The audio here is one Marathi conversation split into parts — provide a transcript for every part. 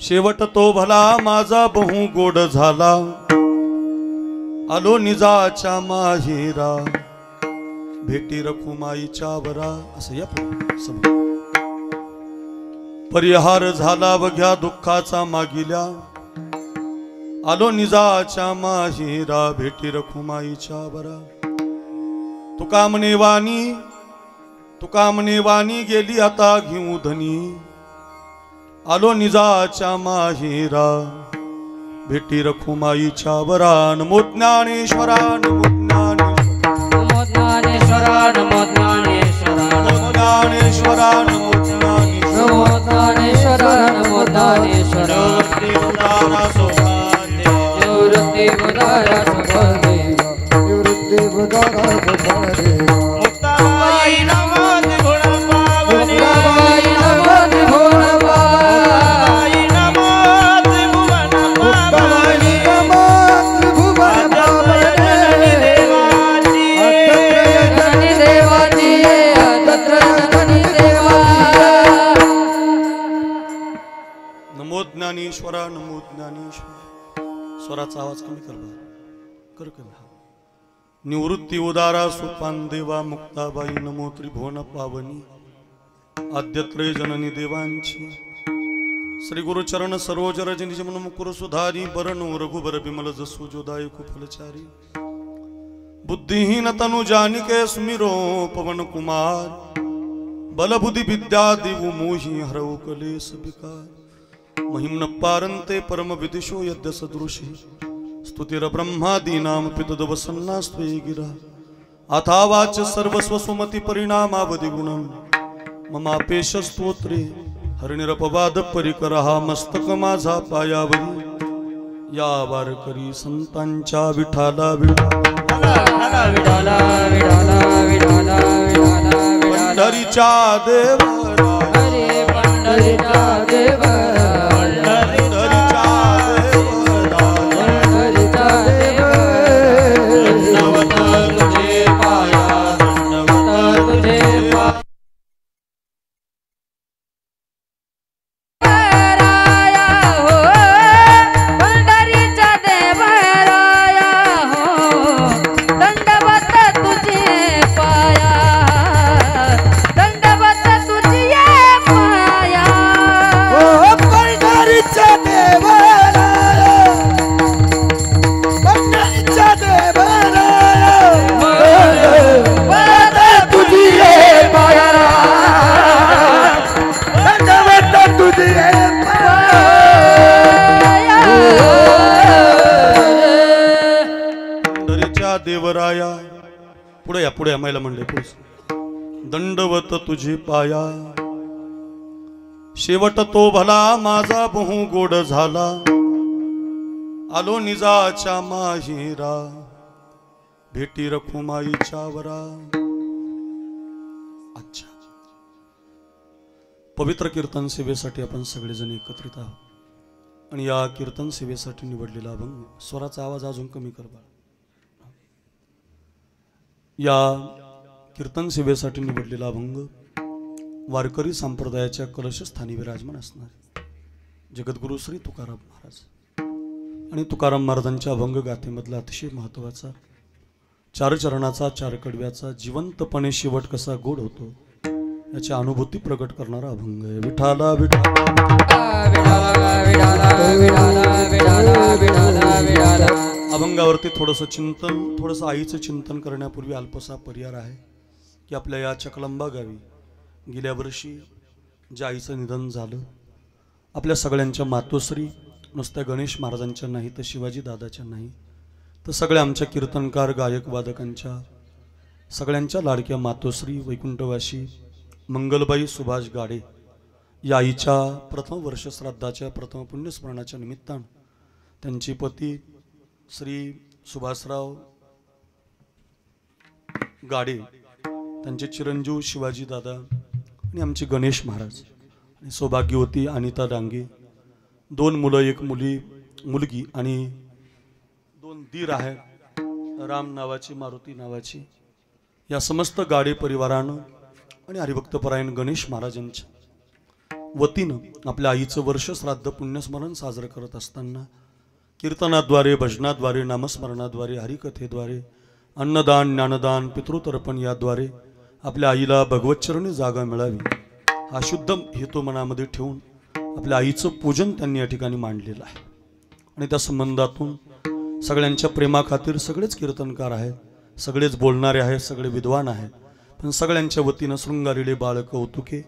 शेवट तो भला माझा बहु गोड झाला, आलो निजाच्या माहेरा, भेटी रखुमाईच्या वरा. असं या पुढे परिहार झाला बघ्या दुःखाचा मागिल्या, आलो निजाच्या माहेरा, भेटी रखुमाईच्या वरा. तुका म्हणे वाणी गेली आता घेऊ धनी, आलो निजाच्या माहेरा, भेटी रखुमाईच्या वरा. नमो ज्ञानेश्वरा नमो ज्ञानेश्वरा नमो ज्ञानेश्वरा नमो ज्ञानेश्वरा नमो ज्ञानेश्वरा नमो ज्ञानेश्वरा नमो ज्ञानेश्वरा निवृत्ति बुधारा सुखदेव निवृत्ति बुधारा सुखदेव. मुक्ताबाई नमो त्रिभुवन पावनी, मुक्ताबाई नमो त्रिभुवन पावनी, नमो त्रिभुवन पावनी, नमो त्रिभुवन पावनी देवाची, धनी देवाची, तत्र धनी देवा. नमो ज्ञानेश्वरा नमो ज्ञानेश्वरा. स्वराचा आवाज कमी कर कमी. निवृत्ती उदारा सुपान देवा, मुक्ताबाई नमो त्रिभुवन पावनी, आद्यत्रय जननी देवांची. श्री गुरुचरण सरोज रजनी जमन मुकुर सुधारी, बरनु रघुबर बिमल जसु जोदाय कुफलचारी. बुद्धिहीन तनु जानिके सुमिरो पवन कुमार, बल बुद्धि विद्या देवु मोहि हरऊ कलेस विकार. महिम्न पारंते परम विदिशो यद्य सदृशी, स्तुतिर ब्रह्मादीनां पितदवसन्नास्त्वे गिरा. अथावाच सर्वस्व सुमति परिणामावधि गुणं, ममापेश स्तोत्रे हरिनिरपवाद परिकरः. मस्तक माझा पायावरी, या वारकरी संतांच्या विठाला विठाला विठाला विठाला विठाला विठाला. पंढरीच्या देवरा, हरे पंढरीच्या देवरा, देवराया. पुढे या महिला म्हणले पुढे. दंडवत तुझे पाया, शेवट तो भला माझा बहु गोड झाला, आलो निजाच्या माहेरा, भेटी रखुमाईच्या वरा. अच्छा, पवित्र कीर्तन सेवेसाठी आपण सगळेजण एकत्रित आहोत आणि या कीर्तन सेवेसाठी निवडलेला अभंग. स्वराचा आवाज अजून कमी कर बाळा. या कीर्तन सेवेसाठी निवडलेला अभंग वारकरी संप्रदायाच्या कलशस्थानी विराजमान असणारे जगद्गुरु श्री तुकाराम महाराज आणि तुकाराम महाराजांच्या अभंग गाथेमधला अतिशय महत्त्वाचा 4 चरणाचा 4 कडव्याचा जिवंतपणे शेवट कसा गोड होतो याची अनुभूती प्रकट करणारा अभंग आहे. विठाला अभंगावरती थोडंसं चिंतन, थोडंसं आईचं चिंतन करण्यापूर्वी अल्पसा पर्याय आहे की आपल्या या चकलंबा गावी गेल्या वर्षी ज्या आईचं निधन झालं, आपल्या सगळ्यांच्या मातोश्री नुसत्या गणेश महाराजांच्या नाही तर शिवाजी दादाच्या नाही तर सगळ्या आमच्या कीर्तनकार गायक वादकांच्या सगळ्यांच्या लाडक्या मातोश्री वैकुंठवासी मंगलबाई सुभाष गाडे या आईच्या प्रथम वर्ष श्राद्धाच्या प्रथम पुण्यस्मरणाच्या निमित्तानं त्यांचे पती श्री सुभाषराव गाडे, त्यांचे चिरंजीव शिवाजी दादा आणि आमचे गणेश महाराज आणि सौभाग्यवती अनिता डांगे, 2 मुलं 1 मुलगी आणि 2 दीर आहेत, राम नावाची मारुती नावाची. या समस्त गाडे परिवारानं आणि हरिभक्तपरायण गणेश महाराजांच्या वतीनं आपल्या आईचं वर्ष श्राद्ध पुण्यस्मरण साजरं करत असताना कीर्तनाद्वारे, भजनाद्वारे, नामस्मरणाद्वारे, हरिकथेद्वारे, अन्नदान, ज्ञानदान, पितृतर्पण याद्वारे आपल्या आईला भगवतचरणी जागा मिळावी हा शुद्ध हेतू मनामध्ये ठेवून आपल्या आईचं पूजन त्यांनी या ठिकाणी मांडलेलं आहे. आणि त्या संबंधातून सगळ्यांच्या प्रेमाखातीर सगळेच कीर्तनकार आहेत, सगळेच बोलणारे आहेत, सगळे विद्वान आहेत, पण सगळ्यांच्या वतीनं शृंगारिले बाळ कौतुके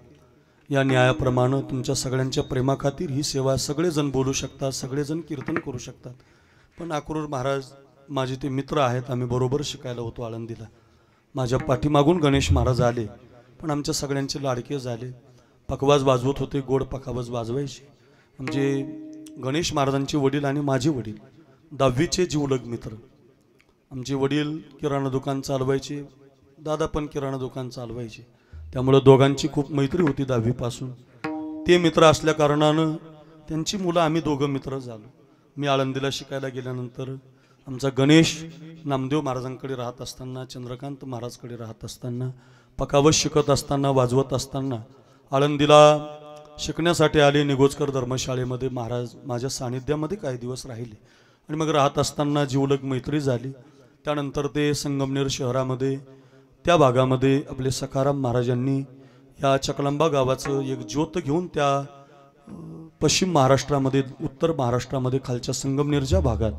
या न्यायाप्रमाणे तुमच्या सगळ्यांच्या प्रेमाखातीर ही सेवा सगळेजण बोलू शकतात, सगळेजण कीर्तन करू शकतात. पण अक्रूर महाराज माझे ते मित्र आहेत, आम्ही बरोबर शिकायला होतो आळंदीला. माझ्या पाठीमागून गणेश महाराज आले, पण आमच्या सगळ्यांचे लाडके झाले. पखवाज वाजवत होते, गोड पखावज वाजवायचे. म्हणजे गणेश महाराजांचे वडील आणि माझे वडील 10वीचे जीवलग मित्र. आमचे वडील किराणा दुकान चालवायचे, दादा पण किराणा दुकान चालवायचे, त्यामुळे दोघांची खूप मैत्री होती 10वीपासून. ते मित्र असल्या कारणानं त्यांची मुलं आम्ही दोघं मित्र झालो. मी आळंदीला शिकायला गेल्यानंतर आमचा गणेश नामदेव महाराजांकडे राहत असताना, चंद्रकांत महाराजकडे राहत असताना, पकावत शिकत असताना, वाजवत असताना आळंदीला शिकण्यासाठी आले. निगोजकर धर्मशाळेमध्ये महाराज माझ्या सानिध्यामध्ये काही दिवस राहिले आणि मग राहत असताना जीवलग मैत्री झाली. त्यानंतर ते संगमनेर शहरामध्ये त्या भागामध्ये आपले सखाराम महाराजांनी या चकलंबा गावाचं एक ज्योत घेऊन त्या पश्चिम महाराष्ट्रामध्ये, उत्तर महाराष्ट्रामध्ये खालच्या संगमनेरच्या भागात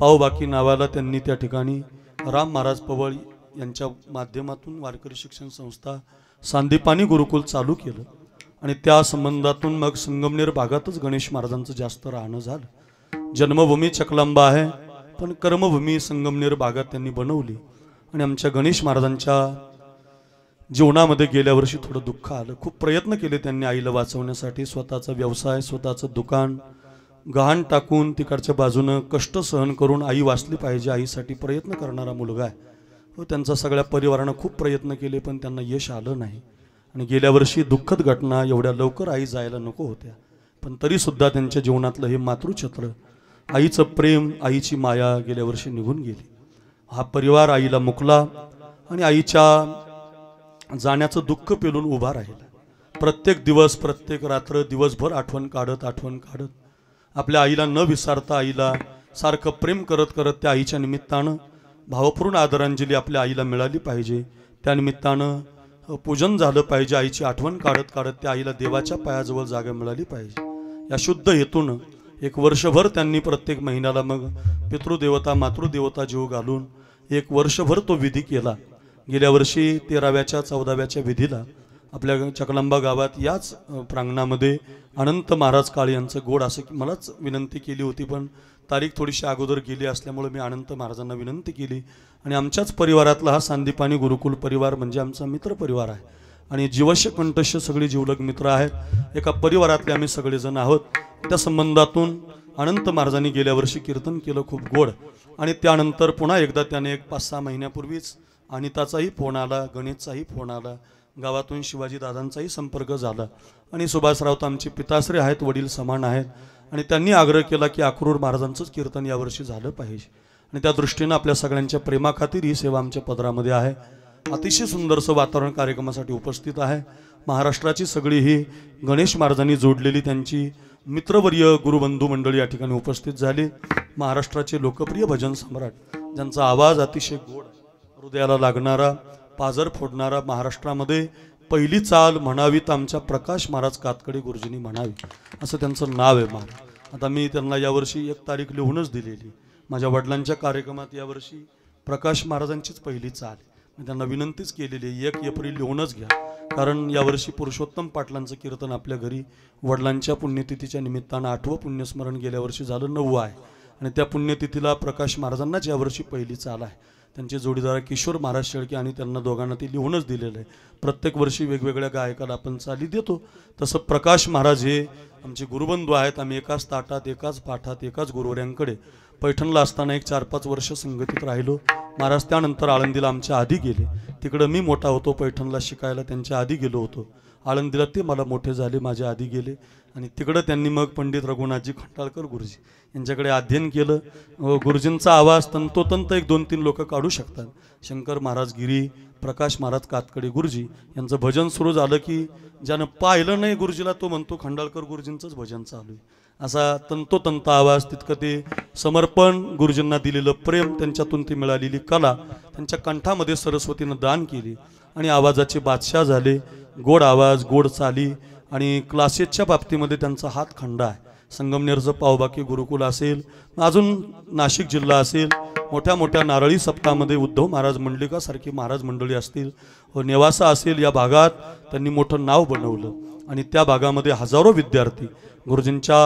पावबाकी नावाला त्यांनी त्या ठिकाणी राम महाराज पवळ यांच्या माध्यमातून वारकरी शिक्षण संस्था सांदीपानी गुरुकुल चालू केलं. आणि त्या संबंधातून मग संगमनेर भागातच गणेश महाराजांचं जास्त राहणं झालं. जन्मभूमी चकलांबा आहे, पण कर्मभूमी संगमनेर भागात त्यांनी बनवली. आणि आमच्या गणेश महाराजांच्या जीवनामध्ये गेल्या वर्षी थोडं दुःख आलं. खूप प्रयत्न केले त्यांनी आईला वाचवण्यासाठी. स्वतःचा व्यवसाय, स्वतःचं दुकान गहाण टाकून तिकडच्या बाजूनं कष्ट सहन करून आई वाचली पाहिजे, आईसाठी प्रयत्न करणारा मुलगा आहे. व त्यांचा सगळ्या परिवारानं खूप प्रयत्न केले, पण त्यांना यश आलं नाही. आणि गेल्या वर्षी दुःखद घटना, एवढ्या लवकर आई जायला नको होत्या, पण तरीसुद्धा त्यांच्या जीवनातलं हे मातृछत्र, आईचं प्रेम, आईची माया गेल्या वर्षी निघून गेली. हा परिवार आईला मुकला आणि आईच्या जाण्याचं दुःख पेलून उभा राहिला. प्रत्येक दिवस, प्रत्येक रात्र, दिवसभर आठवण काढत आपल्या आईला न विसरता, आईला सारखं प्रेम करत करत त्या आईच्या निमित्तानं भावपूर्ण आदरांजली आपल्या आईला मिळाली पाहिजे. त्या निमित्तानं पूजन झालं पाहिजे. आईची आठवण काढत त्या आईला देवाच्या पायाजवळ जागा मिळाली पाहिजे. या शुद्ध हेतूनं एक वर्षभर त्यांनी प्रत्येक महिन्याला मग पितृदेवता, मातृदेवता जीव घालून एक वर्षभर तो विधी केला. गेल्या वर्षी 13व्या 14व्या विधीला आपल्या चकलांबा गावात याच प्रांगणामध्ये अनंत महाराज काळे यांचं गोड असं मलाच विनंती केली होती, पण तारीख थोडीशी अगोदर गेली असल्यामुळे मी अनंत महाराजांना विनंती केली. आणि आमच्याच परिवारातला हा सांदीपानी गुरुकुल परिवार म्हणजे आमचा मित्र परिवार आहे आणि जीवश्य कंठश्य सगळे जीवलग मित्र आहेत. एका परिवारातले आम्ही सगळेजण आहोत. त्या संबंधातून अनंत महाराजांनी गेल्या वर्षी कीर्तन केलं खूप गोड. आणि त्यानंतर पुन्हा एकदा त्याने एक 5-6 महिन्यापूर्वीच अनिताचाही फोन आला, गणेशचाही फोन आला, गावातून शिवाजी दादांचाही संपर्क झाला. आणि सुभाष राऊत आमचे पिताश्री आहेत, वडील समान आहेत. आणि त्यांनी आग्रह केला की अक्रूर महाराजांचंच कीर्तन यावर्षी झालं पाहिजे. आणि त्या दृष्टीनं आपल्या सगळ्यांच्या प्रेमाखातीर ही सेवा आमच्या पदरामध्ये आहे. अतिशय सुंदरसं वातावरण कार्यक्रमासाठी उपस्थित आहे. महाराष्ट्राची सगळी ही गणेश महाराजांनी जोडलेली त्यांची मित्रवर्य, गुरुबंधू मंडळी या ठिकाणी उपस्थित झाली. महाराष्ट्राचे लोकप्रिय भजन सम्राट, ज्यांचा आवाज अतिशय गोड, हृदयाला लागणारा, पाजर फोडणारा, महाराष्ट्रामध्ये पहिली चाल म्हणावी तर आमच्या प्रकाश महाराज कातकडे गुरुजींनी म्हणावी असं त्यांचं नाव आहे. आता मी त्यांना यावर्षी 1 तारीख लिहूनच दिलेली. माझ्या वडिलांच्या कार्यक्रमात यावर्षी प्रकाश महाराजांचीच पहिली चाल आहे. मी त्यांना विनंतीच केलेली आहे 1 एप्रिल लिहूनच घ्या, कारण यावर्षी पुरुषोत्तम पाटलांचं कीर्तन आपल्या घरी वडिलांच्या पुण्यतिथीच्या निमित्तानं 8वं पुण्यस्मरण गेल्या वर्षी झालं, 9वं आहे. आणि त्या पुण्यतिथीला प्रकाश महाराजांनाच यावर्षी पहिली चाल आहे. त्यांचे जोडीदार किशोर महाराज शेळके आणि त्यांना दोघांना ते लिहूनच दिलेलं आहे. प्रत्येक वर्षी वेगवेगळ्या गायकाला आपण चाली देतो. तसं प्रकाश महाराज हे आमचे गुरुबंधू आहेत. आम्ही एकाच ताटात, एकाच पाठात, एकाच गुरुवर्यांकडे पैठणला असताना एक 4-5 वर्ष संगतीत राहिलो. महाराज त्यानंतर आळंदीला आमच्या आधी गेले. तिकडं मी मोठा होतो पैठणला शिकायला, त्यांच्या आधी गेलो होतो. आळंदीला ते मला मोठे झाले, माझ्या आधी गेले आणि तिकडं त्यांनी मग पंडित रघुनाथजी खंडाळकर गुरुजी यांच्याकडे अध्ययन केलं. गुरुजींचा आवाज तंतोतंत 1-2-3 लोक काढू शकतात. शंकर महाराज गिरी, प्रकाश महाराज कातकडे गुरुजी यांचं भजन सुरू झालं की ज्यानं पाहिलं नाही गुरुजीला तो म्हणतो खंडाळकर गुरुजींचंच भजन चालू आहे. असा तंतोतंत आवाज, तितकं ते समर्पण, गुरुजींना दिलेलं प्रेम, त्यांच्यातून ती मिळालेली कला, त्यांच्या कंठामध्ये सरस्वतीनं दान केली आणि आवाजाचे बादशाह झाले. गोड आवाज, गोड चाली आणि क्लासेसच्या बाबतीमध्ये त्यांचा हात खंडा आहे. संगमनेरचं पावबाकी गुरुकुल असेल, अजून नाशिक जिल्हा असेल, मोठ्या मोठ्या नारळी सप्ताहामध्ये उद्धव महाराज मंडलिकासारखी महाराज मंडळी असतील, नेवासा असेल, या भागात त्यांनी मोठं नाव बनवलं आणि त्या भागामध्ये हजारो विद्यार्थी गुरुजींच्या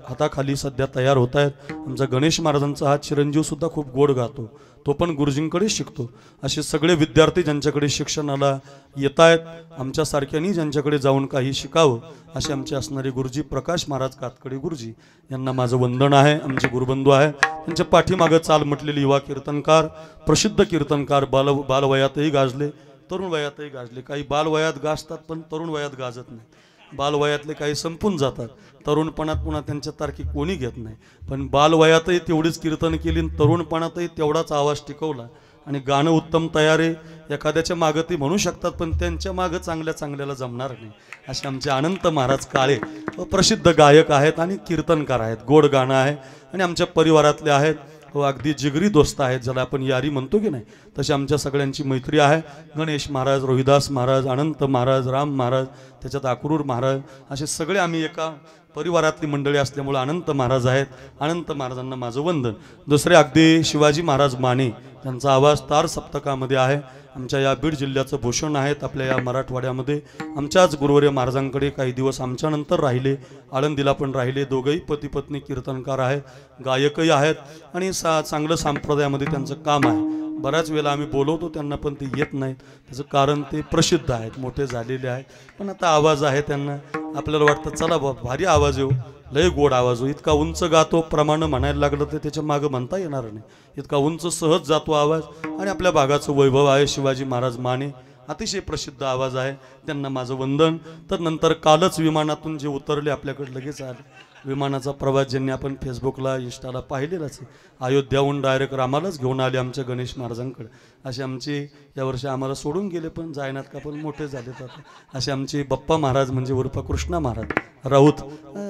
हाताखाली सध्या तयार होत आहेत. आमचा गणेश महाराजांचा हा चिरंजीव सुद्धा खूप गोड गातो, तो पण गुरुजींकडे शिकतो. असे सगळे विद्यार्थी ज्यांच्याकडे शिक्षणाला येत आहेत, आमच्यासारख्यांनी ज्यांच्याकडे जाऊन काही शिकावं असे आमचे असणारे गुरुजी प्रकाश महाराज कातकडे गुरुजी यांना माझं वंदन आहे. आमचे गुरुबंधू आहे. त्यांच्या पाठीमागं चाल म्हटलेले युवा कीर्तनकार, प्रसिद्ध कीर्तनकार, बालवयातही गाजले, तरुण वयातही गाजले. काही बालवयात गाजतात पण तरुण वयात गाजत नाही. बालवयातले काही संपून जातात, तरुणपणात पुन्हा त्यांच्या तारखी कोणी घेत नाही. पण बालवयातही तेवढीच कीर्तन केली, तरुणपणातही तेवढाच आवाज टिकवला आणि गाणं उत्तम तयार आहे. एखाद्याच्या मागं ते म्हणू शकतात पण त्यांच्या मागं चांगल्याला जमणार नाही. असे आमचे अनंत महाराज काळे प्रसिद्ध गायक आहेत आणि कीर्तनकार आहेत. गोड गाणं आहे आणि आमच्या परिवारातले आहेत. अगदी जिगरी दोस्त आहेत, ज्याला आपण यारी म्हणतो की नाही, तशी आमच्या सगळ्यांची मैत्री आहे. गणेश महाराज, रोहिदास महाराज, अनंत महाराज, राम महाराज, त्याच्यात अक्रूर महाराज, असे सगळे आम्ही एका परिवारातली मंडळी असल्यामुळे अनंत महाराज आहेत. अनंत महाराजांना माझं वंदन. दुसरे अगदी शिवाजी महाराज माने, त्यांचा आवाज तार सप्तकामध्ये आहे. आमच्या या बीड जिल्ह्याचं भूषण आहेत. आपल्या या मराठवाड्यामध्ये आमच्याच गुरुवर्य महाराजांकडे काही दिवस आमच्यानंतर राहिले, आळंदीला पण राहिले. दोघंही पती पत्नी कीर्तनकार आहेत, गायकही आहेत आणि चांगलं संप्रदायामध्ये त्यांचं काम आहे. बऱ्याच वेळेला आम्ही बोलवतो त्यांना पण ते येत नाहीत. त्याचं कारण ते प्रसिद्ध आहेत, मोठे झालेले आहेत, पण आता आवाज आहे त्यांना. आपल्याला वाटतं चला भारी आवाज येऊ, लय गोड आवाज हो. इतका उंच गातो, प्रमाणे म्हणायला लागलं तर त्याच्या मागं म्हणता येणार नाही. इतका उंच सहज जातो आवाज आणि आपल्या भागाचं वैभव आहे. शिवाजी महाराज माने, अतिशय प्रसिद्ध आवाज आहे, त्यांना माझं वंदन. तर नंतर कालच विमानातून जे उतरले आपल्याकडे लगेच आले. विमानाचा प्रवास ज्यांनी आपण फेसबुकला इंस्टाला पाहिलेलाच आहे. अयोध्याहून डायरेक्ट रामालाच घेऊन आले आमच्या गणेश महाराजांकडे. असे आमचे यावर्षी आम्हाला सोडून गेले पण जायनात का, पण मोठे झाले तर असे आमचे बाप्पा महाराज म्हणजे उर्फ कृष्णा महाराज राऊत,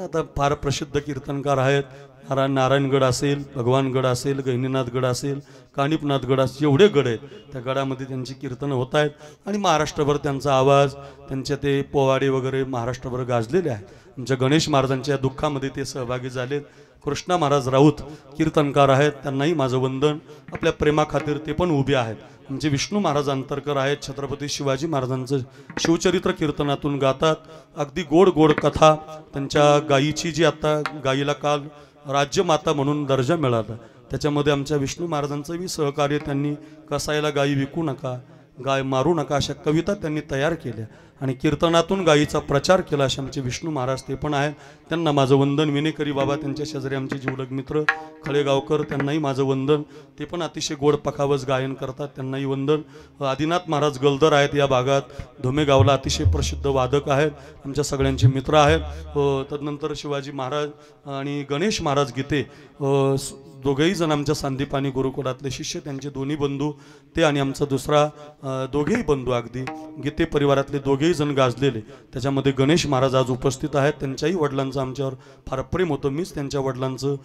आता फार प्रसिद्ध कीर्तनकार आहेत. नारायणगड असेल, भगवानगड असेल, गहिनीनाथगड असेल, कानिपनाथगड असेल, जेवढे गड आहेत त्या गडामध्ये त्यांची कीर्तनं होत आहेत आणि महाराष्ट्रभर त्यांचा आवाज, त्यांचे ते पोवाडे वगैरे महाराष्ट्रभर गाजलेले आहेत. आमच्या गणेश महाराजांच्या दुःखामध्ये ते सहभागी झालेत. कृष्णा महाराज राऊत कीर्तनकार आहेत, त्यांनाही माझं वंदन. आपल्या प्रेमाखातीर ते पण उभे आहेत. आमचे विष्णू महाराज अंतरकर आहेत, छत्रपती शिवाजी महाराजांचं शिवचरित्र कीर्तनातून गातात. अगदी गोड गोड कथा. त्यांच्या गायीची जी आता गायीला काल राज्यमाता म्हणून दर्जा मिळाला, त्याच्यामध्ये आमच्या विष्णू महाराजांचंही सहकार्य. त्यांनी कसायला गायी विकू नका, गाय मारू नका अशा कविता त्यांनी तयार केल्या आणि कीर्तनातून गायीचा प्रचार केला. असे आमचे विष्णू महाराज ते पण आहेत, त्यांना माझं वंदन. विनेकरी बाबा, त्यांच्या शेजारी आमचे जीवलग मित्र खळेगावकर, त्यांनाही माझं वंदन. ते पण अतिशय गोड पखावज गायन करतात, त्यांनाही वंदन. आदिनाथ महाराज गलदर आहेत, या भागात धोमेगावला अतिशय प्रसिद्ध वादक आहेत, आमच्या सगळ्यांचे मित्र आहेत. तदनंतर शिवाजी महाराज आणि गणेश महाराज गीते, दोघेही जण आमच्या सांदीपानी गुरुकुलातले शिष्य, त्यांचे दोन्ही बंधू ते आणि आमचा दुसरा दोघेही बंधू अगदी गीते परिवारातले दोघेही जण गाजलेले. त्याच्यामध्ये गणेश महाराज आज उपस्थित आहेत. त्यांच्याही वडिलांचं आमच्यावर फार प्रेम होतं. मीच त्यांच्या वडिलांचं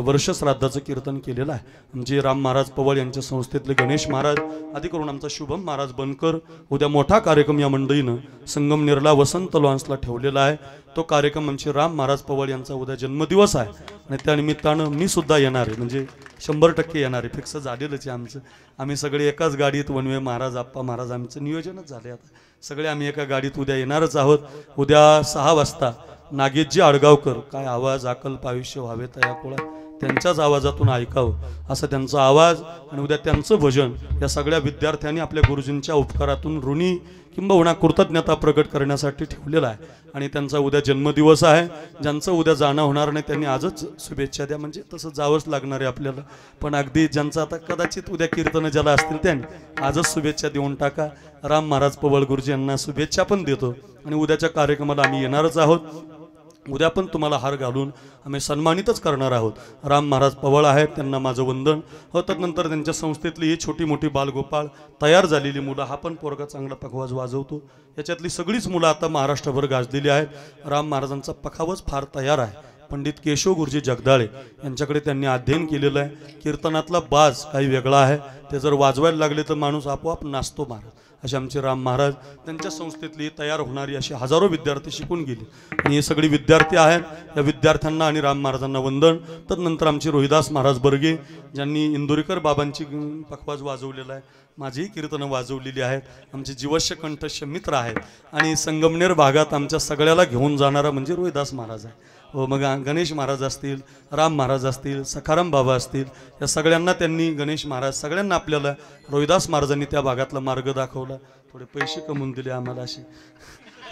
वर्षश्राद्धाचं कीर्तन केलेलं आहे. आमचे राम महाराज पवळ यांच्या संस्थेतले गणेश महाराज, आधी करून आमचा शुभम महाराज बनकर. उद्या मोठा कार्यक्रम या मंडळीनं संगमनेरला वसंत लॉन्सला ठेवलेला आहे. तो कार्यक्रम आमचे राम महाराज पवळ यांचा उद्या जन्मदिवस आहे आणि त्यानिमित्तानं मी सुद्धा येणार आहे, म्हणजे 100% येणार आहे, फिक्स झालेलंच आहे आमचं. आम्ही सगळे एकाच गाडीत, वनवे महाराज, आप्पा महाराज, आमचं नियोजनच झाले. आता सगळे आम्ही एका गाडीत उद्या येणारच आहोत. उद्या 6 वाजता नागेशजी आडगावकर, काय आवाज, अकल्प आयुष्य व्हावे तया कोळा, त्यांच्याच आवाजातून ऐकावं असं त्यांचा आवाज आणि उद्या त्यांचं भजन या सगळ्या विद्यार्थ्यांनी आपल्या गुरुजींच्या उपकारातून ऋणी किंबहुना कृतज्ञता प्रकट करण्यासाठी ठेवलेला आहे. आणि त्यांचा उद्या जन्मदिवस आहे. ज्यांचं उद्या जाणं होणार नाही त्यांनी आजच शुभेच्छा द्या, म्हणजे तसं जावंच लागणार आहे आपल्याला. पण अगदी ज्यांचं आता कदाचित उद्या कीर्तनं ज्याला असतील त्यांनी आजच शुभेच्छा देऊन टाका. राम महाराज पवळ गुरुजी यांना शुभेच्छा पण देतो आणि उद्याच्या कार्यक्रमाला आम्ही येणारच आहोत. उद्या पण तुम्हाला हार घालून आम्ही सन्मानितच करणार आहोत. राम महाराज पवळ आहेत, त्यांना माझं वंदन. तदनंतर त्यांच्या संस्थेतली ही छोटी मोठी बालगोपाळ तयार झालेली मुलं, हा पण पोरगा चांगला पखवाज वाजवतो. याच्यातली सगळीच मुलं आता महाराष्ट्रभर गाजलेली आहेत. राम महाराजांचा पखावज फार तयार आहे. पंडित केशव गुरुजी जगदाळे यांच्याकडे त्यांनी अध्ययन केलेलं आहे. कीर्तनातला बाज काही वेगळा आहे, ते जर वाजवायला लागले तर माणूस आपोआप नाचतो महाराज. असे आमचे राम महाराज, त्यांच्या संस्थेतली तयार होणारी अशी हजारो विद्यार्थी शिकून गेले आणि हे सगळे विद्यार्थी आहेत. या विद्यार्थ्यांना आणि राम महाराजांना वंदन. तदनंतर आमचे रोहिदास महाराज बर्गे, ज्यांनी इंदोरीकर बाबांची पखवाज वाजवलेला आहे, माझीही कीर्तनं वाजवलेली आहेत, आमचे जीवश्य कंठस्य मित्र आहेत. आणि संगमनेर भागात आमच्या सगळ्याला घेऊन जाणारा म्हणजे रोहिदास महाराज आहे. मग गणेश महाराज असतील, राम महाराज असतील, सखाराम बाबा असतील, या सगळ्यांना त्यांनी, गणेश महाराज, सगळ्यांना आपल्याला रोहिदास महाराजांनी त्या भागातला मार्ग दाखवला. थोडे पैसे कमवून दिले आम्हाला असे.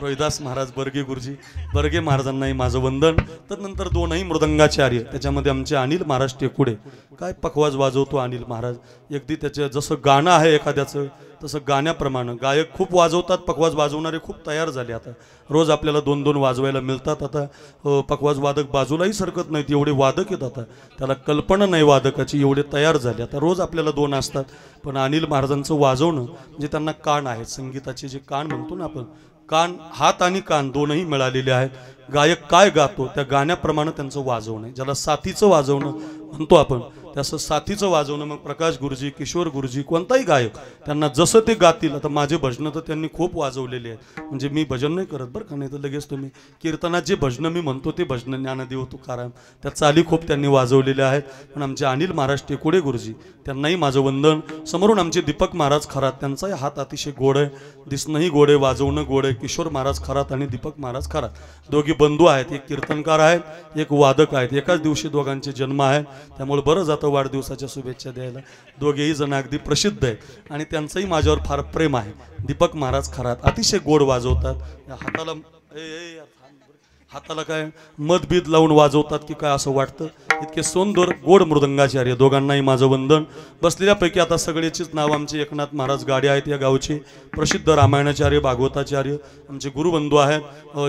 रोहिदास महाराज बर्गे गुरुजी, बर्गे महाराजांनाही माझं वंदन. तदनंतर दोनही मृदंगाचार्य, त्याच्यामध्ये आमचे अनिल महाराज टेकुडे, काय पखवाज वाजवतो अनिल महाराज. अगदी त्याचं जसं गाणं आहे एखाद्याचं तसं गाण्याप्रमाणे गायक खूप वाजवतात, पखवाज वाजवणारे खूप तयार झाले. आता रोज आपल्याला 2-2 वाजवायला मिळतात. आता पखवाज वादक बाजूलाही सरकत नाहीत, एवढे वादक आहेत. आता त्याला कल्पना नाही वादकाची, एवढे तयार झाले. आता रोज आपल्याला 2 असतात. पण अनिल महाराजांचं वाजवणं म्हणजे त्यांना कान आहेत, संगीताचे जे कान म्हणतो ना आपण, कान, हात आणि कान दोनही मिळालेले आहेत. गायक काय गातो त्या गाण्याप्रमाणे त्यांचं वाजवणं आहे, ज्याला साथीचं वाजवणं म्हणतो आपण, त्याचं साथीचं वाजवणं. मग प्रकाश गुरुजी, किशोर गुरुजी, कोणताही गायक त्यांना जसं ते गातील. आता माझे भजनं तर त्यांनी खूप वाजवलेले आहेत, म्हणजे मी भजन नाही करत बरं का, नाही तर लगेच तुम्ही कीर्तनात जे भजनं मी म्हणतो ते भजनं ज्ञानदेव तुकाराम, त्या चाली खूप त्यांनी वाजवलेल्या आहेत. पण आमचे अनिल महाराज टेकुडे गुरुजी, त्यांनाही माझं वंदन. समोरून आमचे दीपक महाराज खरात, त्यांचाही हात अतिशय गोड आहे, दिसणंही गोड आहे, वाजवणं गोड आहे. किशोर महाराज खरात आणि दीपक महाराज खरात दोघी बंधू आहेत, एक कीर्तनकार आहेत, एक वादक आहेत. एकाच दिवशी दोघांचे जन्म आहेत, त्यामुळे बरं जातं वाढदिवसाच्या शुभेच्छा द्यायला. दोघेही जण अगदी प्रसिद्ध आहेत आणि त्यांचंही माझ्यावर फार प्रेम आहे. दीपक महाराज खरात अतिशय गोड वाजवतात. हाताला काय मतभेद लावून वाजवतात की काय असं वाटतं, इतके सुंदर गोड मृदंगाचार्य, दोघांनाही माझं वंदन. बसलेल्यापैकी आता सगळ्याचीच नाव आमचे एकनाथ महाराज गाडे आहेत, या गावचे प्रसिद्ध रामायणाचार्य, भागवताचार्य आमचे गुरुबंधू आहेत,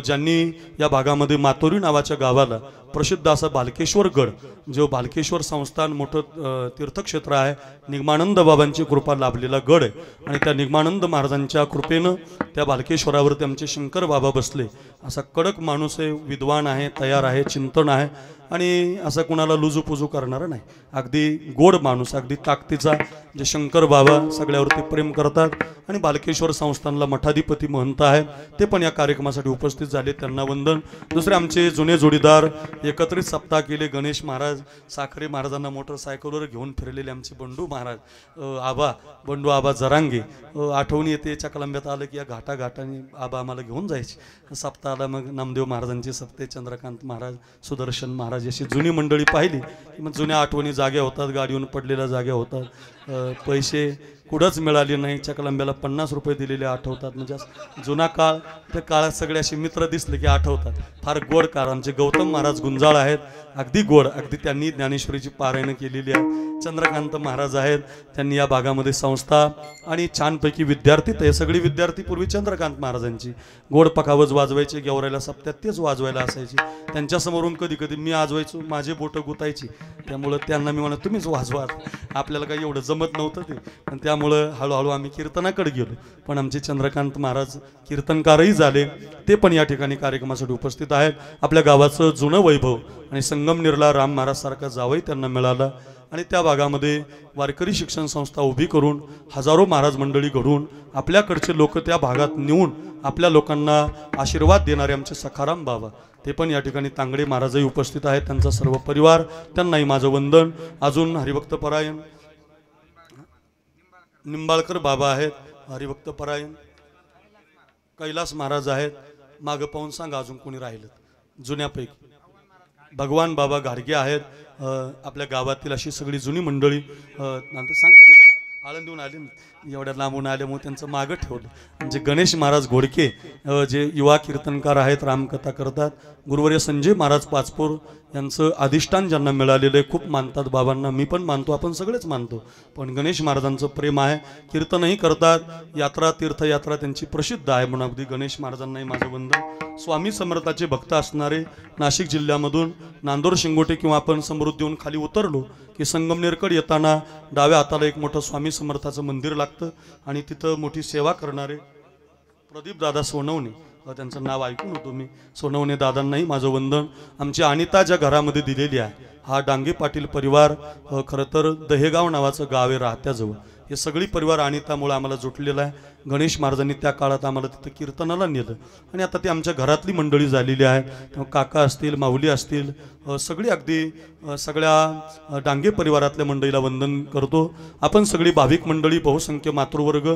ज्यांनी या भागामध्ये मातोरी नावाच्या गावाला प्रसिद्ध असा भालकेश्वर गड, जो भालकेश्वर संस्थान मोठं तीर्थक्षेत्र आहे, निगमानंद बाबांची कृपा लाभलेला गड आहे. आणि त्या निगमानंद महाराजांच्या कृपेनं त्या भालकेश्वरावरती आमचे शंकर बाबा बसले. असा कडक माणूस आहे, विद्वान आहे, तयार आहे, चिंतन आहे आणि असं कुणाला लुजूपुजू करणारा नाही. अगदी गोड माणूस, अगदी ताकदीचा, जे शंकर बाबा सगळ्यावरती प्रेम करतात. आणि भालकेश्वर संस्थानला मठाधिपती महंत आहेत, ते पण या कार्यक्रमासाठी उपस्थित झाले, त्यांना वंदन. दुसरे आमचे जुने जोडीदार, एकत्रित सप्ताह केले, गणेश महाराज, साखरे महाराजांना मोटरसायकलवर घेऊन फिरलेले आमचे बंडू महाराज, बंडू आबा जरांगे. आठवणी येते चकलंब्यात आलं की या घाटाघाटाने आबा आम्हाला घेऊन जायचे सप्ताहाला. मग नामदेव महाराजांचे सप्ते, चंद्रकांत महाराज, सुदर्शन महाराज, अशी जुनी मंडळी पाहिली की मग जुन्या आठवणी जाग्या होतात, गाडीहून पडलेल्या जाग्या होतात. पैसे कुठंच मिळाले नाही, चकलंब्याला 50 रुपये दिलेले आठवतात. म्हणजे जुना काळ, त्या काळात सगळे असे मित्र दिसले की आठवतात. फार गोड कार. आमचे गौतम महाराज गुंजाळ आहेत, अगदी गोड, अगदी त्यांनी ज्ञानेश्वरीची पारायणं केलेली आहे. चंद्रकांत महाराज आहेत, त्यांनी या भागामध्ये संस्था आणि छानपैकी विद्यार्थी, ते सगळी विद्यार्थी पूर्वी चंद्रकांत महाराजांची गोड पखावज वाजवायचे, गेवरायला सप्त्यात तेच वाजवायला असायचे. त्यांच्यासमोरून कधी कधी मी वाजवायचो, माझे बोटं गुतायची, त्यामुळं त्यांना मी म्हणत तुम्हीच वाजवा, आपल्याला काही एवढं जमत नव्हतं ते. पण त्यामुळं हळूहळू आम्ही कीर्तनाकडे गेलो. पण आमचे चंद्रकांत महाराज कीर्तनकारही झाले, ते पण या ठिकाणी कार्यक्रमासाठी उपस्थित आहेत. आपल्या गावाचं जुनं वैभव आणि संगमनेरला राम महाराज सारखा जावई त्यांना मिळाला. आणि त्या भागामध्ये वारकरी शिक्षण संस्था उभी करून, हजारो महाराज मंडळी घडून, आपल्याकडचे लोक त्या भागात नेऊन आपल्या लोकांना आशीर्वाद देणारे आमचे सखाराम बाबा, ते पण या ठिकाणी तांगडे महाराजही उपस्थित आहेत, त्यांचा सर्व परिवार, त्यांनाही माझं वंदन. अजून हरिभक्त परायण निंबाळकर बाबा आहेत, हरिभक्त परायण कैलास महाराज आहेत. मागं पाहून सांगा अजून कोणी राहिलं जुन्यापैकी. भगवान बाबा घाडगे आहेत. आपल्या गावातील अशी सगळी जुनी मंडळी नंतर सांगते आळंदीहून आले एवढ्या लांबून आल्यामुळे त्यांचं मागं ठेवलं. म्हणजे गणेश महाराज घोडके जे युवा कीर्तनकार आहेत, रामकथा करतात. गुरुवर्य संजय महाराज पाचपूर यांचं अधिष्ठान ज्यांना मिळालेलं आहे, खूप मानतात बाबांना. मी पण मानतो, आपण सगळेच मानतो. पण गणेश महाराजांचं प्रेम आहे, कीर्तनही करतात. यात्रा तीर्थयात्रा त्यांची प्रसिद्ध आहे. म्हणून अगदी गणेश महाराजांनाही माझं वंदन. स्वामी समर्थाचे भक्त असणारे नाशिक जिल्ह्यामधून नांदोर शिंगोटे किंवा आपण समृद्धीहून खाली उतरलो की संगमनेरकडे येताना डाव्या हाताला एक मोठं स्वामी समर्थाचं मंदिर लागतं आणि तिथं मोठी सेवा करणारे प्रदीप दादा सोनवणे, त्यांचं नाव ऐकून होतो मी. सोनवणे दादांनाही माझं वंदन. आमची अनिता ज्या घरामध्ये दिलेली आहे, हा डांगे पाटील परिवार खरं तर दहेगाव नावाचं गाव आहे राहत्याजवळ. हे सगळी परिवार अनितामुळे आम्हाला जुटलेला आहे. गणेश महाराजांनी त्या काळात आम्हाला तिथं कीर्तनाला नेलं आणि आता ती आमच्या घरातली मंडळी झालेली आहे. काका असतील, माऊली असतील, सगळी अगदी सगळ्या डांगे परिवारातल्या मंडळीला वंदन करतो. आपण सगळी भाविक मंडळी, बहुसंख्य मातृवर्ग.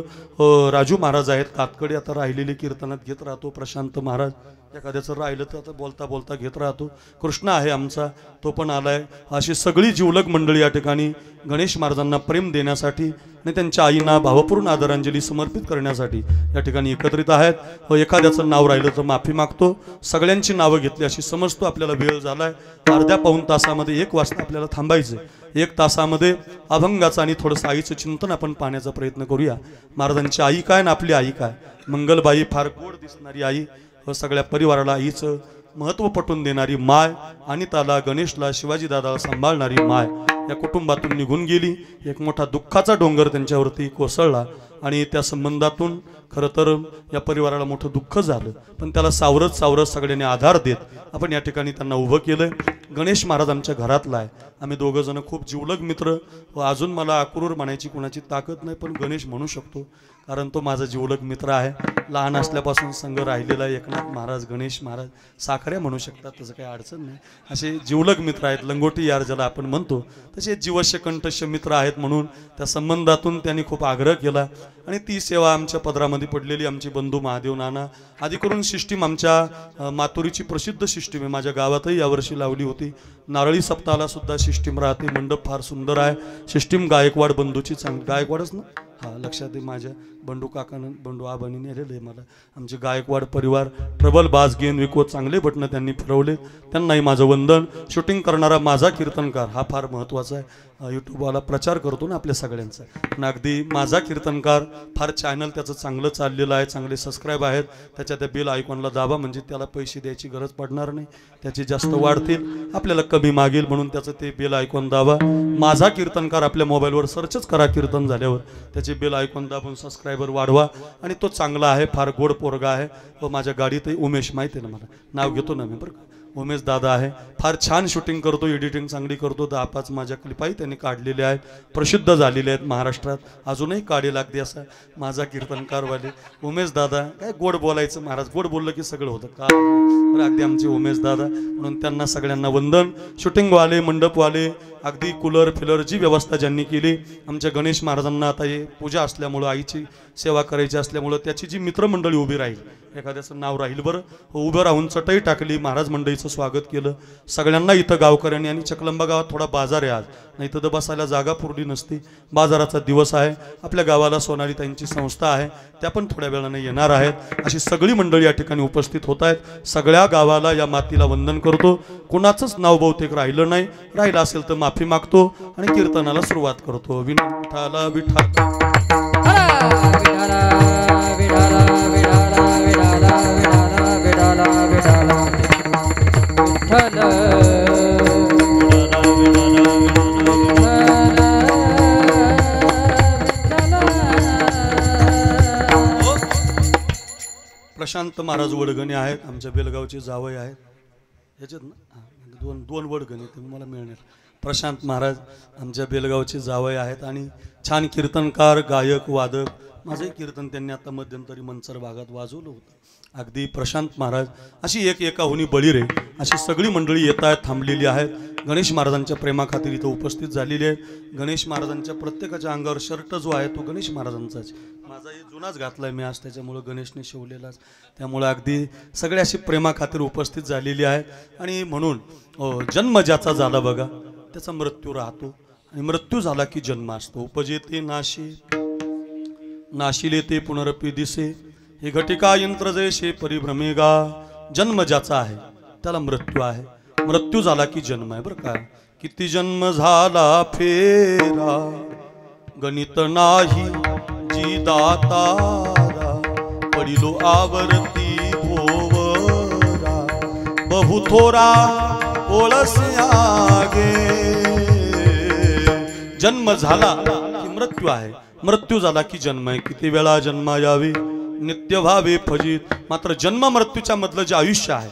राजू महाराज आहेत कातकडे, आता राहिलेले कीर्तनात घेत राहतो. प्रशांत महाराज एखाद्याचं राहिलं तर आता बोलता बोलता घेत राहतो. कृष्ण आहे आमचा, तो पण आलाय. अशी सगळी जिवलग मंडळी या ठिकाणी गणेश महाराजांना प्रेम देण्यासाठी आणि त्यांच्या आईंना भावपूर्ण आदरांजली समर्पित करण्यासाठी या ठिकाणी एकत्रित आहेत. एखाद्याचं नाव राहिलं तर माफी मागतो. सगळ्यांची नावं घेतली अशी समजतो. आपल्याला वेळ झालाय, अर्ध्या पाऊण तासामध्ये 1 वाजता आपल्याला थांबायचं. 1 तासामध्ये अभंगाचं आणि थोडंसं आईचं चिंतन आपण पाहण्याचा प्रयत्न करूया. महाराजांची आई काय आणि आपली आई काय. मंगलबाई फार गोड दिसणारी आई व सगळ्या परिवाराला आईचं महत्त्व पटवून देणारी माय, अनिताला, गणेशला, शिवाजीदादाला सांभाळणारी माय या कुटुंबातून निघून गेली. एक मोठा दुःखाचा डोंगर त्यांच्यावरती कोसळला आणि त्या संबंधातून खरं तर या परिवाराला मोठं दुःख झालं. पण त्याला सावरत सावरत सगळ्यांनी आधार देत आपण या ठिकाणी त्यांना उभं केलं. गणेश महाराज आमच्या घरातला आहे. आम्ही दोघं जण खूप जिवलग मित्र व अजून मला अक्रूर म्हणायची कुणाची ताकद नाही, पण गणेश म्हणू शकतो कारण तो माझा जिवलग मित्र आहे. लहान असल्यापासून संघ राहिलेला आहे. एकनाथ महाराज, गणेश महाराज, साखऱ्या म्हणू शकतात, तसं काही अडचण नाही. असे जिवलग मित्र आहेत. लंगोटी यार ज्याला आपण म्हणतो तसे जीवश्य कंठश्य मित्र आहेत. म्हणून त्या संबंधातून त्यांनी खूप आग्रह केला आणि ती सेवा आमच्या पदरामध्ये पडलेली. आमचे बंधू महादेव नाना आधी करून सिस्टीम आमच्या मातुरीची प्रसिद्ध सिस्टीम आहे. माझ्या गावातही यावर्षी लावली होती. नारळी सप्ताहाला सुद्धा सिस्टीम राहते. मंडप फार सुंदर आहे. सिस्टीम गायकवाड बंधूची चांगली, गायकवाडच ना, हा लक्षात आहे. माझ्या बंडू काकानं, बंडू आबानी नेलेलं आहे मला. आमचे गायकवाड परिवार ट्रबल बास गेन विको चांगले बटणं त्यांनी फिरवले. त्यांनाही माझं वंदन. शूटिंग करणारा माझा कीर्तनकार हा फार महत्त्वाचा आहे. यूट्यूबवाला प्रचार करतो ना आपल्या सगळ्यांचा. पण अगदी माझा कीर्तनकार फार चॅनल त्याचं चांगलं चाललेलं आहे. चांगले सबस्क्राईब आहेत. त्याच्या त्या बेल आयकॉनला दाबा, म्हणजे त्याला पैसे द्यायची गरज पडणार नाही. त्याचे जास्त वाढतील, आपल्याला कमी मागेल. म्हणून त्याचं ते बेल आयकॉन दाबा. माझा कीर्तनकार आपल्या मोबाईलवर सर्चच करा. कीर्तन झाल्यावर त्याचे बेल आयकॉन दाबून सबस्क्रायबर वाढवा. आणि तो चांगला आहे, फार गोड पोरगा आहे. व माझ्या गाडीतही उमेश, माहिती आहे ना, मला नाव घेतो ना मी बरं का, उमेश दादा आहे. फार छान शूटिंग करतो, एडिटिंग चांगली करतो. 10-5 माझ्या क्लिपाही त्यांनी काढलेल्या आहेत, प्रसिद्ध झालेल्या आहेत महाराष्ट्रात. अजूनही काढेल अगदी असा माझा कीर्तनकारवाले उमेश दादा. काय गोड बोलायचं महाराज, गोड बोललं की सगळं होतं का. अगदी आमचे उमेश दादा. म्हणून त्यांना सगळ्यांना वंदन. शूटिंगवाले, मंडपवाले, अगदी कूलर फिलर जी व्यवस्था ज्यांनी केली. आमच्या गणेश महाराजांना आता हे पूजा असल्यामुळं, आईची सेवा करायची असल्यामुळं त्याची जी मित्रमंडळी उभी राहील, एखाद्याचं नाव राहील बरं, उभं राहून चटई टाकली, महाराज मंडळीचं स्वागत केलं. सगळ्यांना इथं गावकऱ्यांनी. आणि चकलंबा गावात थोडा बाजार आहे आज, नाही तर बसायला जागा पुरली नसती. बाजाराचा दिवस आहे. आपल्या गावाला सोनाली ताईंची संस्था आहे, त्या पण थोड्या वेळाने येणार आहेत. अशी सगळी मंडळी या ठिकाणी उपस्थित होत आहेत. सगळ्या गावाला, या मातीला वंदन करतो. कुणाचंच नाव बहुतेक राहिलं नाही. राहिलं असेल तर माफी मागतो आणि कीर्तनाला सुरुवात करतो. विठ्ठला विठ्ठला प्रशांत महाराज वडगणे आहेत, आमच्या बेलगावचे जावई आहेत. ह्याच्यात ना दोन वडगणे तुम्हाला मिळणार. प्रशांत महाराज आमच्या बेलगावचे जावई आहेत आणि छान कीर्तनकार, गायक, वादक, माझंही कीर्तन त्यांनी आता मध्यंतरी मंचर भागात वाजवलं होतं. अगदी प्रशांत महाराज अशी एकाहुनी बळी रे अशी सगळी मंडळी येत आहेत, थांबलेली आहेत. गणेश महाराजांच्या प्रेमाखातीर इथं उपस्थित झालेली आहे. गणेश महाराजांच्या प्रत्येकाच्या अंगावर शर्ट जो आहे तो गणेश महाराजांचाच. माझा हे जुनाच घातलाय मी आज, त्याच्यामुळं गणेशने शिवलेलाच. त्यामुळं अगदी सगळे अशी प्रेमाखातीर उपस्थित झालेली आहेत. आणि म्हणून जन्म ज्याचा झाला बघा त्याचा मृत्यू राहतो, आणि मृत्यू झाला की जन्म असतो. उपजेते नाशी नाशिले ते पुनरपी दिसे, हे घटिका यंत्र जैसे परिभ्रमेगा. जन्म ज्याचा आहे त्याला मृत्यू आहे, मृत्यू झाला की जन्म आहे. बरं का, किती जन्म झाला फेरा गणित नाही जी दातारा, पडिलो आवर्ती भोवरा बहु थोरा ओळस्यागे. जन्म झाला की मृत्यू आहे, मृत्यू झाला की जन्म आहे. किती वेळा जन्मा यावे नित्य व्हावे फजित. मात्र जन्म मृत्यूच्या मधलं जे आयुष्य आहे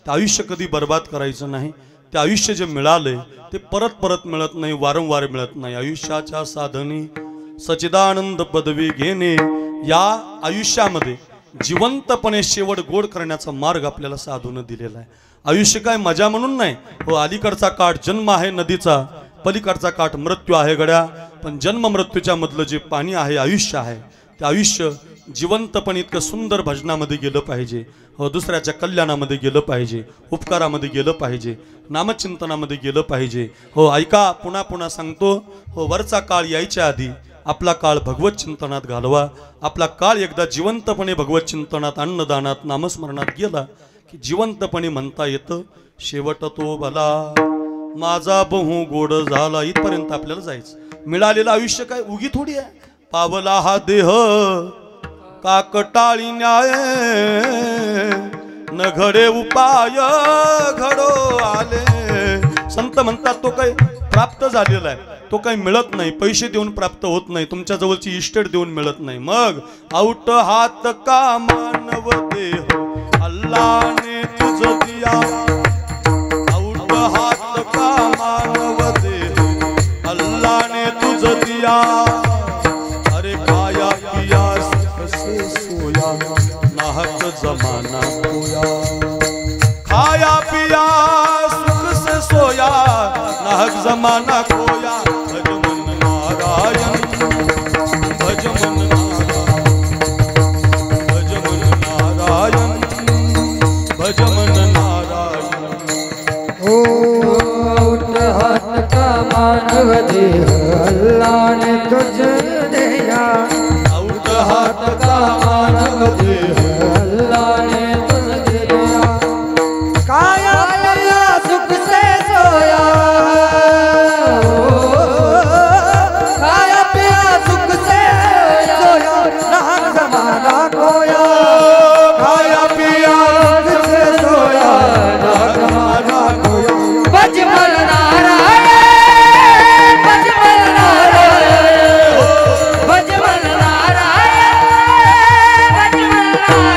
ते आयुष्य कधी बर्बाद करायचं नाही. ते आयुष्य जे मिळालंय ते परत परत मिळत नाही, वारंवार मिळत नाही. आयुष्याच्या साधनी सच्चिदानंद पदवी घेणे, या आयुष्यामध्ये जिवंतपणे शेवट गोड करण्याचा मार्ग आपल्याला साधून दिलेला आहे. आयुष्य काय मजा म्हणून नाही हो. अलीकडचा काठ जन्म आहे नदीचा, पलीकडचा काठ मृत्यू आहे गड्या. पण जन्म मृत्यूच्या मधलं जे पाणी आहे आयुष्य आहे, ते आयुष्य जिवंतपणे इतकं सुंदर भजनामध्ये गेलं पाहिजे हो, दुसऱ्याच्या कल्याणामध्ये गेलं पाहिजे, उपकारामध्ये गेलं पाहिजे, नामचिंतनामध्ये गेलं पाहिजे हो. ऐका, पुन्हा पुन्हा सांगतो हो, वरचा काळ यायच्या आधी आपला काळ भगवत चिंतनात घालवा. आपला काळ एकदा जिवंतपणे भगवत चिंतनात, अन्नदानात, नामस्मरणात गेला की जिवंतपणे म्हणता येतं शेवट तो भला माझा बहु गोड झाला. इथपर्यंत आपल्याला जायचं. मिळालेलं आयुष्य काय उगी थोडी आहे. पावला हा देह काकटाळी न्याय, न घडे उपाय घडो आले. संत म्हणतात तो काही प्राप्त झालेला आहे, तो काही मिळत नाही. पैसे देऊन प्राप्त होत नाही, तुमच्या जवळची इस्टेट देऊन मिळत नाही. मग आउट हात का मानव देह अल्लाने तुझ दिया, आउट हात का मानव देह अल्लाने तुझ दिया. अरे खाया पिया से सोया नाहक जमाना खोया, खाया पिया सुख से सोया नाहक जमाना खोया. भज मन नारायण, भज मन नारायण, भज मन नारायण, भज मन नारायण. उठ हाथ का मानव देह अल्लाह ने तुझ दिया, आउट हात का मानव देह अल्लाह ने तुझ दिया. काया पिया सुख से सोया, काया पिया सुख से सोया नाहक जमाना खोया, खाया पिया सुख से सोया नाहक जमाना खोया. भज मन नारायण, भज मन नारायण, भज मन नारायण, भज मन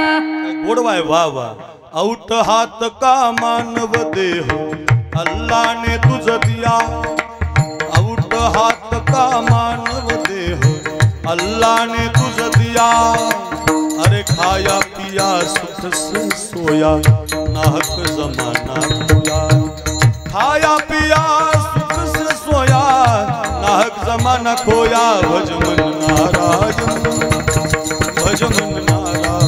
नारायण, गोडवाय वा वा. आउट हात का मानव देह अल्लाह ने तुझ दिया, आउट हात का मानव देह अल्लाह ने तुझ दिया. अरे खाया पिया सुख से सोया नाहक जमाना खोया, खाया पिया सुख से सोया नाहक जमाना खोया. भज मन नारायण, भज मन नारायण,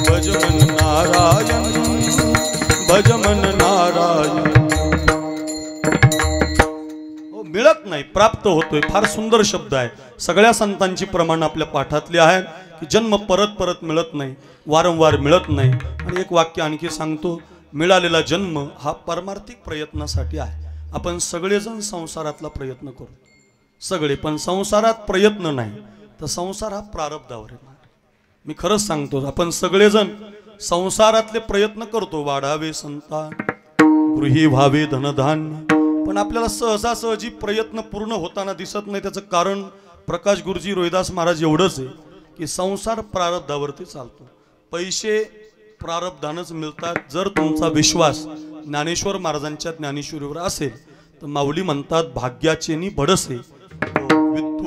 भज मन नारायण, भज मन नारायण. मिळत नाही, प्राप्त होतोय. फार सुंदर शब्द आहे. सगळ्या संतांची प्रमाण आपल्या पाठातली आहेत की जन्म परत परत मिळत नाही, वारंवार मिळत नाही. आणि एक वाक्य आणखी सांगतो, मिळालेला जन्म हा परमार्थिक प्रयत्नासाठी आहे. आपण सगळेजण संसारातला प्रयत्न करू सगळे, पण संसारात प्रयत्न नाही तर संसार हा प्रारब्धावर आहे. मी खरंच सांगतो, आपण सगळेजण संसारातले प्रयत्न करतो, वाढावे संतान, गृही व्हावे धनधान्य, पण आपल्याला सहजासहजी प्रयत्न पूर्ण होताना दिसत नाही. त्याचं कारण प्रकाश गुरुजी रोहिदास महाराज एवढंच आहे की संसार प्रारब्धावरती चालतो. पैसे प्रारब्धानच मिळतात. जर तुमचा विश्वास ज्ञानेश्वर महाराजांच्या ज्ञानेश्वरीवर असेल तर माऊली म्हणतात भाग्याचे नि भडसे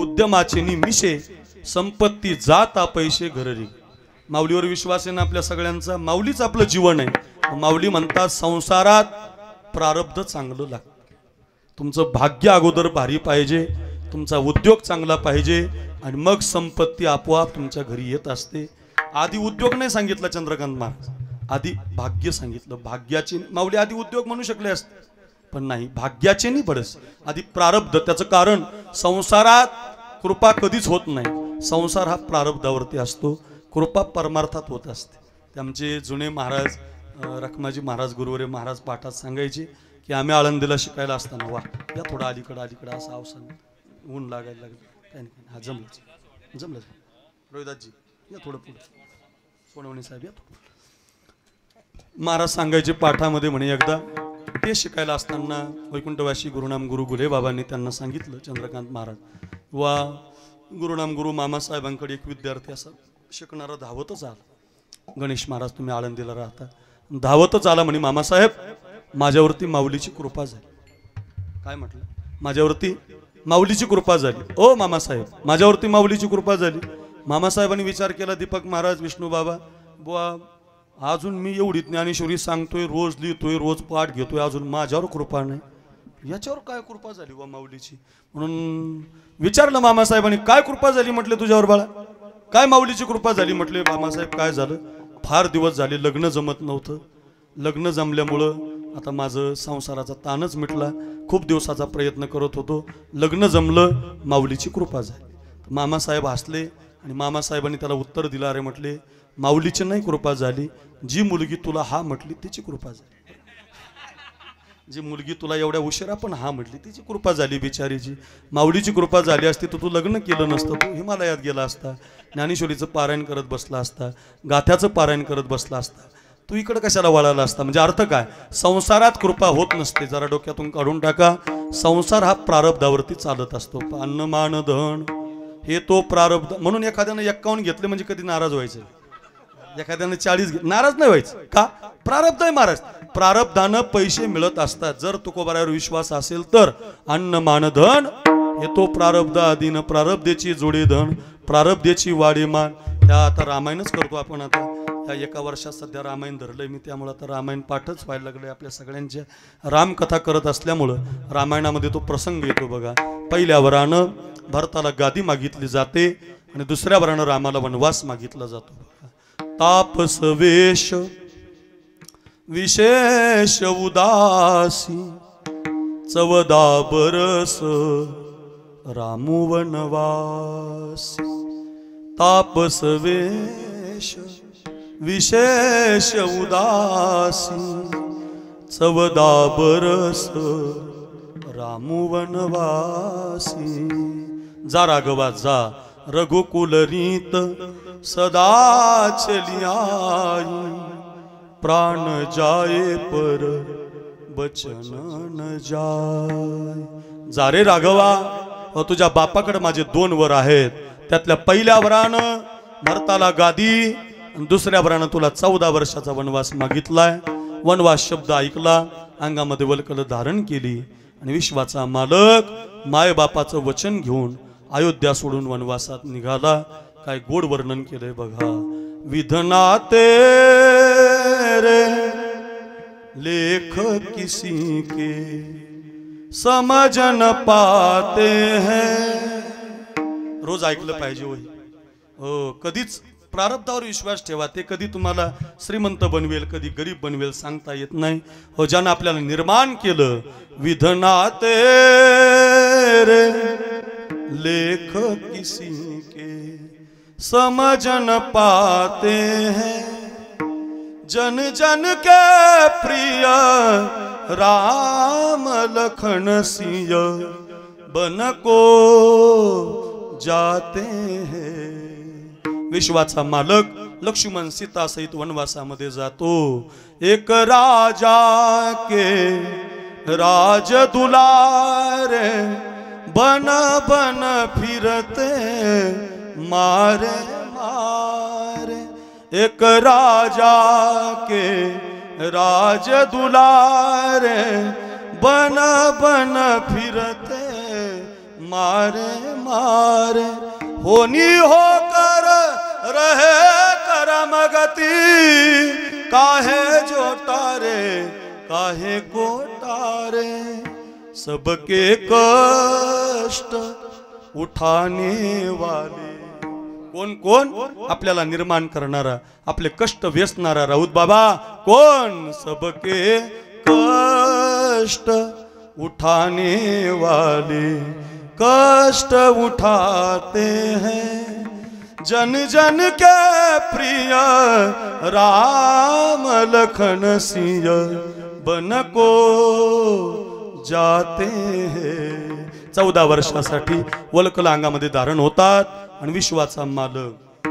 उद्यमाचे नि मिशे संपत्ती जाता पैसे घररी. माऊलीवर विश्वास आहे ना आपल्या सगळ्यांचा. माऊलीच आपलं जीवन आहे. माऊली म्हणतात संसारात प्रारब्ध चांगलं लागतं. तुमचं भाग्य अगोदर भारी पाहिजे, तुमचा उद्योग चांगला पाहिजे आणि मग संपत्ती आपोआप तुमच्या घरी येत असते. आधी उद्योग नाही सांगितला चंद्रकांत महाराज, आधी भाग्य सांगितलं. भाग्याचे माऊली आधी उद्योग म्हणू शकले असते पण नाही, भाग्याचे नाही बडस, आधी प्रारब्ध. त्याचं कारण संसारात कृपा कधीच होत नाही. संसार हा प्रारब्धावरती असतो, कृपा परमार्थात होत असते. ते आमचे जुने महाराज रखमाजी महाराज गुरुवरे महाराज पाठात सांगायचे की आम्ही आळंदीला शिकायला असताना वा या थोडं अलीकडं असं अवसान ऊन लागायला लागलं काही नाही. हा जमलं रोहिदासजी या थोडं पुढे, सोनवणे साहेब या थोडं. महाराज सांगायचे पाठामध्ये म्हणे एकदा ते शिकायला असताना वैकुंठवासी गुरुनाम गुरु गुले बाबांनी त्यांना सांगितलं चंद्रकांत महाराज वा गुरुनाम गुरु मामासाहेबांकडे एक विद्यार्थी असा शिकणारा धावतच आला. गणेश महाराज तुम्ही आळंदीला राहता, धावतच आला म्हणे मामासाहेब माझ्यावरती माऊलीची कृपा झाली. काय म्हटलं? माझ्यावरती माऊलीची कृपा झाली. ओ मामासाहेब माझ्यावरती माऊलीची कृपा झाली. मामासाहेबांनी विचार केला दीपक महाराज विष्णू बाबा बुवा अजून मी एवढी ज्ञानेश्वरी सांगतोय, रोज लिहितोय, रोज पाठ घेतोय, अजून माझ्यावर कृपा नाही, याच्यावर काय कृपा झाली वा माऊलीची? म्हणून विचारलं मामासाहेबांनी काय कृपा झाली म्हटले तुझ्यावर बाळा, काय माऊलीची कृपा झाली म्हटले. मामासाहेब काय झालं, फार दिवस झाले लग्न जमत नव्हतं, लग्न जमल्यामुळं आता माझं संसाराचा ताणच मिटला, खूप दिवसाचा प्रयत्न करत होतो, लग्न जमलं, माऊलीची कृपा झाली. मामासाहेब हसले आणि मामासाहेबांनी त्याला उत्तर दिलं अरे म्हटले माऊलीची नाही कृपा झाली, जी मुलगी तुला हा म्हटली तिची कृपा झाली. जी मुलगी तुला एवढ्या उशिरा पण हा म्हटली तिची कृपा झाली बिचारीची. माऊलीची कृपा झाली असती तर तू लग्न केलं नसतं, तू हिमालयात गेला असता, ज्ञानेश्वरीचं पारायण करत बसला असता, गाथ्याचं पारायण करत बसला असता, तू इकडं कशाला वळाला असता. म्हणजे अर्थ काय, संसारात कृपा होत नसते. जरा डोक्यातून काढून टाका. संसार हा प्रारब्धावरती चालत असतो. अन्न मान धन हे तो प्रारब्ध. म्हणून एखाद्यानं 51 घेतले म्हणजे कधी नाराज व्हायचं, एखाद्यानं 40 नाराज नाही व्हायचं. का? प्रारब्ध आहे महाराज, प्रारब्धानं पैसे मिळत असतात. जर तुकोबारावर विश्वास असेल तर अन्न मान धन हे तो प्रारब्ध आधीन प्रारब्धेची जोडे धन प्रारब्धेची वाडेमान. त्या आता रामायणच करतो आपण. आता या एका वर्षात सध्या रामायण धरलंय मी, त्यामुळे आता रामायण पाठच व्हायला लागलंय. आपल्या सगळ्यांच्या रामकथा करत असल्यामुळं रामायणामध्ये तो प्रसंग येतो बघा. पहिल्या वरानं भरताला गादी मागितली जाते आणि दुसऱ्या वरानं रामाला वनवास मागितला जातो. तापस वेश विशेष उदासी 14 बरस रामू वनवासी. तापस वेश विशेष उदासी 14 बरस रामू वनवासी. जा राघवा जा रघुकुल रीत सदा चलियाई प्राण जाए पर बचन न जाय. जा रे राघवा, तुझ्या बापाकडे माझे 2 वर आहेत. त्यातल्या पहिल्या वरानं भरताला गादी, दुसऱ्या वरानं तुला 14 वर्षाचा वनवास मागितलाय. वनवास शब्द ऐकला, अंगामध्ये वल्कल धारण केली आणि विश्वाचा मालक माय बापाचं वचन घेऊन अयोध्या सोडून वनवासात निघाला. काय गोड वर्णन केलंय बघा. विधना तेरे लेख किसी के समझ न पाते हैं. रोज ऐकलं पाहिजे होय. हो, कधीच प्रारब्धावर विश्वास ठेवा. ते कधी तुम्हाला श्रीमंत बनवेल, कधी गरीब बनवेल सांगता येत नाही. हो, ज्यानं आपल्याला निर्माण केलं. विधना तेरे लेख किसी के समझ न पाते हैं. जन जन के प्रिय राम लखन सिंह बन को जाते हैं. विश्वाचा मालक लक्ष्मण सीता सहित वनवासामध्ये जातो. एक राजा के राज दुलारे बन बन फिरते मारे मारे. एक राजा के राज दुलारे बन बन फिरते मारे मारे होनी होकर रहे करम गति काहे जोटारे काहे गोटारे सबके कष्ट उठाने वाले कोण कोण आपल्याला निर्माण करणारा आपले कष्ट वेचणारा राऊत बाबा कोण सबके कष्ट उठाने वाले कष्ट उठाते हैं जन जन के प्रिय राम लखन सिंह बन को जाते हैं 14 वर्षासाठी वलकला अंगामध्ये धारण होतात आणि विश्वाचा मालक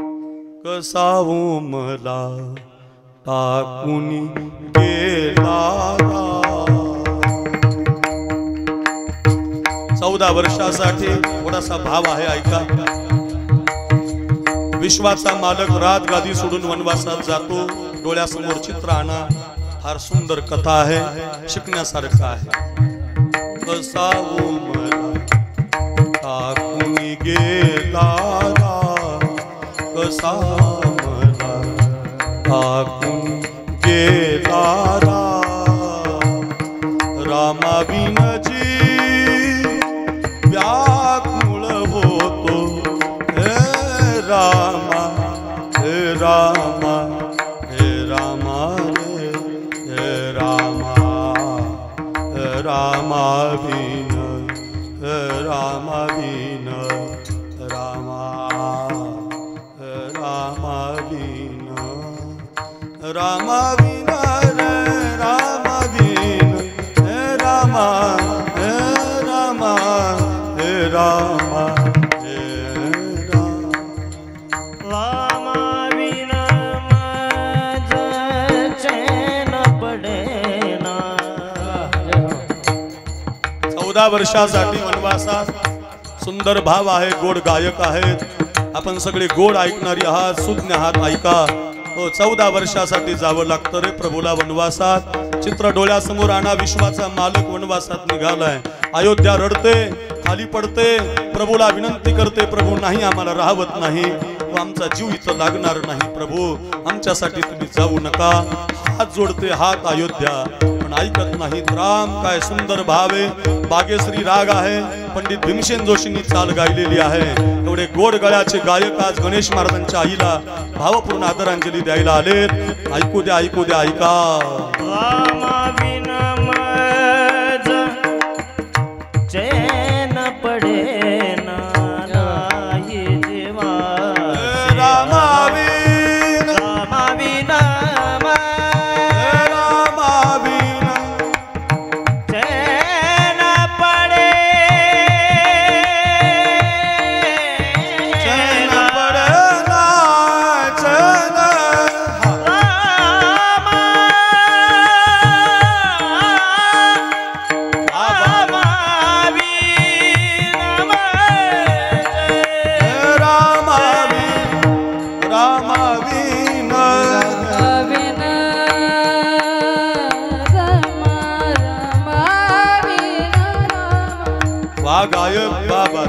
कसावू मला टाकून गेला 14 वर्षासाठी थोडासा भाव आहे ऐका विश्वाचा मालक रात गादी सोडून वनवासात जातो डोळ्यासमोर चित्र आणा फार सुंदर कथा आहे शिकण्यासारखं आहे कसावू मला टाकून गेला कसा मला टाकून गेला रामा बिनजी व्याकुळ होतो हे रामा हे रामा हे रामा हे रामा हे रामा बिन हे रामा बिन रामा हे रामा बिन रामा बिन रामा बिन हे रामा हे रामा हे रामा वर्षासाठी वनवासात सुंदर भाव आहे गोड गायक आहेत आपण सगळे गोड ऐकणारी आहात सुज्ञ आहात ऐका हो 14 वर्षासाठी जावं लागतं रे प्रभूला वनवासात चित्र डोळ्यासमोर आणा विश्वाचा मालक वनवासात निघालाय अयोध्या रडते खाली पडते प्रभूला विनंती करते प्रभू नाही आम्हाला राहवत नाही आमचा जीव इथं लागणार नाही प्रभू आमच्यासाठी तुम्ही जाऊ नका हात जोडते हात अयोध्या पण ऐकत नाहीत राम काय सुंदर भाव आहे बागेश्री राग आहे पंडित भीमसेन जोशींनी चाल गायलेली आहे एवढे गोड गळ्याचे गायक आज गणेश महाराजांच्या आईला भावपूर्ण आदरांजली द्यायला आलेत ऐकू द्या ऐका चैन पडे ना नाही देवा गायक बाबा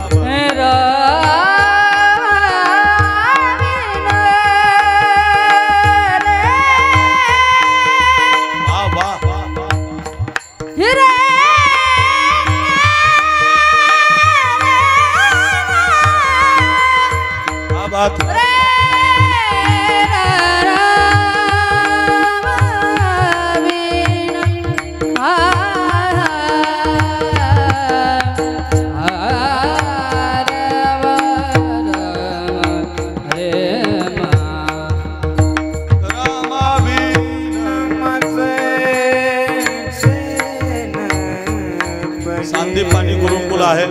बात सांदीपानी गुरुकुल आहे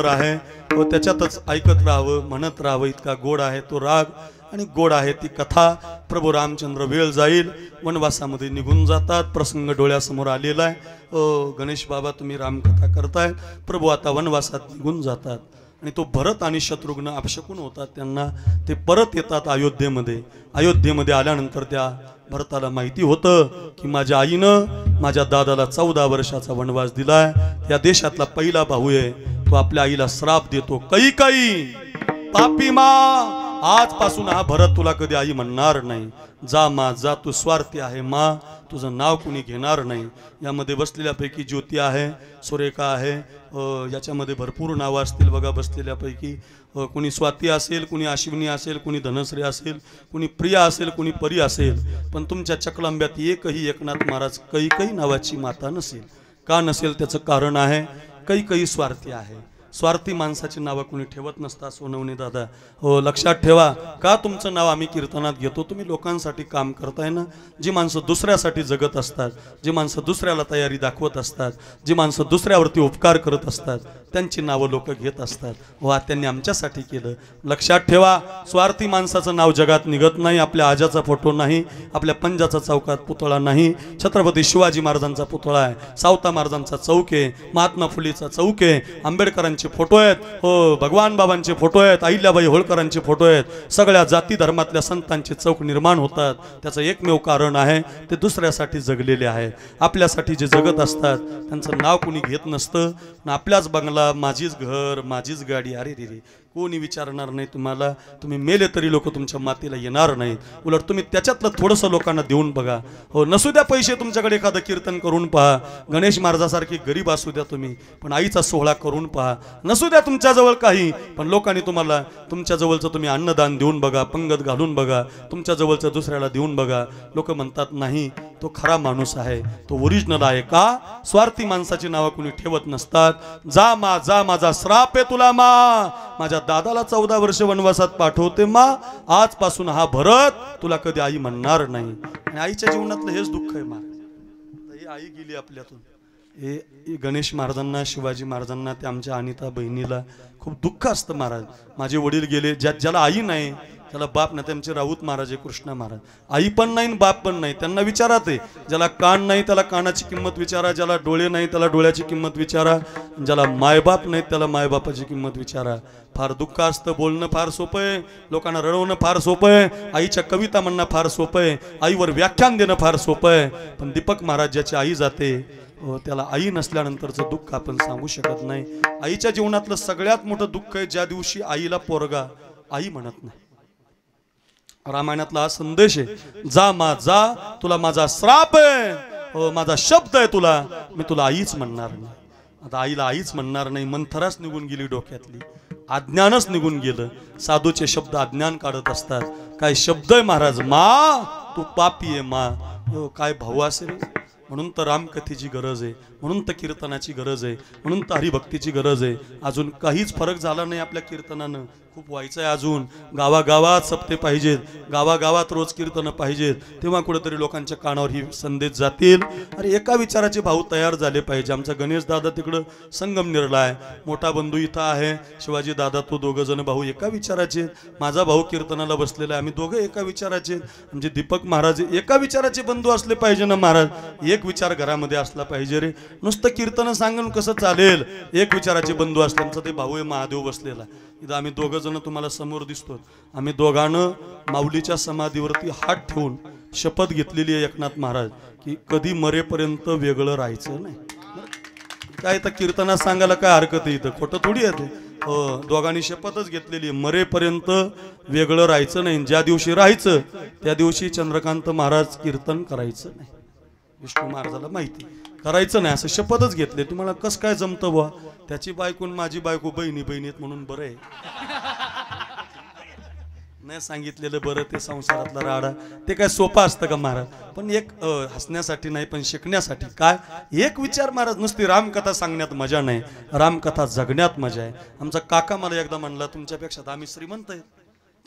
सुंदर आहे व त्याच्यातच ऐकत राहावं, म्हणत राहावं. इतका गोड आहे तो राग आणि गोड आहे ती कथा. प्रभू रामचंद्र वेळ जाईल वनवासामध्ये निघून जातात. प्रसंग डोळ्यासमोर आलेला आहे. गणेश बाबा तुम्ही रामकथा करताय. प्रभू आता वनवासात निघून जातात आणि तो भरत आणि शत्रुघ्न अपशकून होतात. त्यांना ते परत येतात अयोध्येमध्ये. अयोध्येमध्ये आल्यानंतर त्या भरताला माहिती होतं की माझ्या आईनं माझ्या दादाला 14 वर्षाचा वनवास दिलाय. या देशातला पहिला भाऊ आहे. तो आपल्या आईला श्राप देतो, कैकेयी पापी मा, आजपासून हा भरत तुला कधी आई म्हणणार नाही. जा मा जा, तू स्वार्थी आहे मा, तुझं नाव कुणी घेणार नाही. यामध्ये बसलेल्यापैकी ज्योती आहे, सुरेखा आहे, याच्यामध्ये भरपूर नावं असतील बघा बसलेल्यापैकी. कुणी स्वाती असेल, कुणी अश्विनी असेल, कुणी धनश्री असेल, कुणी प्रिया असेल, कुणी परी असेल. पण तुमच्या चकलांब्यात एकही एकनाथ महाराज कैकेयी नावाची माता नसेल. का नसेल त्याचं कारण आहे, कैकेयी स्वार्थी आहे. स्वार्थी माणसाची नावं कोणी ठेवत नसतात सोनवणे दादा. हो लक्षात ठेवा. का तुमचं नाव आम्ही कीर्तनात घेतो? तुम्ही लोकांसाठी काम करताय ना. जी माणसं दुसऱ्यासाठी जगत असतात, जी माणसं दुसऱ्याला तयारी दाखवत असतात, जी माणसं दुसऱ्यावरती उपकार करत असतात, त्यांची नावं लोक घेत असतात. वा त्यांनी आमच्यासाठी केलं. लक्षात ठेवा, स्वार्थी माणसाचं नाव जगात निघत नाही. आपल्या आजाचा फोटो नाही, आपल्या पंजाचा चौकात पुतळा नाही, छत्रपती शिवाजी महाराजांचा पुतळा आहे, सावता महाराजांचा चौक आहे, महात्मा फुलेचा चौक आहे, आंबेडकरांचे फोटो आहेत, हो भगवान बाबांचे फोटो आहेत, अहिल्याबाई होळकरांचे फोटो आहेत. सगळ्या जाती धर्मातल्या संतांचे चौक निर्माण होतात. त्याचं एकमेव कारण आहे ते दुसऱ्यासाठी जगलेले आहेत. आपल्यासाठी जे जगत असतात त्यांचं नाव कोणी घेत नसतं. आपल्याच बंगला, माझीच घर, माझीच गाडी, अरे रे रे कोणी विचारणार नाही तुम्हाला. तुम्ही मेले तरी लोक तुमच्या मातीला येणार नाहीत. उलट तुम्ही त्याच्यातलं थोडंसं लोकांना देऊन बघा. हो नसू द्या पैसे तुमच्याकडे, एखादं कीर्तन करून पहा. गणेश महाराजासारखी गरीब असू द्या तुम्ही, पण आईचा सोहळा करून पहा. नसू द्या तुमच्याजवळ काही, पण लोकांनी तुम्हाला तुमच्या जवळचं तुम्ही अन्नदान देऊन बघा, पंगत घालून बघा, तुमच्या जवळचं दुसऱ्याला देऊन बघा. लोक म्हणतात नाही तो खरा माणूस आहे, तो ओरिजिनल आहे. का? स्वार्थी माणसाची नावं कुणी ठेवत नसतात. जा मा जा, माझा श्राप आहे तुला मा, माझ्या दादाला 14 वर्ष वनवासात पाठवते मा, आजपासून हा भरत तुला कधी आई म्हणणार नाही. आणि आईच्या जीवनातलं हेच दुःख आहे मा. ही आई गेली आपल्यातून. हे गणेश महाराजांना, शिवाजी महाराजांना, ते आमच्या अनिता बहिणीला खूप दुःख असतं महाराज. माझे वडील गेले. ज्याला आई नाही त्याला बाप नाही. त्यांचे राऊत महाराज आहे, कृष्णा महाराज. आई पण नाही बाप पण नाही. त्यांना विचारा ते. ज्याला कान नाही त्याला कानाची किंमत विचारा, ज्याला डोळे नाही त्याला डोळ्याची किंमत विचारा, ज्याला मायबाप नाही त्याला मायबापाची किंमत विचारा. फार दुःख असतं. बोलणं फार सोपं आहे, लोकांना रडवणं फार सोपं आहे, आईच्या कविता म्हणणं फार सोपं आहे, आईवर व्याख्यान देणं फार सोपं आहे. पण दीपक महाराज ज्याची आई जाते त्याला आई नसल्यानंतरचं दुःख आपण सांगू शकत नाही. आईच्या जीवनातलं सगळ्यात मोठं दुःख आहे ज्या दिवशी आईला पोरगा आई म्हणत नाही. रामायणातला हा संदेश आहे. जा मा जा, तुला माझा श्राप आहे, माझा शब्द आहे तुला, मी तुला आईच म्हणणार नाही. आता आईला आईच म्हणणार नाही. मंथराच निघून गेली डोक्यातली, अज्ञानच निघून गेलं. साधूचे शब्द अज्ञान काढत असतात. काय शब्द आहे महाराज, मा तू पापी आहे मा. काय भाऊ असेल. म्हणून तर रामकथेची गरज आहे, म्हणून तर कीर्तनाची गरज आहे, म्हणून तर हरिभक्तीची गरज आहे. अजून काहीच फरक झाला नाही आपल्या कीर्तनानं. खूप व्हायचं आहे अजून. गावागावात सप्ते पाहिजेत, गावागावात रोज कीर्तनं पाहिजेत. तेव्हा कुठेतरी लोकांच्या कानावर ही संदेश जातील. अरे एका विचाराचे भाऊ तयार झाले पाहिजे. आमचा गणेश दादा तिकडं संगमनेरला आहे, मोठा बंधू इथं आहे, शिवाजी दादा, तो दोघं जण भाऊ एका विचाराचे. माझा भाऊ कीर्तनाला बसलेला आहे, आम्ही दोघं एका विचाराचे. म्हणजे दीपक महाराज एका विचाराचे बंधू असले पाहिजे ना महाराज. एक विचार घरामध्ये असला पाहिजे रे. नुसतं कीर्तन सांगून कसं चालेल. एक विचाराचे बंधू असले. आमचा ते भाऊ आहे महादेव बसलेला. इथं आम्ही दोघं जण तुम्हाला समोर दिसतो. आम्ही दोघांनं माऊलीच्या समाधीवरती हात ठेवून शपथ घेतलेली आहे एकनाथ महाराज की कधी मरेपर्यंत वेगळं राहायचं नाही. काय तर कीर्तनात सांगायला काय हरकत आहे, इथं खोटं थोडी आहे ते. दोघांनी शपथच घेतलेली आहे, मरेपर्यंत वेगळं राहायचं नाही. ज्या दिवशी राहायचं त्या दिवशी चंद्रकांत महाराज कीर्तन करायचं नाही. विष्णू महाराजाला माहिती करायचं नाही असं शपथच घेतले. तुम्हाला कसं काय जमतं बुवा. त्याची बायकून माझी बायको बहिणी बहिणीत म्हणून बरं आहे. नाही सांगितलेलं बरं ते संसारातला राडा. ते काय सोपं असतं का महाराज. पण एक हसण्यासाठी नाही पण शिकण्यासाठी. काय एक विचार महाराज. नुसती रामकथा सांगण्यात मजा नाही, रामकथा जगण्यात मजा आहे. आमचा काका मला एकदा म्हणला तुमच्यापेक्षा आम्ही श्रीमंत आहेत.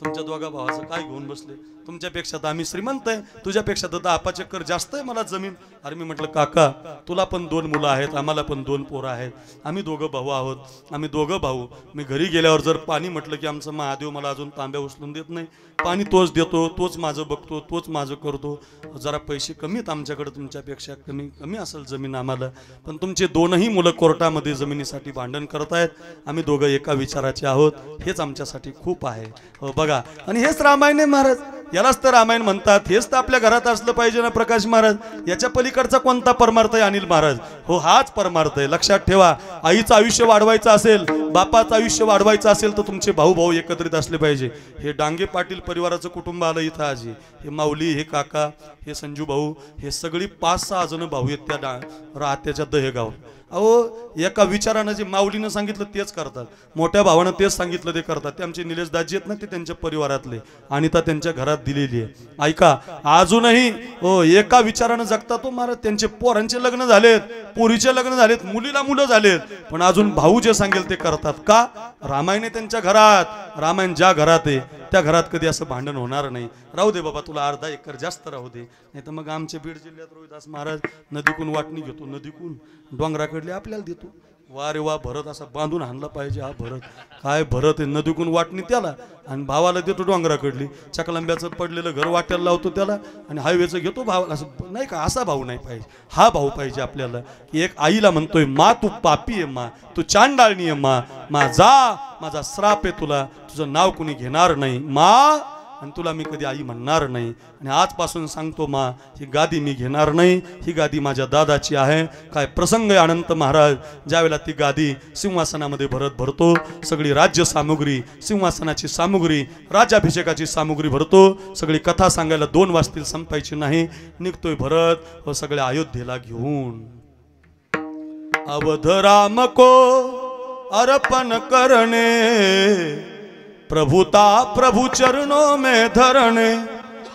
तुमच्या दोघा भावाचं काय घेऊन बसले? तुमच्यापेक्षा तर आम्ही श्रीमंत आहे, तुझ्यापेक्षा तर 10 चक्कर जास्त आहे मला जमीन. अरे मी म्हटलं काका, तुला पण 2 मुलं आहेत, आम्हाला पण 2 पोरं आहेत, आम्ही दोघं भाऊ आहोत, आम्ही दोघं भाऊ. मी घरी गेल्यावर जर पाणी म्हटलं की आमचं महादेव मला अजून तांब्या उचलून देत नाही. पाणी तोच देतो, तोच माझं बघतो, तोच माझं करतो. जरा पैसे कमी आहेत आमच्याकडे, तुमच्यापेक्षा कमी असेल जमीन आम्हाला, पण तुमचे 2ही मुलं कोर्टामध्ये जमिनीसाठी भांडण करत आहेत. आम्ही दोघं एका विचाराचे आहोत, हेच आमच्यासाठी खूप आहे. हो बघा, आणि हेच रामायण आहे महाराज, यालाच तर रामायण म्हणतात. हेच तर आपल्या घरात असलं पाहिजे ना प्रकाश महाराज. याच्या पलीकडचा कोणता परमार्थ आहे अनिल महाराज? हो हाच परमार्थ आहे. लक्षात ठेवा, आईचं आयुष्य वाढवायचं असेल, बापाचं आयुष्य वाढवायचं असेल तर तुमचे भाऊ भाऊ एकत्रित असले पाहिजे. हे डांगे पाटील परिवाराचं कुटुंब आलं इथं आजी, हे माऊली, हे काका, हे संजू भाऊ, हे सगळी 5-6 जण भाऊ आहेत त्या राहत्याच्या दहेगाव. अहो एका विचारानं जे माऊलीनं सांगितलं तेच करतात, मोठ्या भावानं तेच सांगितलं ते करतात. ते आमचे निलेश दाजी आहेत ना, ते त्यांच्या परिवारातले, आणि त्या त्यांच्या घरात दिलेली आहे. ऐका, अजूनही हो एका विचारानं जगतात तो महाराज. त्यांचे पोरांचे लग्न झालेत, पोरीचे लग्न झालेत, मुलीला मुलं झालेत, पण अजून भाऊ जे सांगेल ते करतात. का? रामायण आहे त्यांच्या घरात. रामायण ज्या घरात आहे त्या घरात कधी असं भांडण होणार नाही. राहू दे बाबा, तुला अर्धा एकर जास्त राहू दे, नाही तर मग आमच्या बीड जिल्ह्यात रोहिदास महाराज नदीकून वाटणी घेतो, नदीकून डोंगराकडले आपल्याला देतो. वा रे वा, भरत असा बांधून आणला पाहिजे. हा भरत काय भरत आहे, नदीकून वाटणी त्याला आणि भावाला देतो डोंगराकडली. चकलंब्याचं पडलेलं घर वाट्याला लावतो त्याला आणि हायवेचं घेतो भावाला. असं नाही का, असा भाऊ नाही पाहिजे, हा भाऊ पाहिजे आपल्याला. की एक आईला म्हणतोय, मा तू पापी आहे, मा तू चांडाळणी आहे, मा जा, माझा श्राप आहे तुला, तुझं नाव कुणी घेणार नाही मा, आणि तुला मी कधी आई म्हणणार नाही. आणि आजपासून सांगतो मा, ही गादी मी घेणार नाही, ही गादी माझ्या दादाची आहे. काय प्रसंग आहे अनंत महाराज, ज्यावेळेला ती गादी सिंहासनामध्ये भरतो, सगळी राज्य सामुग्री, सिंहासनाची सामुग्री, राज्याभिषेकाची सामुग्री भरतो. सगळी कथा सांगायला 2 वाजतील, संपायची नाही. निघतोय भरत व सगळ्या अयोध्येला घेऊन. अवध राम को अर्पण करणे, प्रभुता प्रभु चरणों में धरने,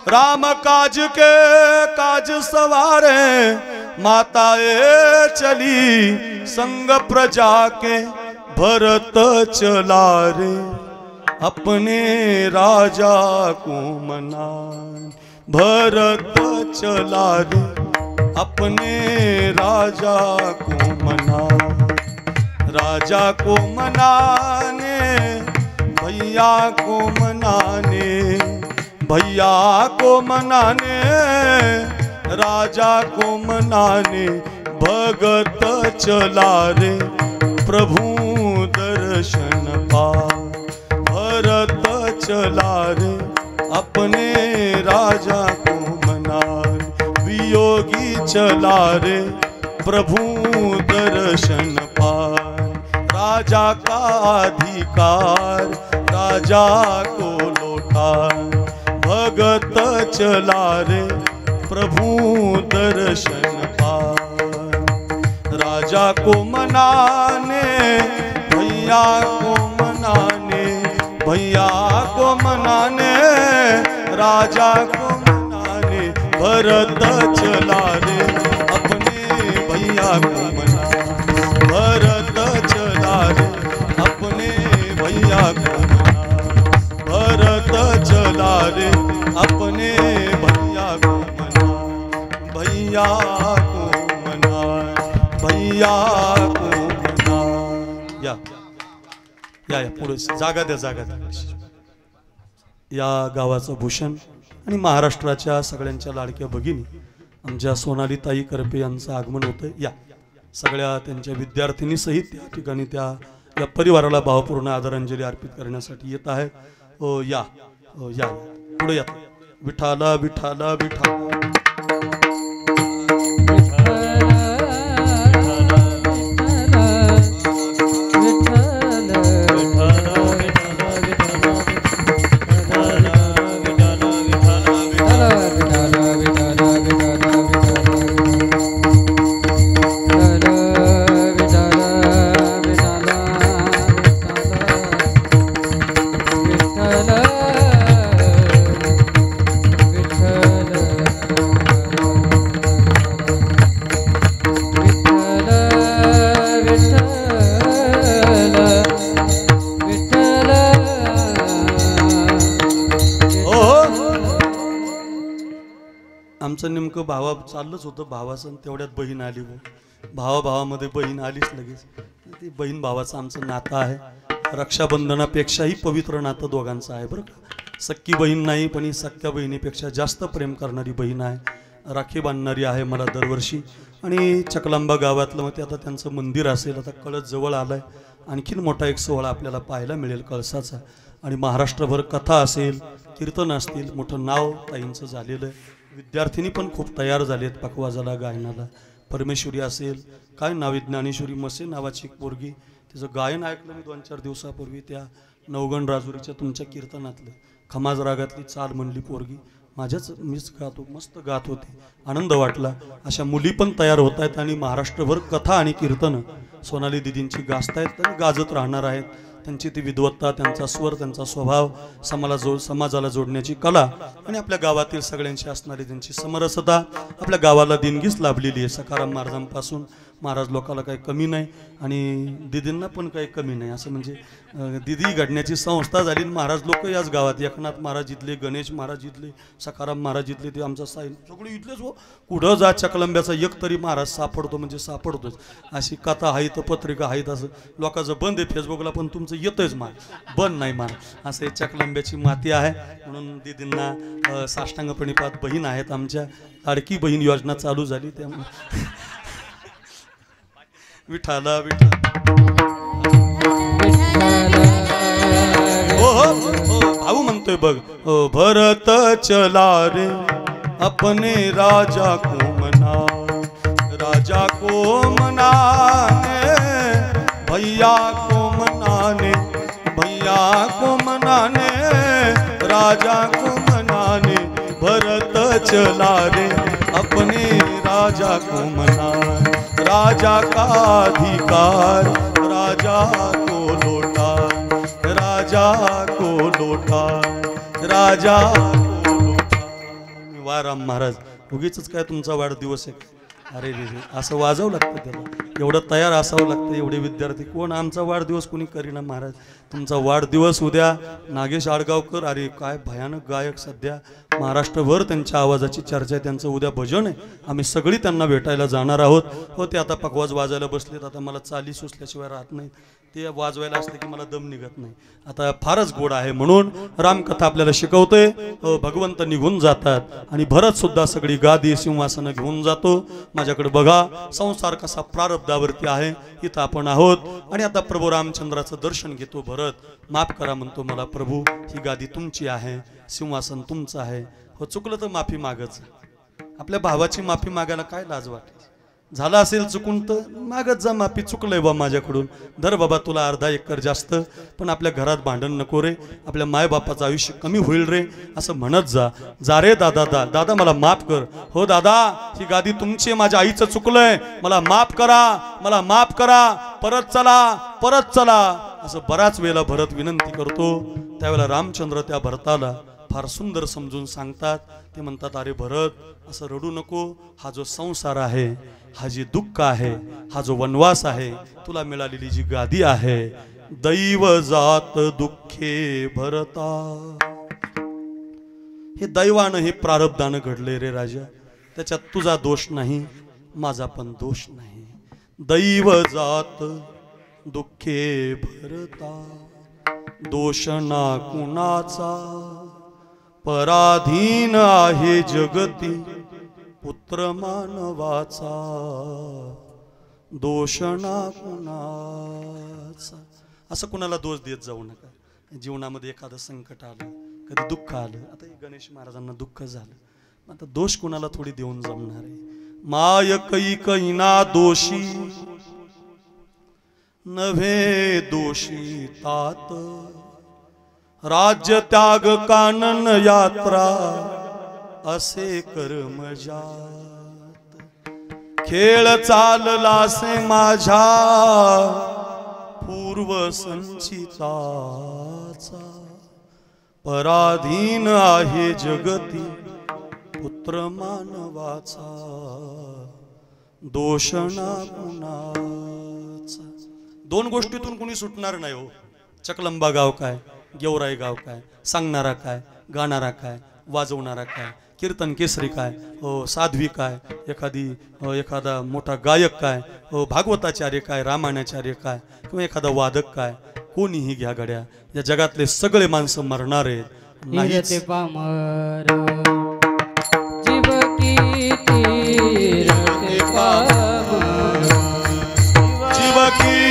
राम काज के काज सवारे, माताए चली संग प्रजा के, भरत चला रे अपने राजा को मनाने, भरत चला रे अपने राजा को मनाने, राजा को मनाने, भैया को मनाने, भैया को मनाने, राजा को मनाने, भगत चला रे प्रभु दर्शन पा, भरत चला रे अपने राजा को मनाने, वियोगी चला रे प्रभु दर्शन पा, राजा का अधिकार राजा को लौटा, भगत चला रे प्रभु दर्शन पा, राजा को मनाने, भैया को मनाने, भैया को मनाने, राजा को मनाने, भरत चला रे अपने भैया को मनाने, भरत चला रे अपने भैया को मनाने, भरत चला रे अपने भैया को मनाने, भैया को मनाने, भैया को मनाने. या पुढे जागा द्या, जागा द्या. या गावाचं भूषण आणि महाराष्ट्राच्या सगळ्यांच्या लाडक्या भगिनी आमच्या सोनाली ताई करपे यांचं आगमन होतं. या सगळ्या त्यांच्या विद्यार्थिनी सहित त्या ठिकाणी त्या परिवाराला भावपूर्ण आदरांजली अर्पित करण्यासाठी येत आहेत. या या पुढे या. विठाला विठाला विठाला आमचं नेमकं भावा चाललंच होतं भावाचं आणि तेवढ्यात बहीण आली हो. भावाभावामध्ये बहीण आलीच लगेच. ती बहीण भावाचं आमचं नातं आहे. रक्षाबंधनापेक्षाही पवित्र नातं दोघांचं आहे बरं का. सख्खी बहीण नाही पण ही सख्ख्या बहिणीपेक्षा जास्त प्रेम करणारी बहीण आहे. राखी बांधणारी आहे मला दरवर्षी. आणि चकलांबा गावातलं मग ते आता त्यांचं मंदिर असेल. आता कळस जवळ आलं आहे. आणखीन मोठा एक सोहळा आपल्याला पाहायला मिळेल कळसाचा. आणि महाराष्ट्रभर कथा असेल, कीर्तन असतील. मोठं नाव ताईंचं झालेलं आहे. विद्यार्थिनी पण खूप तयार झाले आहेत पखवाजाला गायनाला. परमेश्वरी असेल, काय नाव ज्ञानेश्वरी मसे नावाची एक पोरगी, तिचं गायन ऐकलं मी 2-4 दिवसापूर्वी. त्या नवगण राजुरीच्या तुमच्या कीर्तनातलं खमाज रागातली चाल म्हणली पोरगी माझ्याच मीच गातो, मस्त गात होती, आनंद वाटला. अशा मुली पण तयार होत आहेत आणि महाराष्ट्रभर कथा आणि कीर्तनं सोनाली दिदींची गाजतायत आणि गाजत राहणार आहेत. त्यांची ती विद्वत्ता, त्यांचा स्वर, त्यांचा स्वभाव, समाजाला जोडण्याची कला आणि आपल्या गावातील सगळ्यांची असणारी त्यांची समरसता आपल्या गावाला देणगीच लाभलेली आहे. सखाराम महाराजांपासून महाराज लोकाला काही कमी नाही आणि दिदींना पण काही कमी नाही. असं म्हणजे दिदी घडण्याची संस्था झाली. महाराज लोक याच गावात, एकनाथ महाराज इथले, गणेश महाराज इथले, सखाराम महाराज इथले, ते आमचा साईन सगळे इथलेच हो. कुठं जा चकलंब्याचा एक तरी महाराज सापडतो म्हणजे सापडतोच. अशी कथा आहेत, पत्रिका आहेत. असं लोकांचं बंद आहे फेसबुकला पण तुमचं येतंच मान, बंद नाही मान. असं चकलंब्याची माती आहे. म्हणून दिदींना साष्टांग प्रणिपात बहीण आहेत. आमच्या लाडकी बहीण योजना चालू झाली त्यामुळे विठाला विठा भाऊ म्हणतोय बघ. भरत चला रे अपने राजा को मना, राजा को मनाने भैया को मनाने, भैया को मनाने राजा को मनाने. भरत चला रे अपने राजा को मनाने, राजा का अधिकार राजा को लौटा, राजा को लौटा, राजा को लौटा. वा राम महाराज, उगीच काय तुमचा वाढदिवस आहे? अरे रे रे, असं वाजवं लागतं त्याला, एवढं तयार असावं लागतं. एवढे विद्यार्थी कोण आमचा वाढदिवस कोणी करीना महाराज. तुमचा वाढदिवस उद्या नागेश आडगावकर, अरे काय भयानक गायक, सध्या महाराष्ट्रभर त्यांच्या आवाजाची चर्चा आहे. त्यांचं उद्या भजन आहे. आम्ही सगळी त्यांना भेटायला जाणार आहोत. हो, ते आता पखवाज वाजायला बसलेत. आता मला चाली सुचल्याशिवाय राहत नाही. ते वाजवायला असले की मला दम निघत नाही. आता फारच गोड आहे म्हणून रामकथा आपल्याला शिकवतोय. भगवंत निघून जातात आणि भरत सुद्धा सगळी गादी सिंहासनं घेऊन जातो. माझ्याकडे बघा, संसार कसा प्रारब्धावरती आहे. इथं आपण आहोत आणि आता प्रभू रामचंद्राचं दर्शन घेतो. भरत माफ करा म्हणतो मला, प्रभू ही गादी तुमची आहे, सिंहासन तुमचं आहे. हो, चुकलं तर माफी मागच. आपल्या भावाची माफी मागायला काय लाज वाटते? झालं असेल चुकून तर मागत जा माफी. चुकलंय बा माझ्याकडून, धर बाबा तुला अर्धा एकर जास्त, पण आपल्या घरात भांडण नको रे, आपल्या मायबापाचं आयुष्य कमी होईल रे, असं म्हणत जा. जा रे दादा, दादा मला माफ कर. हो दादा, ही गादी तुमची आहे, माझ्या आईचं चुकलंय, मला माफ करा, मला माफ करा, परत चला, परत चला, असं बराच वेळेला भरत विनंती करतो. त्यावेळेला रामचंद्र त्या भरताला फार सुंदर समजून सांगतात. ते म्हणतात, अरे भरत, असं रडू नको. हा जो संसार आहे, हा जे दुःख आहे, हा जो वनवास आहे, तुला मिळालेली जी गादी आहे, दैव जात दुःखे भरता, हे दैवानं, हे प्रारब्धानं घडले रे राजा. त्याच्यात तुझा दोष नाही, माझा पण दोष नाही. दैव जात दुःखे भरता, दोष ना कुणाचा, पराधीन आहे जगती पुत्र मानवाचा, दोष ना कुणाचा. असं कुणाला दोष देत जाऊ नका. जीवनामध्ये एखादं संकट आलं, कधी दुःख आलं, आता गणेश महाराजांना दुःख झालं, आता दोष कुणाला थोडी देऊन जमणार आहे. माय कैकईना दोषी नव्हे दोषी तात, राज्य त्याग कानन यात्रा असे कर्मजात. खेळ चाललासे माझ्या पूर्व संचिताचा, पराधीन आहे जगती पुत्र मानवाचा, दोष ना कुणाचा. दोन गोष्टीतून कुणी सुटणार नाही हो. चकलंबा गाव काय, गेवराई गाव काय, सांगणारा काय, गाणारा काय, वाजवणारा काय, कीर्तन केसरी काय, साध्वी काय, एखादा मोठा गायक काय, भागवताचार्य काय, रामायणाचार्य काय, किंवा एखादा वादक काय, कोणीही घ्या गड्या, या जगातले सगळे माणसं मरणार आहेत. हिरते पामर जीव किती रते पामर जीव किती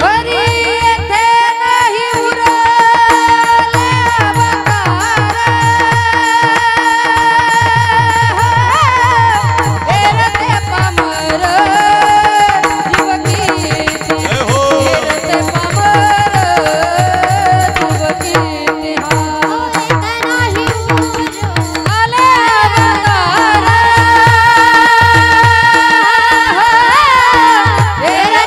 हरी येथे नाही उरले अवतार. हिरते पामर जीव किती हिरते पामर जीव किती आले अवतार. हिरते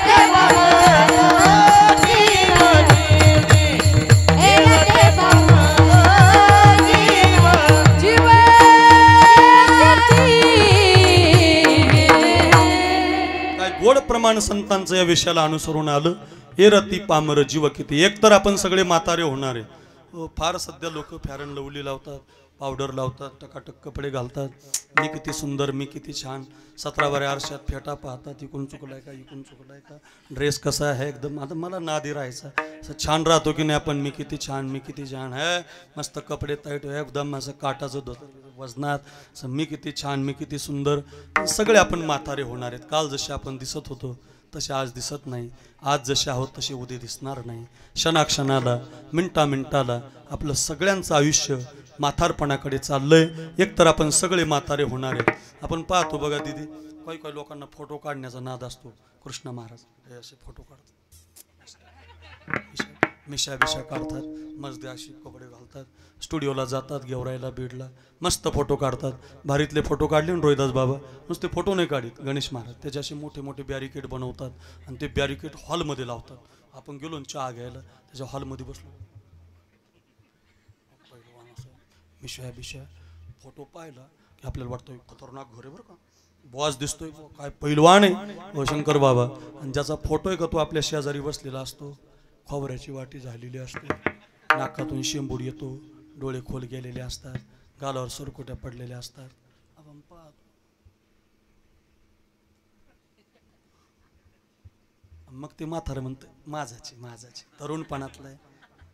जीव काय गोड प्रमाण संतांचं या विषयाला अनुसरून आलं. हे रती पामर जीव किती. एकतर आपण सगळे म्हातारे होणार आहे. फार सध्या लोक फॅरन लवली लावतात, पावडर लावतात, टकाटक कपडे घालतात, मी किती सुंदर, मी किती छान, 17 आरशात फेटा पाहतात, इकून चुकलाय का, इकून चुकलाय का, ड्रेस कसा आहे एकदम. आता मला नादी राहायचा, असं छान राहतो की नाही आपण, मी किती छान, मी किती छान आहे, मस्त कपडे टाईट एकदम असं काटाचं वजनात, असं मी किती छान, मी किती सुंदर. सगळे आपण म्हातारे होणार आहेत. काल जसे आपण दिसत होतो तसे आज दिसत नाही, आज जसे आहोत तसे उद्या दिसणार नाही. क्षणाक्षणाला, मिनटा मिनटाला आपलं सगळ्यांचं आयुष्य म्हातारपणाकडे चाललंय. एकतर आपण सगळे म्हातारे होणार आहेत. आपण पाहतो बघा दीदी, काही काही लोकांना फोटो काढण्याचा नाद असतो. कृष्ण महाराज हे असे फोटो काढतात, मिशा बिशा काढतात, मजदे अशी कपडे घालतात, स्टुडिओला जातात, गेवरायला बीडला, मस्त फोटो काढतात. भारीतले फोटो काढले ना रोहिदास बाबा, नुसते फोटो नाही काढत गणेश महाराज, त्याचे असे मोठे मोठे बॅरिकेड बनवतात आणि ते बॅरिकेड हॉलमध्ये लावतात. आपण गेलो ना चहा घ्यायला, त्याच्या हॉलमध्ये बसलो, मिशा बिशा फोटो पाहिला की आपल्याला वाटतं खतरनाक घर आहे बरं का, बॉस दिसतोय, काय पैलवान आहे शंकर बाबा. आणि ज्याचा फोटो आहे का तो आपल्या शेजारी बसलेला असतो, खोबऱ्याची वाटी झालेली असते, नाकातून शेंबूड येतो, डोळे खोल गेलेले असतात, गालावर सुरकुट्या पडलेल्या असतात. आपण पाहतो, मग ते म्हातारं म्हणतं माझाची माझाची, तरुणपणातला आहे,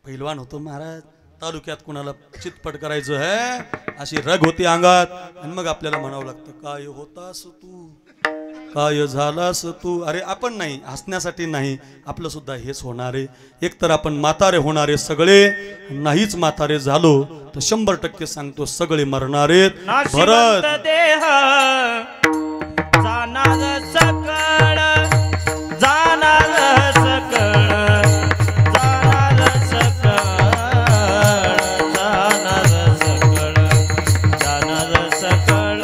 पैलवान होतो महाराज, तालुक्यात कुणाला चितपट करायचं है, अशी रग होती अंगात. आणि मग आपल्याला म्हणावं लागतं काय होतास तू, काय झालास तू. अरे आपण नाही, हसण्यासाठी नाही, आपलं सुद्धा हेच होणार आहे. एकतर आपण म्हातारे होणारे सगळे, नाहीच म्हातारे झालो तर 100% सांगतो सगळे मरणारे. भरत देह जाणार सकळ, जाणार सकळ, जाणार सकळ, जाणार सकळ, जाणार सकळ.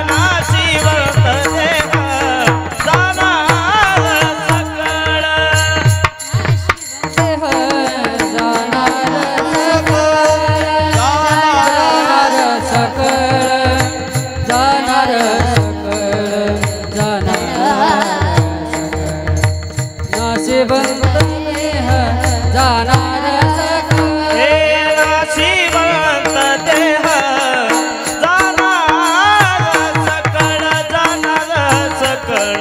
नाशिवंत देह जाणार सकळ. देह जाणार सकळ, जाणार सकळ, जाणार सकळ, नाशिवंत देह जाणार सकळ. हे नाशिवंत देह जाणार सकळ, जाणार सकळ,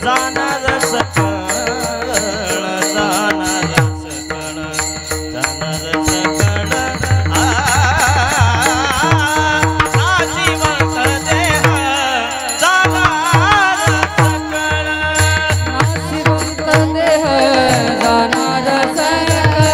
जाणार सकळ, जाणार सकळ, जाणार सकळ. नाशिवंत देह जाणार सकळ. नाशिवंत देह जाणार सकळ,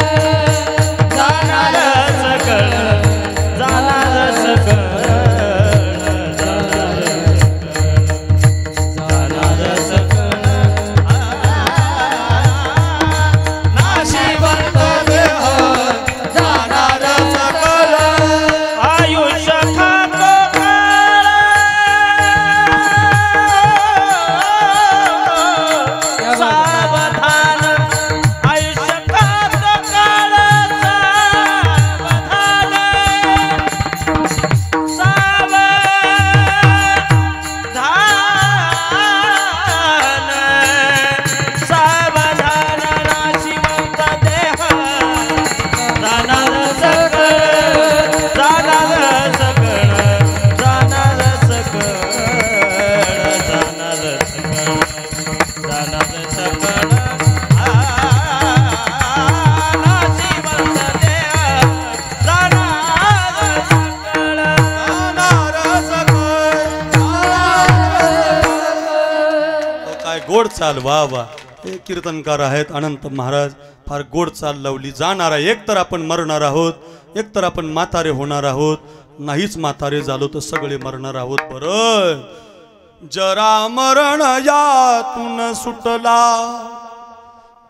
चाल वा वा. हे कीर्तनकार आहेत अनंत महाराज. फार गोड चाल लावली. जाणार आहे. एक तर आपण मरणार आहोत, एक तर आपण म्हातारे होणार आहोत. नाहीच म्हातारे झालो तर सगळे मरणार आहोत. बरं जरा मरण यातून सुटला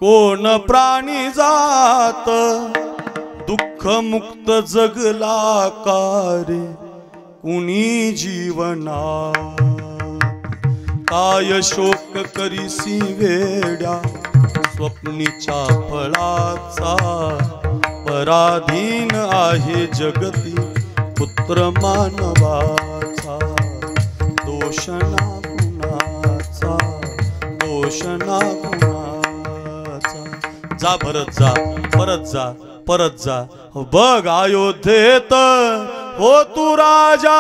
कोण प्राणी जात, दुःख मुक्त जगला कारे कुणी जीवना. काय शोक करीसी वेड्या स्वप्नीच्या फळाचा, पराधीन आहे जगती पुत्र मानवाचा. दोष ना कुणाचा, दोष ना कुणाचा. जा भरत जा, परत जा, परत जा. बघ अयोध्येत हो तू राजा,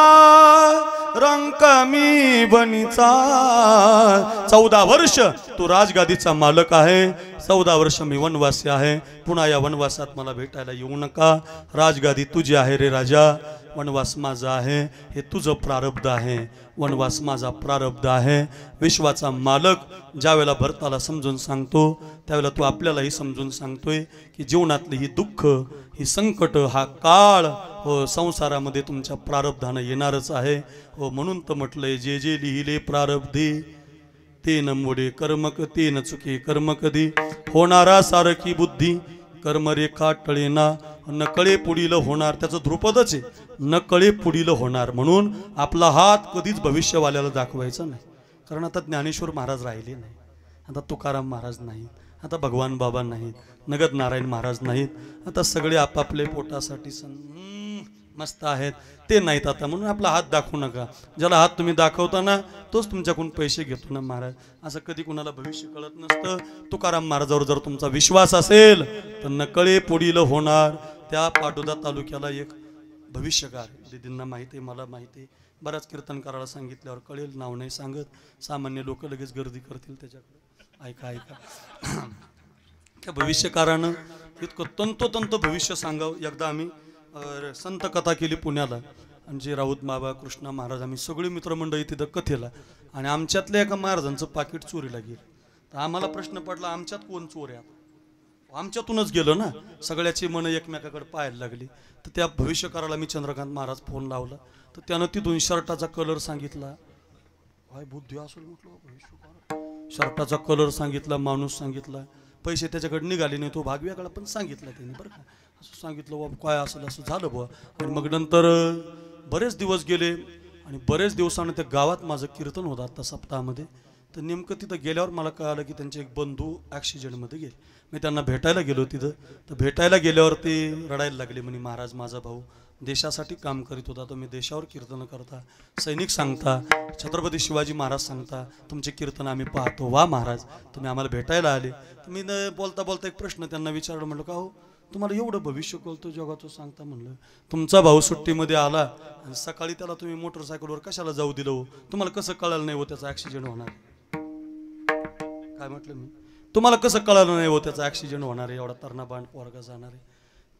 रंक मी बनीचा. 14 वर्ष तू राजगादीचा मालक आहे. 14 वर्ष मी वनवासी आहे. पुन्हा या वनवासात मला भेटायला येऊ नका. राजगादी तुझी आहे रे राजा, वनवास माझा आहे. हे तुझं प्रारब्ध आहे, वनवास माझा प्रारब्ध आहे. विश्वाचा मालक ज्यावेळेला भरताला समजून सांगतो त्यावेळेला तू आपल्यालाही समजून सांगतोय की जीवनातली ही दुःख, ही संकट, हा काळ हो संसारामध्ये तुमच्या प्रारब्धानं येणारच आहे. हो म्हणून तर म्हटलंय जे जे लिहिले प्रारब्धे ते न मोडे कर्मक, ते न चुके कर्म कधी. होणारा सारखी बुद्धी कर्मरेखा टळेना, न कळे पुढील होणार. त्याचं ध्रुपदच आहे, न कळे पुढील होणार. म्हणून आपला हात कधीच भविष्यवाल्याला दाखवायचा नाही. कारण आता ज्ञानेश्वर महाराज राहिले नाही, आता तुकाराम महाराज नाहीत, आता भगवान बाबा नाहीत, नगद नारायण महाराज नाहीत. आता सगळे आपापले पोटासाठी मस्त आहेत, ते नाहीत आता. म्हणून आपला हात दाखवू नका. ज्याला हात तुम्ही दाखवता ना तोच तुमच्याकडून पैसे घेतो ना महाराज. असं कधी कुणाला भविष्य कळत नसतं. तुकाराम महाराजावर जर तुमचा विश्वास असेल तर नकळे पुढील होणार. त्या पाटोदा तालुक्याला एक भविष्यकार दिदींना माहिती आहे, मला माहिती आहे. बऱ्याच कीर्तनकाराला सांगितल्यावर कळेल, नाव नाही सांगत. सामान्य लोक लगेच गर्दी करतील त्याच्याकडे. ऐका ऐका त्या भविष्यकारानं इतकं तंतोतंत भविष्य सांगावं. एकदा आम्ही संत कथा केली पुण्याला, आणि जे राऊत बाबा, कृष्णा महाराज, आम्ही सगळी मित्रमंडळी तिथं कथेला. आणि आमच्यातल्या एका महाराजांचं पाकिट चोरीला गेलं. तर आम्हाला प्रश्न पडला आमच्यात कोण चोर आहे. आमच्यातूनच गेलो ना. सगळ्याची मन एकमेकाकडे पाहायला लागली. तर त्या भविष्यकाराला मी चंद्रकांत महाराज फोन लावला. तर त्यानं तिथून शर्टाचा कलर सांगितला. काय बुद्धी असेल म्हटलं भविष्यकार. शर्टाचा कलर सांगितला, माणूस सांगितला, पैसे त्याच्याकडे निघाले नाही, तो भाग वेगळा पण सांगितला त्यांनी. बरं का असं सांगितलं बाबा काय असेल असं झालं बुवा. आणि मग नंतर बरेच दिवस गेले आणि बरेच दिवसानं त्या गावात माझं कीर्तन होतं आता सप्ताहामध्ये. तर नेमकं तिथं गेल्यावर मला कळालं की त्यांचे एक बंधू ॲक्सिडेंटमध्ये गेले. मी त्यांना भेटायला गेलो तिथं. तर भेटायला गेल्यावर ते रडायला लागले. म्हणे महाराज माझा भाऊ देशासाठी काम करीत होता, तुम्ही देशावर कीर्तन करता, सैनिक सांगता, छत्रपती शिवाजी महाराज सांगता, तुमचे कीर्तन आम्ही पाहतो. वा महाराज तुम्ही आम्हाला भेटायला आले. तर मी बोलता बोलता एक प्रश्न त्यांना विचारलं. म्हटलं का हो तुम्हाला एवढं भविष्य कळतं जगाचं सांगता. म्हणलं तुमचा भाऊ सुट्टीमध्ये आला आणि सकाळी त्याला तुम्ही मोटरसायकलवर कशाला जाऊ दिलं हो, तुम्हाला कसं कळालं नाही हो त्याचा ॲक्सिडेंट होणार. काय म्हटलं मी, तुम्हाला कसं कळालं नाही हो त्याचा ॲक्सिडेंट होणार आहे, एवढा तरणा पोरगा जाणार आहे.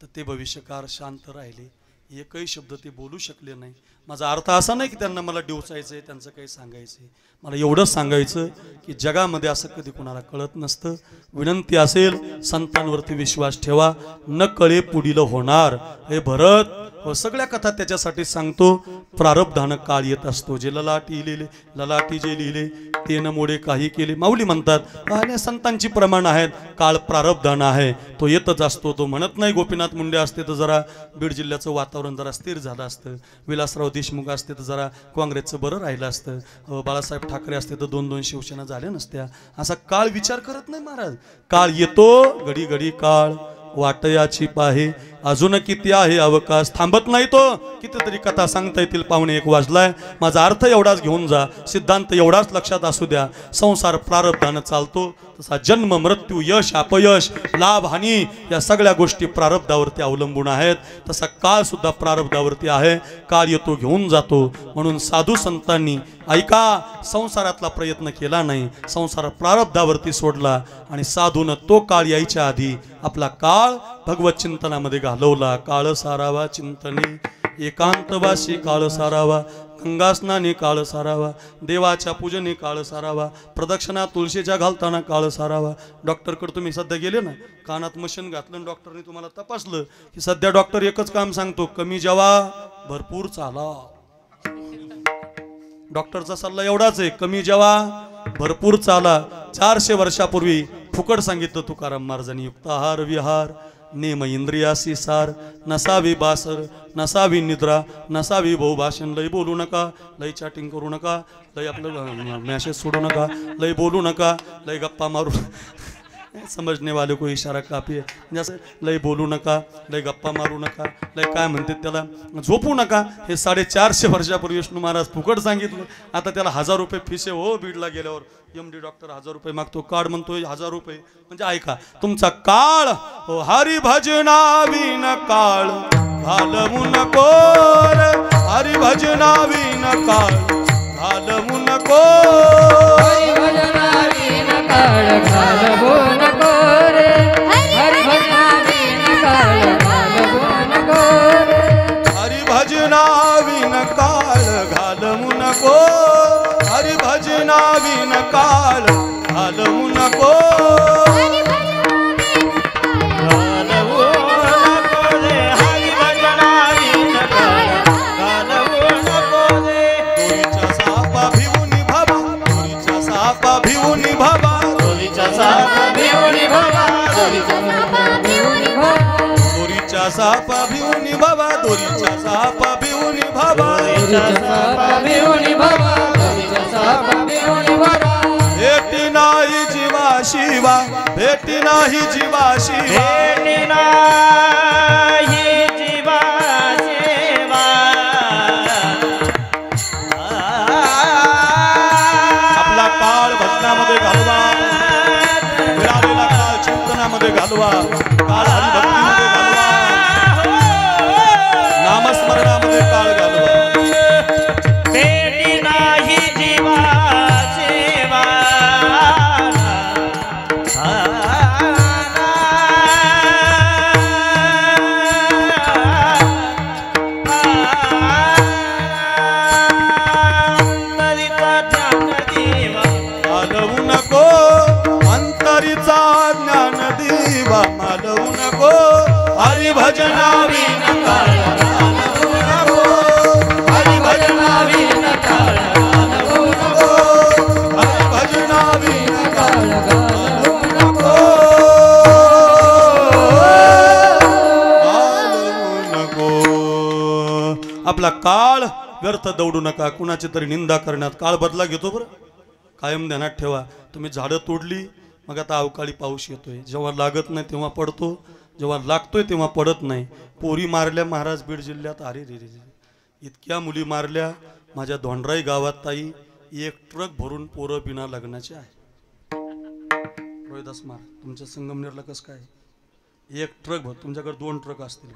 तर ते भविष्यकार शांत राहिले. एकही शब्द ते बोलू शकले नाही. माझा अर्थ असा नाही की त्यांना मला डिवचायचं आहे, त्यांचं काही सांगायचं आहे. मला एवढंच सांगायचं की जगामध्ये असं कधी कोणाला कळत नसतं. विनंती असेल संतांवरती विश्वास ठेवा, न कळे पुढील होणार. हे भरत सगळ्या कथा त्याच्यासाठी सांगतो. प्रारब्धानं काळ येत असतो. जे ललाटी लिहिले, ललाटी जे लिहिले ते न मोडे काही केले. माऊली म्हणतात आणि संतांची प्रमाण आहेत. काळ प्रारब्धानं आहे, तो येतच असतो. तो म्हणत नाही गोपीनाथ मुंडे असते तर जरा बीड जिल्ह्याचं वातावरण जरा स्थिर झालं असतं, विलासराव देशमुख असते तर जरा काँग्रेसचं बरं राहिलं असतं, बाळासाहेब ठाकरे असते तर 2-2 शिवसेना झाल्या नसत्या. असा काळ विचार करत नाही महाराज. काळ येतो घडी घडी काळ वाटयाची पाहे, अजून किती आहे अवकाश. थांबत नाही तो. कितीतरी कथा सांगता येतील. 1:15 वाजलाय. माझा अर्थ एवढाच घेऊन जा, सिद्धांत एवढाच लक्षात असू द्या. संसार प्रारब्धानं चालतो. तसा जन्म मृत्यू, यश अपयश, लाभ हानी या सगळ्या गोष्टी प्रारब्धावरती अवलंबून आहेत. तसा काळ सुद्धा प्रारब्धावरती आहे. काळ येतो घेऊन जातो. म्हणून साधू संतांनी ऐका, संसारातला प्रयत्न केला नाही, संसार प्रारब्धावरती सोडला आणि साधून तो काळ यायच्या आधी आपला काळ भगवत चिंतनामध्ये घालवला. काळ सारावा चिंतने एकांतवासी काळ सारावा, गंगास्नानी काळ सारावा, देवाच्या पूजने काळ सारावा, प्रदक्षिणा तुळशीच्या घालताना काळ सारावा. डॉक्टरकडे तुम्ही सध्या गेले ना, कानात मशीन घातलं, डॉक्टरने तुम्हाला तपासलं की सध्या डॉक्टर एकच काम सांगतो, कमी जेवा, भरपूर चाला. डॉक्टरचा सल्ला एवढाच आहे, कमी जेवा, भरपूर चाला. 400 वर्षापूर्वी फुकट सांगितलं तुकाराम महाराजांनी, युक्त आहार विहार, नेम इंद्रियासी सार, नसावी बासर, नसावी निद्रा, नसावी बहुभाषण. लय बोलू नका, लय चॅटिंग करू नका, लय आपलं मॅसेज सोडू नका, लय बोलू नका, लय गप्पा मारू. समजने वाले को इशारा काफी आहे. जसं लय बोलू नका, लय गप्पा मारू नका, लय काय म्हणते त्याला झोपू नका. हे 450 वर्षापूर्वी विष्णू महाराज फुकट सांगितलं. आता त्याला 1000 रुपये फीस आहे हो. बीडला गेल्यावर MD डॉक्टर 1000 रुपये मागतो, कार्ड म्हणतोय 1000 रुपये. म्हणजे ऐका, तुमचा काळ हो हरी भजना विन काळ घालवू नको रे, हरी भजना विन काळ घालवू नको, हरी भजना विन काळ घालवू नको रे, हरी भजना विन काळ घालवू नको रे, हरी भजना विन काळ घालवू नको, हरी भजना विन काळ घालवू नको, घालवू नको रे, हरी भजना विन काळ घालवू नको रे. दोरीच्या सापा भिवून भावा, दोरीच्या सापा भिवून भावा, दोरीच्या सापा भिवून भावा, दोरीच्या सापा भिवून भावा, दोरीच्या सापा भिवून भावा, दोरीच्या सापा भिवून भावा, दोरीच्या सापा भिवून भावा, दोरीच्या सापा भिवून भावा. भेटी नाही जीवा शिवा, भेटी नाही जीवा शिवा, भेटी नाही जीवा शिवा. आपला काळ भजनामध्ये घालवा, मिळालेला काळ चिंतनामध्ये घालवा, काळ हरिभक्तीमध्ये घालवा, नामस्मरणामध्ये काळ घालवा. भेटी नाही जीवा शिवा. मालवू नको अंतरीचा ज्ञान दिवा, मालवू नको हरी भजना विन काळ घालवू नको, हरी भजना विन काळ घालवू नको, हरी भजना विन काळ घालवू नको, घालवू नको. आपला काळ व्यर्थ दौडू नका, कुणाची तरी निंदा करण्यात. काळ बदला घेतो बरं, कायम ध्यानात ठेवा. तुम्ही झाडं तोडली, मग आता अवकाळी पाऊस येतोय. जेव्हा लागत नाही तेव्हा पडतो, जेव्हा लागतोय तेव्हा पडत नाही. पोरी मारल्या महाराज बीड जिल्ह्यात, अरे रे रे रे, इतक्या मुली मारल्या. माझ्या धोंडराई गावात ताई 1 ट्रक भरून पोरं बिना लग्नाचे आहे. रोहिदास महाराज तुमच्या संगमनेरला कसं काय 1 ट्रक भर, तुमच्याकडे 2 ट्रक असतील.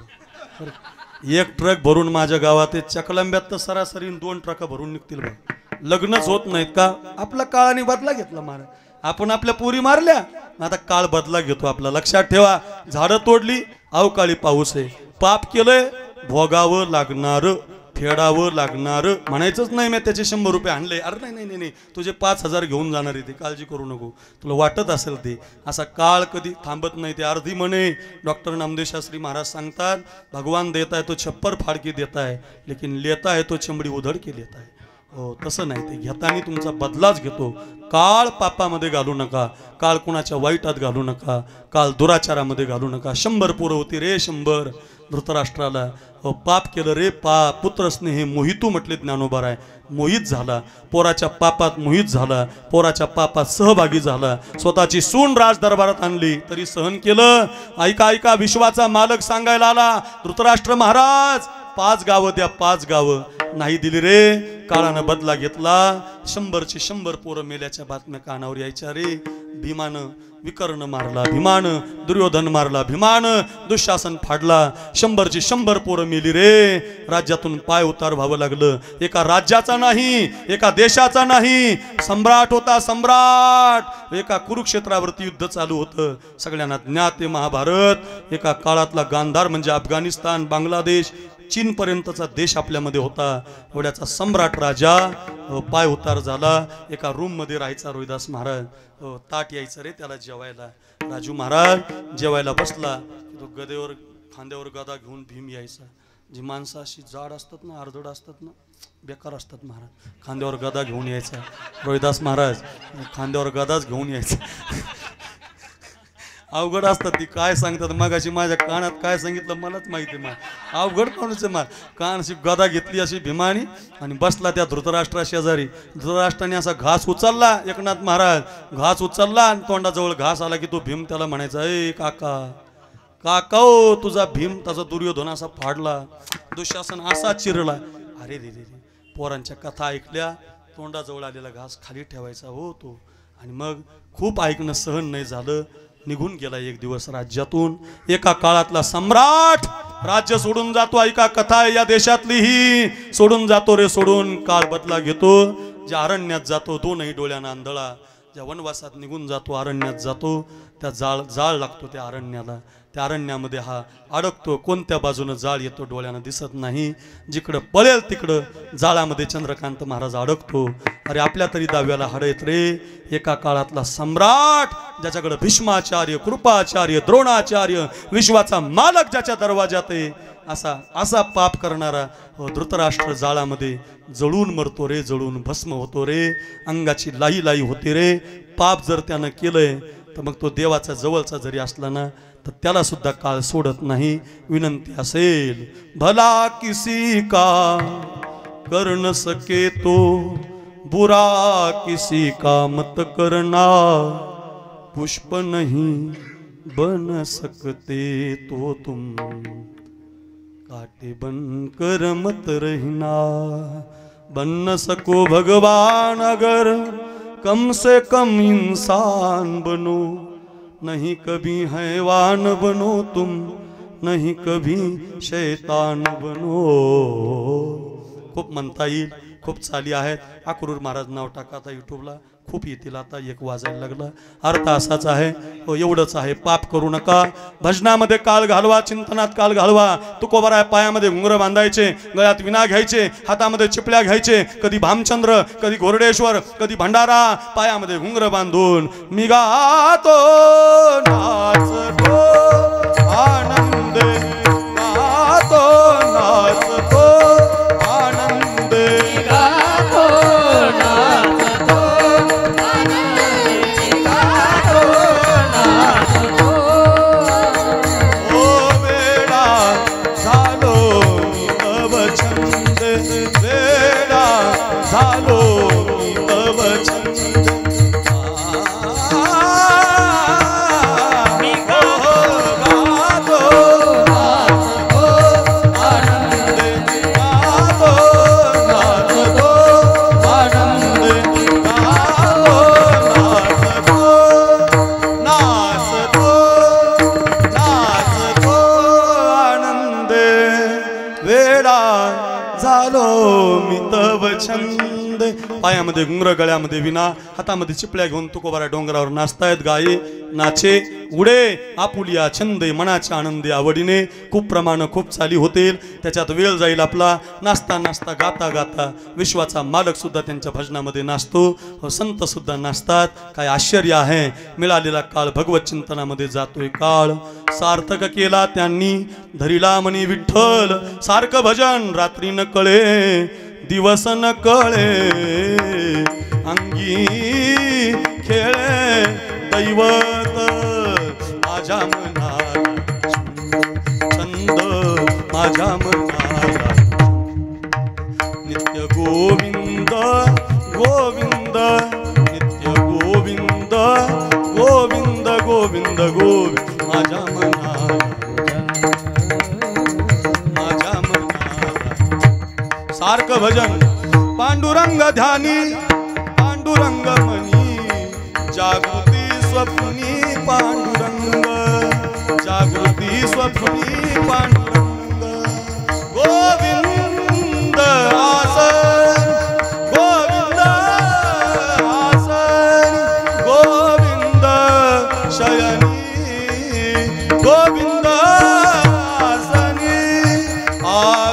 1 ट्रक भरून माझ्या गावात आहे. चकलंब्यात तर सरासरी 2 ट्रका भरून निघतील बा. लग्नच होत नाहीत का? आपला काळाने बदला घेतला महाराज. आपण आपल्या पोरी मारल्या, आता काळ बदला घेतो आपला. लक्षात ठेवा, झाडं तोडली, अवकाळी पाऊस आहे. पाप केलंय, भोगावं लागणार, फेडावं लागणार. म्हणायचंच नाही मी त्याचे 100 रुपये आणले. अरे नाही नाही नाही, तुझे 5000 घेऊन जाणार आहे ते, काळजी करू नको. तुला वाटत असेल ते. असा काळ कधी थांबत नाही. ते अर्धी म्हणे डॉक्टर नामदेव शास्त्री महाराज सांगतात, भगवान देता है तो छप्पर फाड़ के देता है, लेकिन लेता है तो चमडी उधड़ के लेता है. हो तसं नाही, ते घेताना तुमचा बदलाच घेतो. काळ पापामध्ये घालू नका, काळ कुणाच्या वाईटात घालू नका, काळ दुराचारामध्ये घालू नका. 100 पोरं होती रे, 100 धृतराष्ट्राला. हो पाप केलं रे, पुत्र स्नेह मोहितू म्हटले ज्ञानोबा राय. मोहित झाला, पोराच्या पापात मोहित झाला, पोराच्या पापात सहभागी झाला. स्वतःची सून राज दरबारात आणली तरी सहन केलं. ऐका ऐका, विश्वाचा मालक सांगायला आला, धृतराष्ट्र महाराज 5 गावं द्या, 5 गावं. नाही दिली रे. काळानं बदला घेतला. 100ची 100 पोरं मेल्याच्या बातम्या कानावर यायच्या रे. भीमानं विकर्ण मारला, भीमानं दुर्योधन मारला, भीमानं दुःशासन फाडला. 100ची 100 पोरं मेली रे. राज्यातून पाय उतार व्हावं लागलं. एका राज्याचा नाही, एका देशाचा नाही, सम्राट होता सम्राट. एका कुरुक्षेत्रावरती युद्ध चालू होतं. सगळ्यांना ज्ञात आहे महाभारत. एका काळातला गांधार म्हणजे अफगाणिस्तान, बांगलादेश, चीनपर्यंतचा देश आपल्यामध्ये होता. एवढ्याचा सम्राट राजा पाय उतार झाला. एका रूममध्ये राहायचा रोहिदास महाराज. ताट यायचं रे त्याला जेवायला. राजू महाराज जेवायला बसला की तो गदेवर खांद्यावर गदा घेऊन भीम यायचा. जी माणसं अशी जाड असतात ना, अर्धड असतात ना, बेकार असतात महाराज. खांद्यावर गदा घेऊन यायचा रोहिदास महाराज. खांद्यावर गदाच घेऊन यायचा. अवघड असतात ती. काय सांगतात मगाशी माझ्या कानात काय सांगितलं मलाच माहिती आहे. अवघड माणूस आहे. कान अशी गदा घेतली अशी भीमानी आणि बसला त्या धृतराष्ट्रा शेजारी. धृतराष्ट्राने असा घास उचलला. एकनाथ महाराज घास उचलला आणि तोंडाजवळ घास आला की तो भीम त्याला म्हणायचा, ए काका काका ओ तुझा भीम. त्याचा दुर्योधन असा फाडला. दुःशासन असा चिरला. अरे रे रे रे. पोरांच्या कथा ऐकल्या. तोंडाजवळ आलेला घास खाली ठेवायचा हो तो. आणि मग खूप ऐकणं सहन नाही झालं. निघून गेला एक दिवस राज्यातून. एका काळातला सम्राट राज्य सोडून जातो. ऐका कथा आहे या देशातली ही. सोडून जातो रे सोडून. काळ बदला घेतो. ज्या अरण्यात जातो दोनही डोळ्यानं आंधळा. ज्या वनवासात निघून जातो अरण्यात जातो त्या जाळ लागतो त्या अरण्याला. त्या अरण्यामध्ये हा अडकतो. कोणत्या बाजूनं जाळ येतो डोळ्यानं दिसत नाही. जिकडं पळेल तिकडं जाळामध्ये चंद्रकांत महाराज अडकतो. अरे आपल्या तरी दाव्याला हाड येत रे. एका काळातला सम्राट ज्याच्याकडे भीष्माचार्य कृपाचार्य द्रोणाचार्य विश्वाचा मालक ज्याच्या दरवाजात आहे असा पाप करणारा धृतराष्ट्र जाळामध्ये जळून मरतो रे. जळून भस्म होतो रे. अंगाची लाई लाई होते रे. पाप जर त्यानं केलंय तर मग तो देवाचा जवळचा जरी असला ना तर त्याला सुद्धा काळ सोडत नाही. विनंती असेल भला किसी का कर न सके तो बुरा किसी का मत करना. पुष्प नहीं बन सकते तो तुम काटे बन कर मत रहना. बन न सको भगवान अगर कम से कम इंसान बनो. नहीं कभी हैवान बनो तुम. नहीं कभी शैतान बनो. खूप म्हणता येईल. खूप चाली आहेत. अक्रूर महाराज नाव टाका आता यूट्यूबला. खूप येतील आता. एक वाजायला लागला. अर्थ असाच आहे. एवढंच आहे. पाप करू नका. भजनामध्ये काळ घालवा. चिंतनात काळ घालवा. तुकोबराय पायामध्ये घुंगर बांधायचे. गळ्यात विना घ्यायचे. हातामध्ये चिपल्या घ्यायचे. कधी भामचंद्र कधी घोरडेश्वर कधी भंडारा. पायामध्ये घुंगर बांधून मी गातो नाचतो आनंदे. गातो नाचतो आनंदे. पायामध्ये घुंगर गळ्यामध्ये विना हातामध्ये चिपल्या घेऊन तुकोबारा डोंगरावर नाचतायत. गाये नाचे उडे आपुलिया छंदे मनाच्या आनंदी आवडीने. खूप प्रमाण खूप चाली होतील. त्याच्यात वेळ जाईल आपला. नाचता नाचता गाता गाता विश्वाचा मालक सुद्धा त्यांच्या भजनामध्ये नाचतो. संत सुद्धा नाचतात. काय आश्चर्य आहे. मिळालेला काळ भगवत चिंतनामध्ये जातोय. काळ सार्थक केला त्यांनी धरिला मनी विठ्ठल. सारखं भजन रात्री न कळे दिवस न कळे. अंगी खेळे दैवत माझ्या मनाला छंद माझ्या मनाला. नित्य गोविंद गोविंद नित्य गोविंद गोविंद गोविंद गोविंद माझ्या मनाला माझ्या मनाला. सारखं भजन. पांडुरंग ध्यानी पांडुरंग मनी. जागृती स्वप्नी पांडुरंग. जागृती स्वप्नी पांडुरंग. गोविंद आसन गोविंद आसन गोविंद शयनी गोविंद आसनी. आ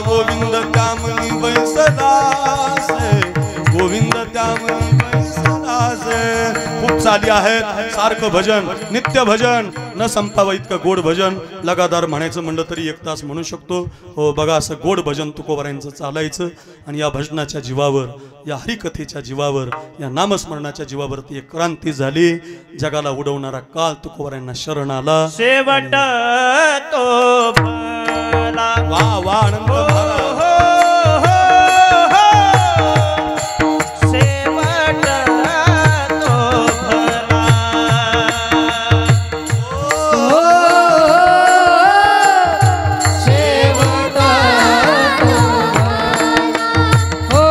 चाली आहेत सारखं भजन नित्य भजन न संपावं इतकं गोड भजन लगातार म्हणायचं म्हणलं तरी 1 तास म्हणू शकतो हो बघा असं गोड भजन तुकोबारायांचं चालायचं आणि या भजनाच्या जीवावर या हरिकथेच्या जीवावर या नामस्मरणाच्या जीवावरती एक क्रांती झाली जगाला उडवणारा काळ तुकोबारायांना शरण आला शेवट तो भला वा वा आनंद झाला. शेवट तो भला शेवट हो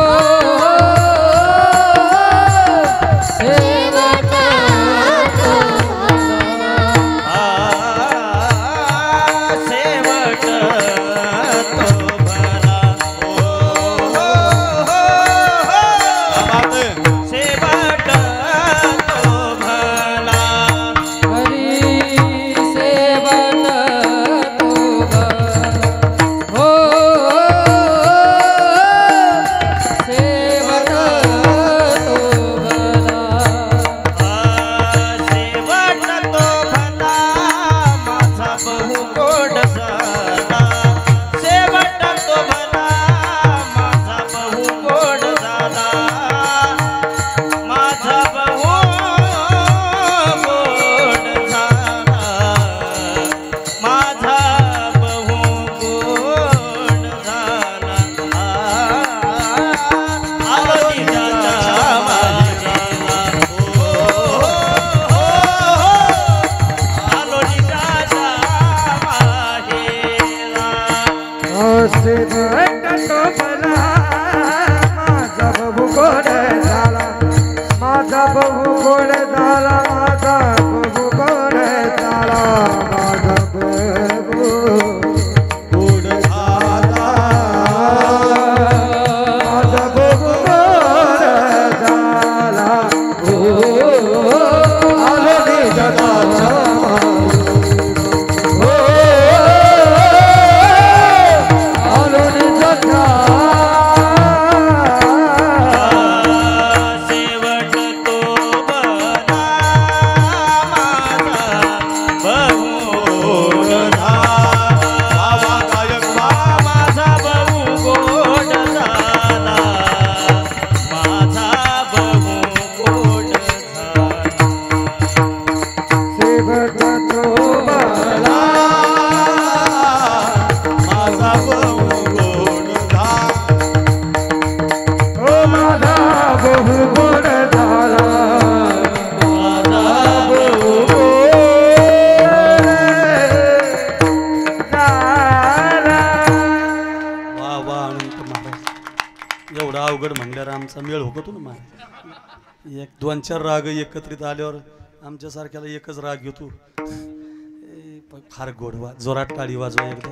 शेवट शेवट तो भला शेवट तो भला हरी सेवट हो सेवट शेवट तो भला माझा बहु गोड झाला शेवट तो भला माझा बहु गोड झाला माझा बहु गोड झाला माझा बहु गोड झाला आलो निजाचा माझ्याला आलो निजाचा माझ्याला शेवट तो भला माझा बहु गोड झाला माझा बहु गोड झाला माझा बहु गोड झाला माझा बहु गोड झाला. माझा बहु गोड झाला आलो निजाचा आलो निजाचा शेवट तो भला माझा बहु गोड झाला वा गायक वा. माझा बहु गोड झाला माझा बहु गोड झाला शेवट तो भला माझा बहु गोड झाला. ओ माझा बहु गोड झाला माझा बहु गोड झाला वा वा अनंत महाराज एवढा अवघड म्हणल्यावर आमचा मेळ होतो ना महाराज 1-2-4 राग एकत्रित आल्यावर आमच्यासारख्याला एकच राग येतो फार गोड वा जोरात टाळी वाजवा एकदा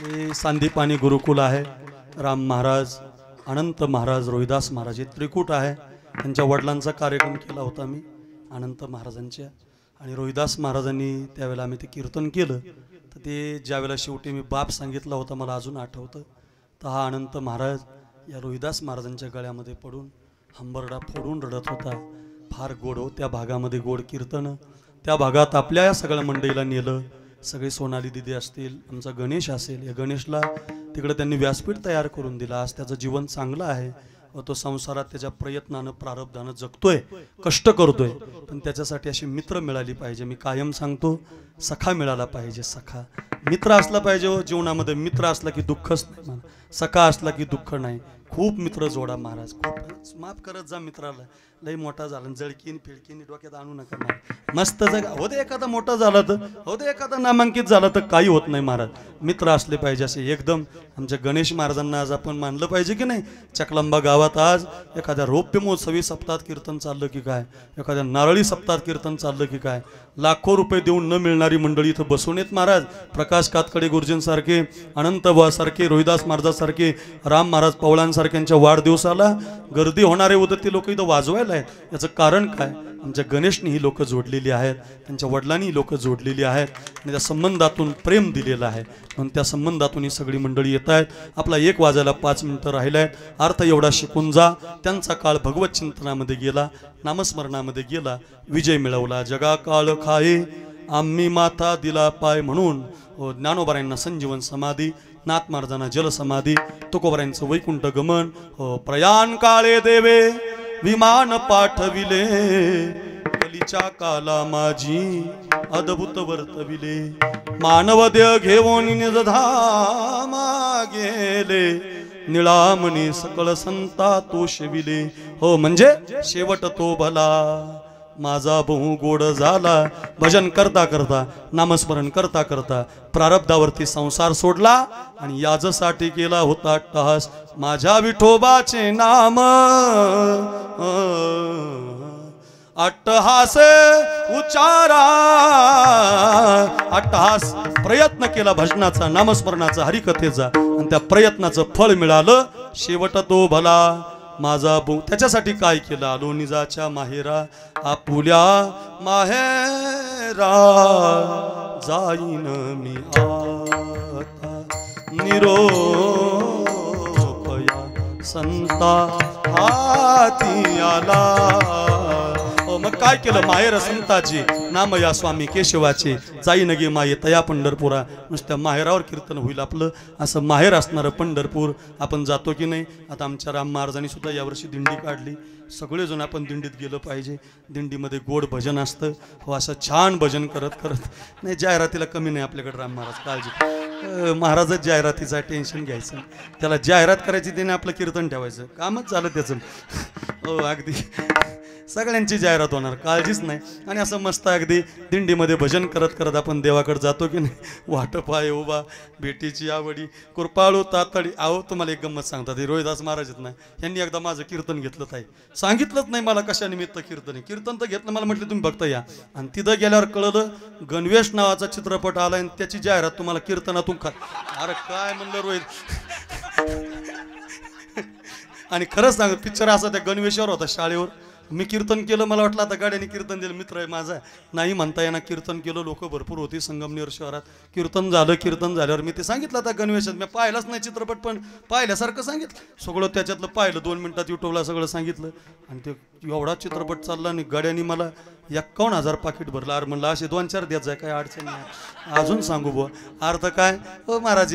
हे सांदीपानी गुरुकुल आहे राम महाराज अनंत महाराज रोहिदास महाराज हे त्रिकूट आहे त्यांच्या वडिलांचा कार्यक्रम केला होता मी अनंत महाराजांच्या आणि रोहिदास महाराजांनी त्यावेळेला आम्ही ते कीर्तन केलं तर ते ज्यावेळेला शेवटी मी बाप सांगितला होता मला अजून आठवतं तर हा अनंत महाराज या रोहिदास महाराजांच्या गळ्यामध्ये पडून हंबरडा फोडून रडत होता फार गोड हो त्या भागामध्ये गोड कीर्तन त्या भागात आपल्या या सगळ्या मंडळीला नेलं सगळे सोनाली दिदी असतील आमचा गणेश असेल या गणेशला तिकडे त्यांनी व्यासपीठ तयार करून दिला आज त्याचं जीवन चांगलं आहे व तो संसारात त्याच्या प्रयत्नानं प्रारब्धानं जगतोय कष्ट करतोय पण त्याच्यासाठी अशी मित्र मिळाली पाहिजे मी कायम सांगतो सखा मिळाला पाहिजे सखा मित्र असला पाहिजे हो जीवनामध्ये मित्र असला की दुःखच नाही मला सखा असला की दुःख नाही खूप मित्र जोडा महाराज खूप माफ करत जा मित्राला लई मोठा झाला जळकीन फिडकीन डोक्यात आणू नका महाराज मस्त जगा होते एखादा मोठा झाला तर होते एखादा नामांकित झाला तर काही होत नाही महाराज मित्र असले पाहिजे असे एकदम आमच्या गणेश महाराजांना आज आपण मानलं पाहिजे की नाही चकलंबा गावात आज एखाद्या रौप्य महोत्सवी सप्ताहात कीर्तन चाललं की काय एखाद्या नारळी सप्ताहात कीर्तन चाललं की काय लाखो रुपये देऊन न मिळणारी मंडळी इथं बसून येत महाराज प्रकाश कातकडे गुरुजींसारखे अनंत सारखे रोहिदास महाराजांसारखे राम महाराज पवळांसारख्यांच्या वाढदिवसाला गर्दी होणारे होते ते लोक इथं वाजवायला आहेत याचं कारण काय आमच्या गणेशनी ही लोक जोडलेली आहेत, त्यांच्या वडिलांनी ही लोक जोडलेली आहेत आणि त्या संबंधातून प्रेम दिलेलं आहे म्हणून त्या संबंधातून ही सगळी मंडळी येत आहेत. आपला 1 वाजायला 5 मिनिटं राहिले आहेत. अर्थ एवढा शिकून जा. त्यांचा काळ भगवत चिंतनामध्ये गेला, नामस्मरणामध्ये गेला, विजय मिळवला. जगा काळ खाये आम्ही माथा दिला पाय म्हणून ज्ञानोबारायांना संजीवन समाधी, नाथ महाराजांना जलसमाधी, तुकोबारायांचं वैकुंठ गमन, प्रयाण काळे देवे विमान पाठविले, कलीच्या काला माझी अद्भुत वर्तविले, मानव देह घेऊन निजधामा गेले, निळामणी सकळ संता तो शेविले. हो म्हणजे शेवट तो भला माझा बहु गोड झाला. भजन करता करता, नामस्मरण करता करता प्रारब्धावरती संसार सोडला आणि याजसाठी केला होता अट्टहास. माझ्या विठोबाचे नाम अट्टहास उच्चारा. अट्टहास प्रयत्न केला भजनाचा, नामस्मरणाचा, हरिकथेचा आणि त्या प्रयत्नाचं फळ मिळालं. शेवट तो भला माझा बहु. त्याच्यासाठी काय केलं? आलो निजाच्या माहेरा, आपुल्या माहेरा जाईन मी आता, निरोपया संता हाती आला. मग काय केलं? माहेर संताची नाम या स्वामी केशवाचे, जाई नगे माये तया पंढरपुरा. नुसत्या माहेरावर कीर्तन होईल आपलं, असं माहेर असणारं पंढरपूर. आपण जातो की नाही? आता आमच्या राम महाराजांनी सुद्धा यावर्षी दिंडी काढली. सगळेजण आपण दिंडीत गेलं पाहिजे. दिंडीमध्ये गोड भजन असतं. हो असं छान भजन करत करत, नाही जाहिरातीला कमी नाही आपल्याकडे राम महाराज, काळजी. महाराजच जाहिरातीचा टेन्शन घ्यायचं, त्याला जाहिरात करायची, त्याने आपलं कीर्तन ठेवायचं, कामच झालं त्याचं. हो अगदी सगळ्यांची जाहिरात होणार, काळजीच नाही. आणि असं मस्त अगदी दिंडीमध्ये भजन करत करत आपण देवाकडे जातो की नाही? वाटप आहे उभा भेटीची आवडी, कृपाळू तातडी. आहो तुम्हाला एक गंमत सांगतात, हे रोहिदास महाराज आहेत ना, यांनी एकदा माझं कीर्तन घेतलं ताई, सांगितलंच नाही मला कशा निमित्त कीर्तन आहे. कीर्तन तर घेतलं, मला म्हटलं तुम्ही बघता या. आणि तिथं गेल्यावर कळलं गणवेश नावाचा चित्रपट आला आणि त्याची जाहिरात तुम्हाला कीर्तनातून अरे काय म्हणलं रोहित. आणि खरंच सांग, पिक्चर असा त्या गणवेशावर होता शाळेवर. मी कीर्तन केलं, मला वाटलं आता गाड्याने कीर्तन दिलं, मित्र आहे माझा, नाही म्हणता येणार. कीर्तन केलं, लोक भरपूर होती संगमनेर शहरात. कीर्तन झालं, कीर्तन झाल्यावर मी ते सांगितलं आता गणवेशात. मी पाहिलाच नाही चित्रपट, पण पाहिल्यासारखं सांगितलं सगळं. त्याच्यातलं पाहिलं 2 मिनिटात युट्यूबला सगळं सांगितलं. आणि ते एवढा चित्रपट चालला आणि गाड्याने मला 51,000 पाकिट भरलं. अरे म्हणलं असे 2-4 द्यायचं आहे, काय अडचण नाही. अजून सांगू बुवा अर्थ काय? हो महाराज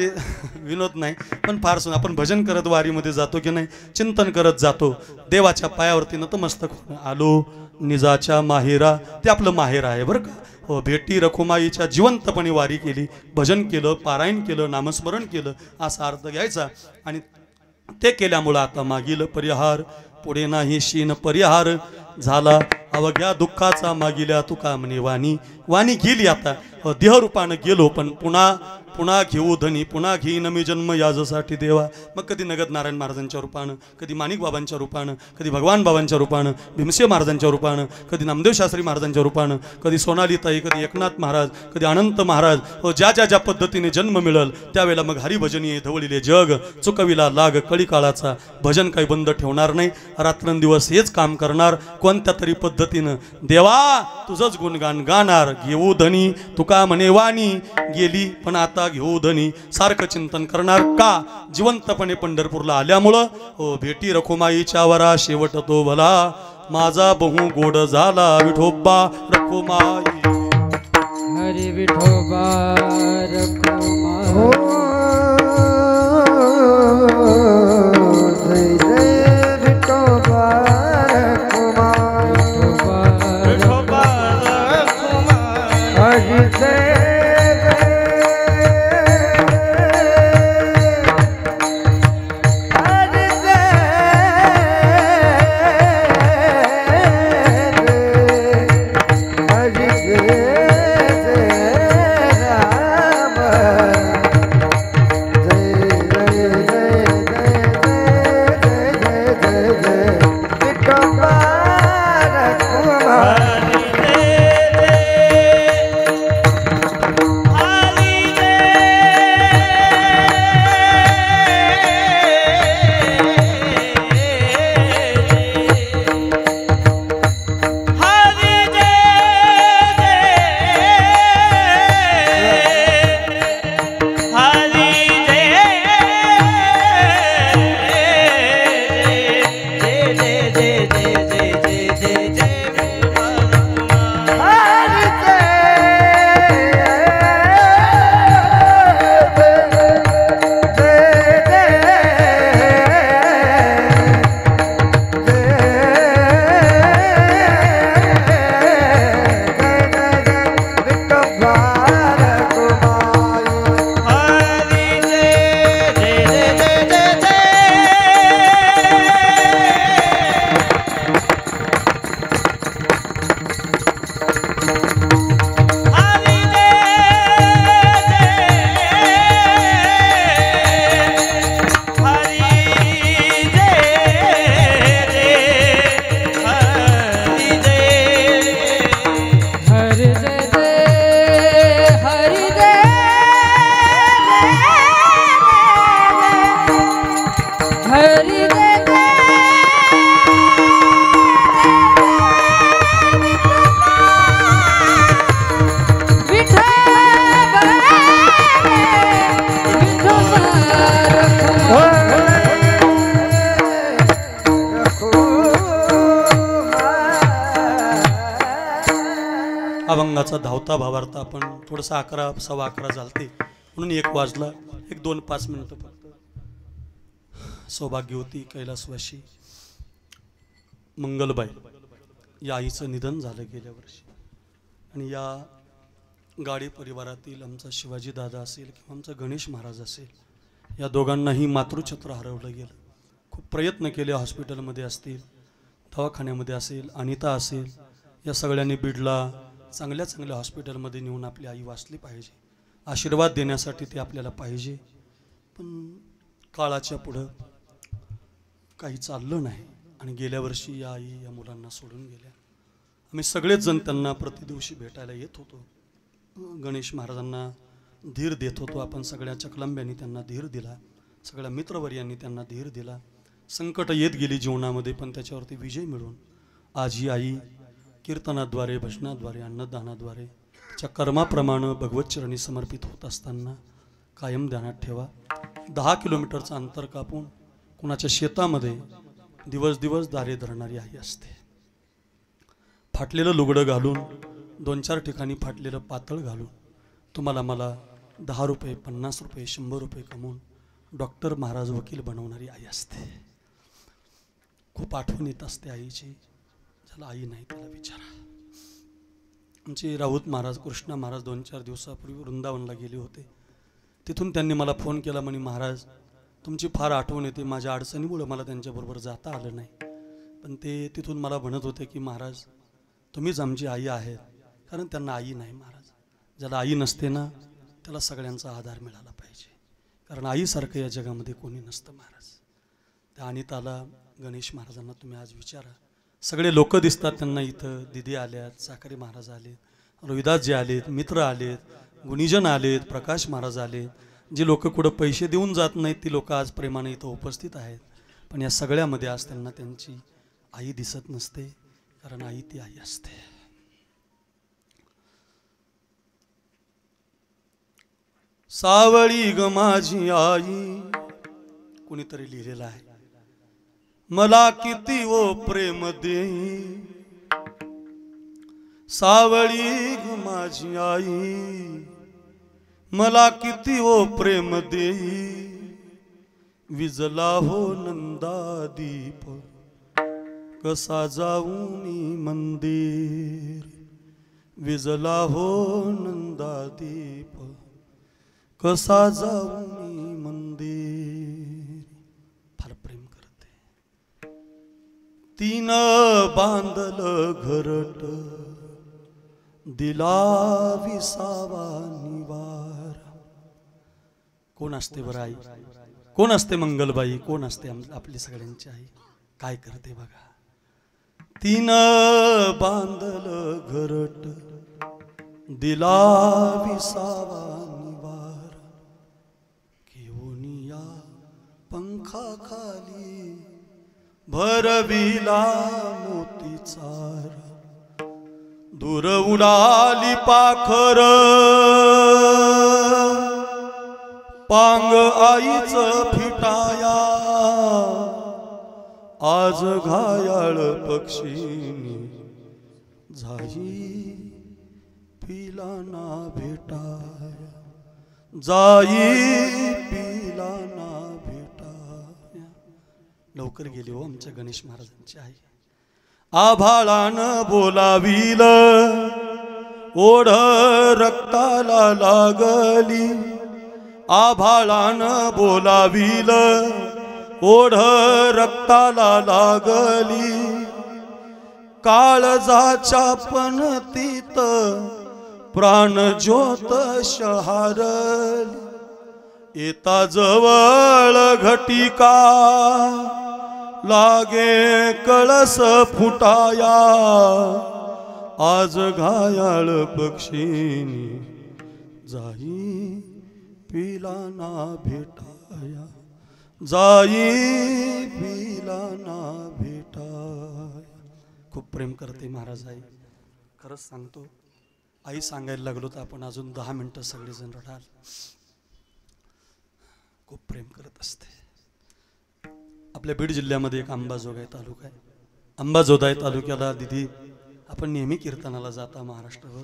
विनोद नाही, पण फार सुन. आपण भजन करत वारीमध्ये जातो की नाही? चिंतन करत जातो, देवाच्या पायावरती नतमस्तक आलो निजाच्या माहेरा. ते आपलं माहेर आहे बरं का. हो भेटी रखुमाईच्या जिवंतपणे वारी केली, भजन केलं, पारायण केलं, नामस्मरण केलं, असा अर्थ घ्यायचा. आणि ते केल्यामुळं आता मागील परिहार, पुढे नाही शीन परिहार झाला. अवघ्या दुःखाचा मागिल्या तुका म्हणे वाणी. वाणी गेली आता, देहरूपानं गेलो, पण पुन्हा पुन्हा घेऊ धनी, पुन्हा घेईन मी जन्म याजसाठी देवा. मग कधी नगद नारायण महाराजांच्या रूपानं, कधी माणिक बाबांच्या रूपानं, कधी भगवान बाबांच्या रूपानं, भीमसेन महाराजांच्या रूपानं, कधी नामदेव शास्त्री महाराजांच्या रूपानं, कधी सोनालीताई, कधी एकनाथ महाराज, कधी अनंत महाराज. ज्या ज्या ज्या पद्धतीने जन्म मिळल त्यावेळेला मग हरिभजनीय धवळीले जग, चुकविला लाग कळी काळाचा. भजन काही बंद ठेवणार नाही, रात्रंदिवस हेच काम करणार. कोणत्या तरी पद्धतीनं देवा तुझंच गुणगान गाणार. घेऊ धनी तुका म्हणे वाणी गेली, पण आता घेऊ धनी सारखं चिंतन करणार. का? जिवंतपणे पंढरपूरला आल्यामुळं. हो भेटी रखुमाईच्या वरा, शेवट तो भला माझा बहु गोड झाला. विठोबा रखुमाई, हरी विठोबा रखुमाई. हो जय जय विठोबा रखुमाई, विठोबा रखुमाई. हरी जय आमचा धावता भावार्थ आपण थोडंसं 11 सव्वा 11 झालते म्हणून 1 वाजला. 1-2-5 मिनिटं फक्त. सौभाग्यवती कैलासवाशी मंगलबाई या आईचं निधन झालं गेल्या वर्षी. आणि या गाडी परिवारातील आमचा शिवाजी दादा असेल किंवा आमचा गणेश महाराज असेल, या दोघांनाही मातृछत्र हरवलं गेलं. खूप प्रयत्न केले, हॉस्पिटलमध्ये असतील, दवाखान्यामध्ये असेल, अनिता असेल, या सगळ्यांनी बीडला चांगल्या चांगल्या हॉस्पिटलमध्ये नेऊन आपली आई वाचली पाहिजे, आशीर्वाद देण्यासाठी ते आपल्याला पाहिजे. पण काळाच्या पुढं काही चाललं नाही आणि गेल्या वर्षी या आई या मुलांना सोडून गेल्या. आम्ही सगळेच जण त्यांना प्रतिदिवशी भेटायला येत होतो, गणेश महाराजांना धीर देत होतो. आपण सगळ्या चकलंब्यांनी त्यांना धीर दिला, सगळ्या मित्रवर्यांनी त्यांना धीर दिला. संकट येत गेली जीवनामध्ये, पण त्याच्यावरती विजय मिळून आज ही आई कीर्तनाद्वारे, भजनाद्वारे, अन्नदानाद्वारे तिच्या कर्माप्रमाणे भगवतचरणी समर्पित होत असताना कायम ध्यानात ठेवा, 10 किलोमीटरचं अंतर कापून कुणाच्या शेतामध्ये दिवस दिवस दारे धरणारी आई असते. फाटलेलं लुगडं घालून, 2-4 ठिकाणी फाटलेलं पातळ घालून तुम्हाला मला 10 रुपये, 50 रुपये, 100 रुपये कमवून डॉक्टर, महाराज, वकील बनवणारी आई असते. खूप आठवण येत असते आईची. ज्याला आई नाही त्याला विचारा. आमचे राऊत महाराज, कृष्णा महाराज 2-4 दिवसापूर्वी वृंदावनला गेले होते. तिथून त्यांनी मला फोन केला, म्हणे महाराज तुमची फार आठवण येते, माझ्या अडचणीमुळे मला त्यांच्याबरोबर जाता आलं नाही. पण ते तिथून मला म्हणत होते की महाराज तुम्हीच आमची आई आहेत, कारण त्यांना आई नाही महाराज. ज्याला आई नसते ना त्याला सगळ्यांचा आधार मिळाला पाहिजे, कारण आईसारखं या जगामध्ये कोणी नसतं महाराज. त्या अनिताला, गणेश महाराजांना तुम्ही आज विचारा. सगळे लोक दिसतात त्यांना इथं, दिदी आल्यात, साखरे महाराज आलेत, रविदासजी आलेत, मित्र आलेत, गुणीजन आलेत, प्रकाश महाराज आलेत. जी लोक कुठं पैसे देऊन जात नाहीत ती लोक आज प्रेमाने इथं उपस्थित आहेत. पण या सगळ्यामध्ये आज त्यांना त्यांची आई दिसत नसते, कारण आई ती आई असते. सावळी ग माझी आई, कुणीतरी लिहिलेलं आहे, मला किती ओ प्रेम देई. सावळी ग माझी आई, मला किती ओ प्रेम देई. विजला हो नंदा दीप, कसा जाऊ मी मंदिर. विजला हो नंदा दीप, कसा जाऊ मी मंदिर. फार प्रेम करते. तीन बांधल घरट, दिला विसावा निवार. कोण असते बरं आई? कोण असते मंगलबाई? कोण असते आपली सगळ्यांची आई? काय करते बघा. तीन बांधल घरट, दिला विसावा निवार. घेऊन या पंखाखाली, भरविला मोतीचार. दूर उडाली पाखर, पांग आईच फिटाया. आज घायाळ पक्षीनी, जाई पिला ना भेटाया. जाई पिला ना भेटाया. लवकर गेली हो आमच्या गणेश महाराजांची आई. आभाळान बोलाविल, ओढ रक्ताला लागली. आभाळान बोलाविल, ओढ रक्ताला लागली. काळजाच्या पणतीत प्राण ज्योत शहारली. येता जवळ घटिका, लागे कळस फुटाया. आज घायाळ पक्षीनी, जाई पिला ना भेटाया. जाई पिला ना भेटाया. खूप प्रेम करते महाराज आई. खरंच सांगतो, आई सांगायला लागलो तर आपण अजून 10 मिनिटं सगळेजण रडाल. खूप प्रेम करत असते. आपल्या बीड जिल्ह्यामध्ये एक अंबाजोगाई तालुका आहे. अंबाजोगाई तालुक्याला दिदी आपण नेहमी कीर्तनाला जाता महाराष्ट्रावर.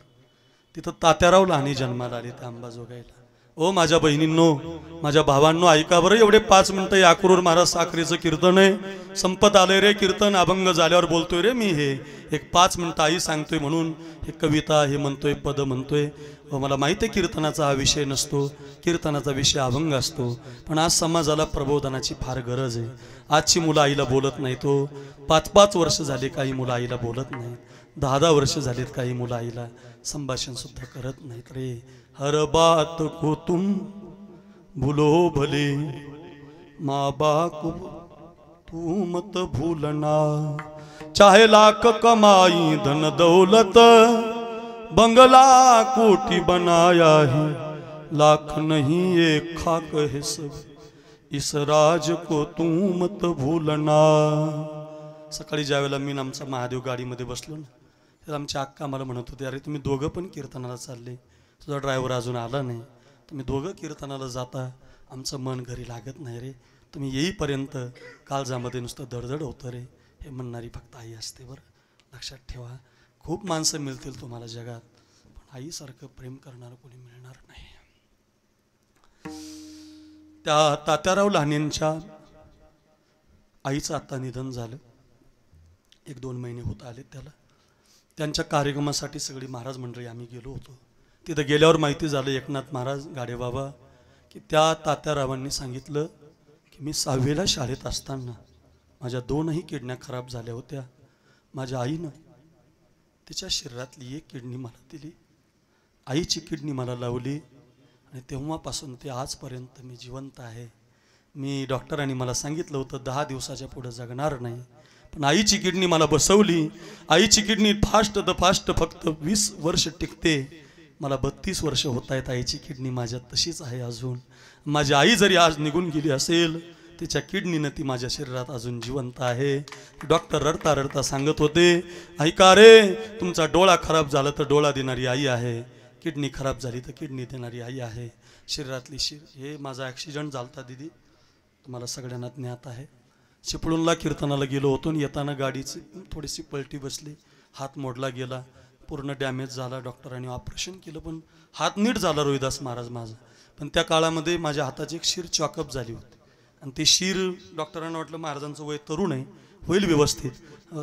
तिथं तात्याराव लहानी जन्माला आले त्या अंबाजोगाईला. ओ माझ्या बहिणींनो, माझ्या भावांनो, ऐका बरं, एवढे 5 मिनिटं याकुरूर महाराज साखरेचं कीर्तन आहे. संपत आलंय रे कीर्तन, अभंग झाल्यावर बोलतोय रे मी. हे एक 5 मिनिटं आई सांगतोय म्हणून हे कविता हे म्हणतोय, पद म्हणतोय. मला माहिती आहे कीर्तनाचा हा विषय नसतो, कीर्तनाचा विषय अभंग असतो. पण आज समाजाला प्रबोधनाची फार गरज आहे. आजची मुलं आईला बोलत नाही. तो 5-5 वर्ष झाले काही मुलं आईला बोलत नाहीत. 10-10 वर्ष झालेत काही मुलं आईला संभाषण सुद्धा करत नाहीत रे. हर बात को तुम भूलो भले, माँ बाप तू मत भूलना. चाहे लाख कमाई धन दौलत, बंगला कोठी बनाया है, लाख नहीं एक खाक है सब, इस राज को तू मत भूलना. सकाळी ज्यावेळेला मी आमचा महादेव गाडीमध्ये बसलो ना, तर आमची अक्का मला म्हणत होती, अरे तुम्ही दोघं पण कीर्तनाला चालले, तुझा ड्रायव्हर अजून आला नाही, तुम्ही दोघं कीर्तनाला जाता, आमचं मन घरी लागत नाही रे, तुम्ही येईपर्यंत काळजामध्ये नुसतं दडदड होतं रे. हे म्हणणारी फक्त आई असते. बरं लक्षात ठेवा, खूप माणसं मिळतील तुम्हाला जगात, पण आईसारखं प्रेम करणारं कोणी मिळणार नाही. त्या तात्याराव लहानेंच्या आईचं आता निधन झालं. 1-2 महिने होत आले त्याला. त्यांच्या कार्यक्रमासाठी सगळी महाराज मंडळी आम्ही गेलो होतो. तिथं गेल्यावर माहिती झालं, एकनाथ महाराज गाडेबाबा, की त्या तात्यारावांनी सांगितलं की मी 6वीला शाळेत असताना माझ्या 2ही किडन्या खराब झाल्या होत्या. माझ्या आईनं तिच्या शरीरातली 1 किडनी मला दिली, आईची किडनी मला लावली, आणि तेव्हापासून ते आजपर्यंत मी जिवंत आहे. मी डॉक्टरांनी मला सांगितलं होतं 10 दिवसाच्या पुढे जगणार नाही, पण आईची किडनी मला बसवली. आईची किडनी फास्ट फक्त 20 वर्ष टिकते. मला 32 वर्ष होत आहेत, आईची किडनी माझ्यात तशीच आहे अजून. माझी आई जरी आज निघून गेली असेल, तिच्या किडनीनं ती माझ्या शरीरात अजून जिवंत आहे. डॉक्टर रडता रडता सांगत होते, ऐका रे, तुमचा डोळा खराब झाला तर डोळा देणारी आई आहे, किडनी खराब झाली तर किडनी देणारी आई आहे. शरीरातली हे माझा ॲक्सिडेंट झालता दिदी, तुम्हाला सगळ्यांना ज्ञात आहे. चिपळूणला कीर्तनाला गेलो होतो, येताना गाडीची थोडीशी पलटी बसली, हात मोडला गेला, पूर्ण डॅमेज झाला. डॉक्टरांनी ऑपरेशन केलं, पण हात नीट झाला रोहिदास महाराज माझा. पण त्या काळामध्ये माझ्या हाताची एक शीर चॉकअप झाली होती, आणि ती शीर डॉक्टरांना वाटलं महाराजांचं वय तरुण आहे, होईल व्यवस्थित,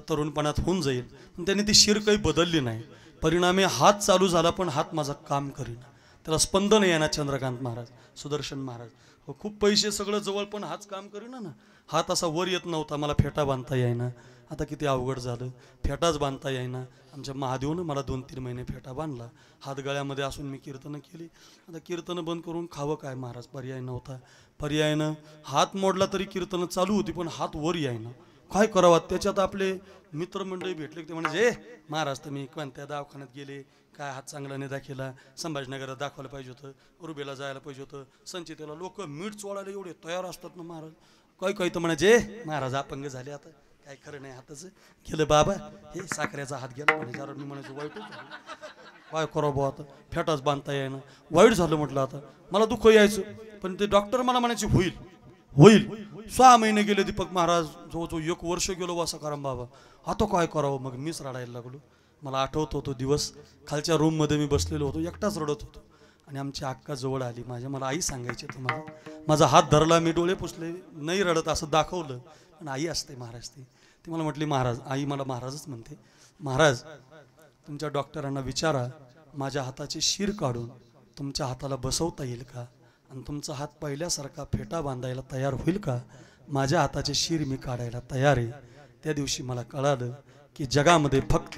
तरुणपणात होऊन जाईल. पण त्यांनी ती शीर काही बदलली नाही. परिणामी हात चालू झाला, पण हात माझा काम करीना, त्याला स्पंदन येणार. चंद्रकांत महाराज, सुदर्शन महाराज, हो खूप पैसे सगळं जवळ, पण हात काम करीना ना. हात असा वर येत नव्हता, मला फेटा बांधता येईना. आता किती अवघड झालं, फेटाच बांधता येईना. आमच्या महादेवनं मला 2-3 महिने फेटा बांधला. हात गळ्यामध्ये असून मी कीर्तनं केली. आता कीर्तनं बंद करून खावं काय महाराज, पर्याय नव्हता. पर्यायानं हात मोडला तरी कीर्तनं चालू होती, पण हात वर यायना. काय करावं. त्याच्यात आपले मित्रमंडळी भेटले, ते म्हणजे महाराज तुम्ही कोणत्या दवाखान्यात गेले, काय हात चांगला नाही दाखवला, संभाजीनगरात दाखवायला पाहिजे होतं, रुबेला जायला पाहिजे होतं, संचितेला. लोक मीठ चोळायला एवढे तयार असतात ना महाराज. काही तर म्हणायचे महाराज अपंग झाले, आता काय खरं नाही हाताचं. गेलं बाबा, हे साखरेचा हात गेला म्हणे. जरा मी म्हणायचं वाईटच झालं, काय करावं भाऊ, आता फेटाच बांधता येईना, वाईट झालं म्हटलं. आता मला दुःख यायचं, पण ते डॉक्टर मला म्हणायचे होईल होईल. 6 महिने गेले दीपक महाराज, जवळजवळ 1 वर्ष गेलो वा सकाराम बाबा. आता काय करावं. मग मीच रडायला लागलो. मला आठवत होतो दिवस, खालच्या रूममध्ये मी बसलेलो होतो, एकटाच रडत होतो, आणि आमची अक्का जवळ आली माझ्या. मला आई सांगायची, तुम्हाला माझा हात धरला, मी डोळे पुसले, नाही रडत असं दाखवलं, पण आई असते महाराज. ती मला म्हटली, महाराज, आई मला महाराजच म्हणते, महाराज तुमच्या डॉक्टरांना विचारा, माझ्या हाताची शीर काढून तुमच्या हाताला बसवता येईल का, आणि तुमचा हात पहिल्यासारखा फेटा बांधायला तयार होईल का. माझ्या हाताची शीर मी काढायला तयार आहे. त्या दिवशी मला कळालं की जगामध्ये फक्त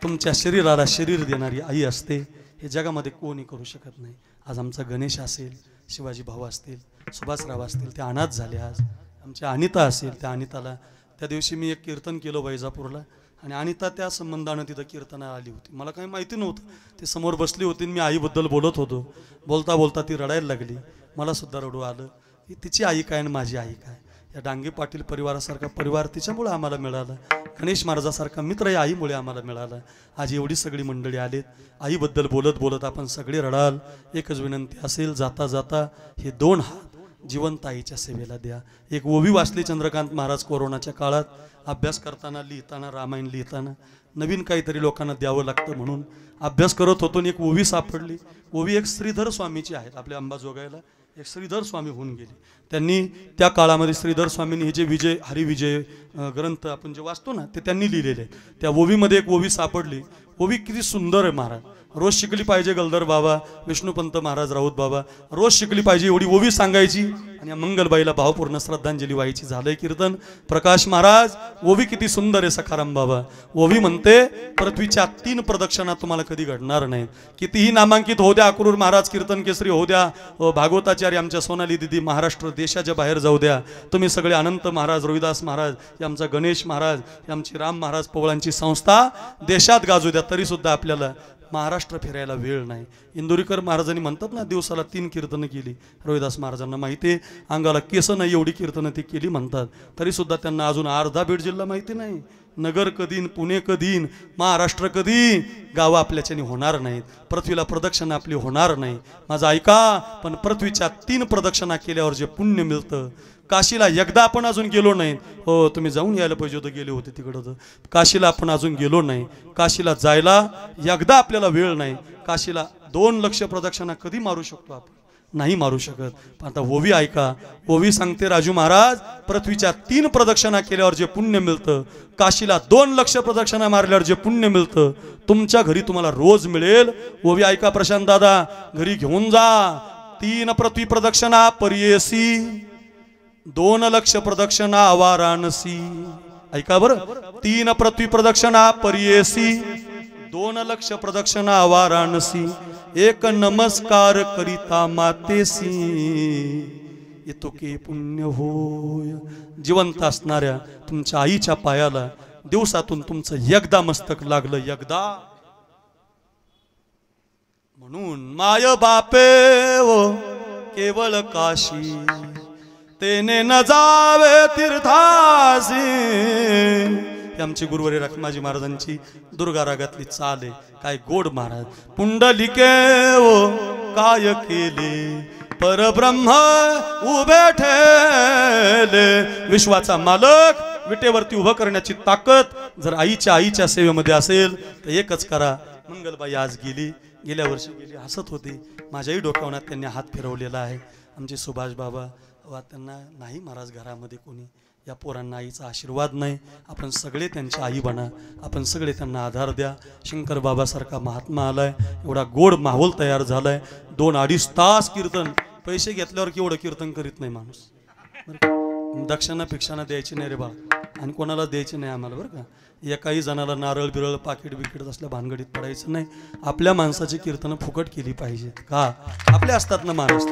तुमच्या शरीराला शरीर देणारी आई असते, हे जगामध्ये कोणी करू शकत नाही. आज आमचा गणेश असेल, शिवाजी भाऊ असतील, सुभाषराव असतील, ते अनाथ झाले. आज आमच्या अनिता असेल, त्या अनिताला त्या दिवशी मी एक कीर्तन केलं वैजापूरला, आणि अनिता त्या संबंधानं तिथं कीर्तनाला आली होती. मला काही माहिती नव्हतं, ते समोर बसली होती, मी आईबद्दल बोलत होतो. बोलता बोलता ती रडायला लागली, मला सुद्धा रडू आलं. ही तिची आई काय आणि माझी आई काय. या डांगे पाटील परिवारासारखा परिवार तिच्यामुळे आम्हाला मिळाला. गणेश महाराजासारखा मित्र या आईमुळे आम्हाला मिळाला. आज एवढी सगळी मंडळी आलेत, आईबद्दल बोलत बोलत आपण सगळे रडाल. एकच विनंती असेल, जाता जाता हे 2 हात जिवंत आईच्या सेवेला द्या. एक ओवी वाचली चंद्रकांत महाराज कोरोनाच्या काळात, अभ्यास करताना, लिहिताना, रामायण लिहिताना. नवीन काहीतरी लोकांना द्यावं लागतं म्हणून अभ्यास करत होतो आणि एक ओवी सापडली. ओवी एक श्रीधर स्वामीची आहेत. आपल्या अंबाजोगाईला एक श्रीधर स्वामी होऊन गेले. त्यांनी त्या काळामध्ये श्रीधर स्वामींनी हे जे विजय हरिविजय ग्रंथ आपण जे वाचतो ना ते त्यांनी लिहिलेले. त्या ओवीमध्ये एक ओवी सापडली. ओवी किती सुंदर आहे महाराज. रोज शिकली पाहिजे. गलदर बाबा, विष्णुपंत महाराज, राऊत बाबा रोज शिकली पाहिजे एवढी ओवी सांगायची आणि मंगलबाईला भावपूर्ण श्रद्धांजली व्हायची. झालंय कीर्तन. प्रकाश महाराज ओवी किती सुंदर आहे. सखाराम बाबा ओवी म्हणते पृथ्वीच्या 3 प्रदक्षिणा तुम्हाला कधी घडणार नाही. कितीही नामांकित होऊ द्या. अक्रूर महाराज कीर्तन केसरी होऊ द्या. भागवताचार्य आमच्या सोनाली दिदी महाराष्ट्र देशाच्या बाहेर जाऊ द्या. तुम्ही सगळे अनंत महाराज, रविदास महाराज, हे आमचा गणेश महाराज, हे आमची राम महाराज पवळांची संस्था देशात गाजू द्या, तरी सुद्धा आपल्याला महाराष्ट्र फिरायला वेळ नाही. इंदुरीकर महाराजांनी म्हणतात ना दिवसाला 3 कीर्तनं केली. रविदास महाराजांना माहिती आहे अंगाला केस नाही एवढी कीर्तनं ती केली म्हणतात. तरी सुद्धा त्यांना अजून अर्धा बीड जिल्हा माहिती नाही. नगर कधीन, पुणे कधीन, महाराष्ट्र कधी गावं आपल्याच्याने होणार नाहीत. पृथ्वीला प्रदक्षिणा आपली होणार नाही. माझं ऐका. पण पृथ्वीच्या 3 प्रदक्षिणा केल्यावर जे पुण्य मिळतं. काशीला एकदा आपण अजून गेलो नाही. हो तुम्ही जाऊन यायला पाहिजे होतं. गेले होते तिकडं तर काशीला आपण अजून गेलो नाही. काशीला जायला एकदा आपल्याला वेळ नाही. काशीला 2 लक्ष प्रदक्षिणा कधी मारू शकतो आपण? नाही मारू शकत. पण आता ओवी ऐका. ओवी सांगते राजू महाराज पृथ्वीच्या 3 प्रदक्षिणा केल्यावर जे पुण्य मिळतं, काशीला 2 लक्ष प्रदक्षिणा मारल्यावर जे पुण्य मिळतं, तुमच्या घरी तुम्हाला रोज मिळेल. ओवी ऐका प्रशांत दादा. घरी घेऊन जा. 3 पृथ्वी प्रदक्षिणा पर्येसी, 2 लक्ष प्रदक्षिणा वाराणसी. ऐका बरं. 3 पृथ्वी प्रदक्षिणा पर्येसी, 2 लक्ष प्रदक्षिणा वाराणसी. 1 नमस्कार करिता मातेसी, येतो के पुण्य होय. जिवंत असणाऱ्या तुमच्या आईच्या पायाला दिवसातून तुमचं एकदा मस्तक लागलं. एकदा. म्हणून माय बापे वो केवळ काशी, तेने न जावे तीर्थासी. आमची गुरुवारी रखमाजी महाराजांची दुर्गा रागातली चाल आहे. काय गोड महाराज. पुंडलिके ओ काय केले, परब्रह्म उभे ठेले. विश्वाचा मालक विटेवरती उभं करण्याची ताकद जर आईच्या सेवेमध्ये असेल तर एकच करा. मंगलबाई आज गेली, गेल्या वर्षी गेली. हसत होती. माझ्याही डोक्यावर त्यांनी हात फिरवलेला आहे. आमचे सुभाष बाबा वा त्यांना नाही महाराज घरामध्ये कोणी. या पोरांना आईचा आशीर्वाद नाही. आपण सगळे त्यांची आई बना. आपण सगळे त्यांना आधार द्या. शंकर बाबासारखा महात्मा आलाय. एवढा गोड माहोल तयार झालाय. 2-2.5 तास कीर्तन. पैसे घेतल्यावर केवढं कीर्तन करीत नाही माणूस. दक्षिणा भिक्षाना द्यायची नाही रे बा. आणि कोणाला द्यायची नाही आम्हाला बरं का. एकाही जणाला नारळ बिरळ पाकिट बिकिट असल्या भानगडीत पडायचं नाही. आपल्या माणसाची कीर्तनं फुकट केली पाहिजेत. का आपले असतात ना महाराज.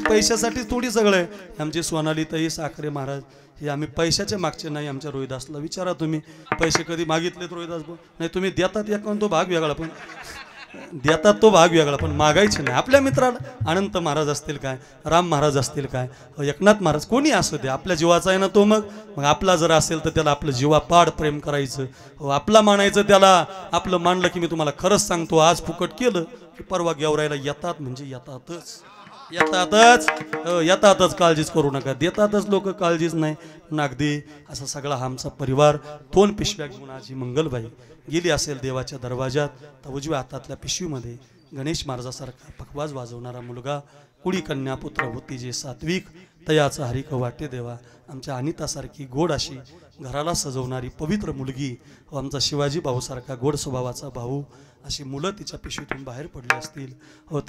पैशासाठी थोडी सगळं आहे. आमची सोनाली ताई साखरे महाराज हे आम्ही पैशाच्या मागचे नाही. आमच्या रोहिदासला विचारा तुम्ही पैसे कधी मागितलेत रोहिदास भाऊ? नाही तुम्ही देतात या तो भाग वेगळा. पण देतात तो भाग वेगळा पण मागायचे नाही. आपल्या मित्राला अनंत महाराज असतील काय, राम महाराज असतील काय, एकनाथ महाराज कोणी असू दे आपल्या जीवाचा आहे ना तो. मग आपला जर असेल तर त्याला आपलं जीवापाड प्रेम करायचं. आपला मानायचं त्याला. आपलं मानलं की मी तुम्हाला खरंच सांगतो आज फुकट केलं की परवा गेवरायला येतात. म्हणजे येतातच येतातच. काळजीच करू नका. देतातच लोक. काळजीच नाही. अगदी असा सगळा आमचा परिवार 2 पिशव्या घेऊन आजी मंगलबाई गेली असेल देवाच्या दरवाजात. तर उजव्या हातातल्या पिशवीमध्ये गणेश महाराजासारखा पखवाज वाजवणारा मुलगा, कुडी कन्या पुत्र होती जे सात्विक, तयाचा हरिक वाटे देवा. आमच्या अनितासारखी गोड अशी घराला सजवणारी पवित्र मुलगी व आमचा शिवाजी भाऊसारखा गोड स्वभावाचा भाऊ, अशी मुलं तिच्या पिशवीतून बाहेर पडली असतील.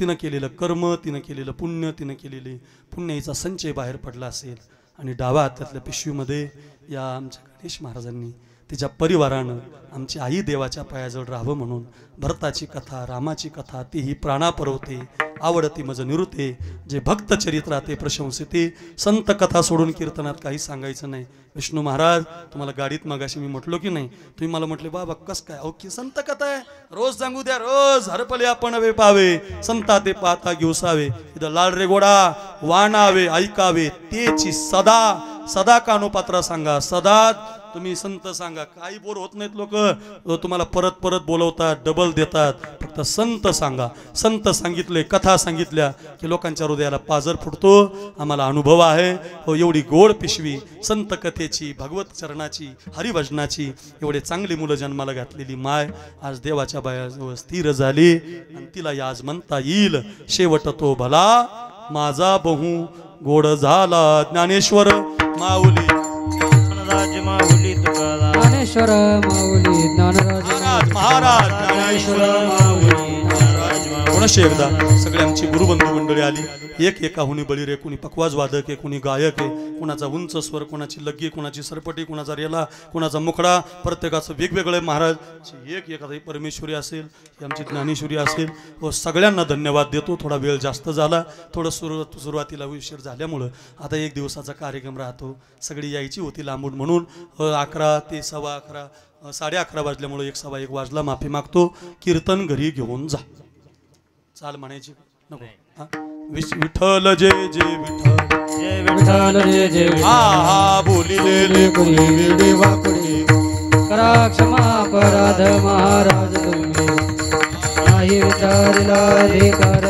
तिनं केलेलं कर्म, तिनं केलेलं पुण्य, तिनं केलेले पुण्याचा संचय बाहेर पडला असेल. आणि डाव्या हातातल्या पिशवीमध्ये या आमच्या गणेश महाराजांनी तिच्या परिवारानं आमची आई देवाच्या पायाजवळ राहावं म्हणून भरताची कथा, रामाची कथा तीही प्राणापरवते, आवडती मज निरुते, जे भक्त चरित्राते प्रशंसिते. संत कथा सोडून कीर्तनात काही सांगायचं नाही. विष्णू महाराज तुम्हाला गाडीत मगाशी मी म्हटलो की नाही, तुम्ही मला म्हटले बाबा कस काय? अहो की संत कथा आहे, रोज सांगू द्या. रोज हरपले आपण वे पावे, संता ते पाहता घेऊसावे. इथं लाल रे गोडा वाणावे ऐकावे, तेची सदा सदा कानोपात्रा सांगा, सदा तुम्ही संत सांगा. काही बोर होत नाहीत लोक, तुम्हाला परत परत बोलवतात, डबल देतात. फक्त संत सांगा. संत सांगितले, कथा सांगितल्या की लोकांच्या हृदयाला पाजर फुटतो. आम्हाला अनुभव आहे हो. एवढी गोड पिशवी संत कथेची, भगवत चरणाची, हरिभजनाची, एवढे चांगली मुलं जन्माला घातलेली माय आज देवाच्या बायाजवळ स्थिर झाली आणि तिला आज म्हणता येईल शेवट तो भला माझा बहु गोड झाला. ज्ञानेश्वर माऊली, ज्ञानराज माऊली तुकाराम, ज्ञानेश्वर माऊली ज्ञानराज महाराज ज्ञानेश्वर माऊली, ज्ञानराज माऊली. कोणाशी एकदा सगळे आमची गुरुबंधू मंडळी आली. एक एकाहुनी बळीर आहे, कोणी पकवाज वादक आहे, कोणी गायक आहे, कोणाचा उंच स्वर, कोणाची लग्गी, कोणाची सरपटी, कोणाचा रेला, कोणाचा मुखडा, प्रत्येकाचं वेगवेगळं. महाराज एक एखादी परमेश्वरी असेल, ही आमची ज्ञानेश्वरी असेल. व सगळ्यांना धन्यवाद देतो. थोडा वेळ जास्त झाला, थोडं सुरुवातीला उशीर झाल्यामुळं आता एक दिवसाचा कार्यक्रम राहतो. सगळी यायची होती लांबून म्हणून 11 ते 11:15 11:30 वाजल्यामुळं 1:15 वाजला. माफी मागतो. कीर्तन घरी घेऊन जा. चाल म्हणायची नको. विठ्ठल जय जय विठ्ठल, जय विठ्ठल जय जय हा हा बोलिले वेडी वाकडी करा क्षमा अपराध महाराज तुम्ही नाही विचारला अधिकार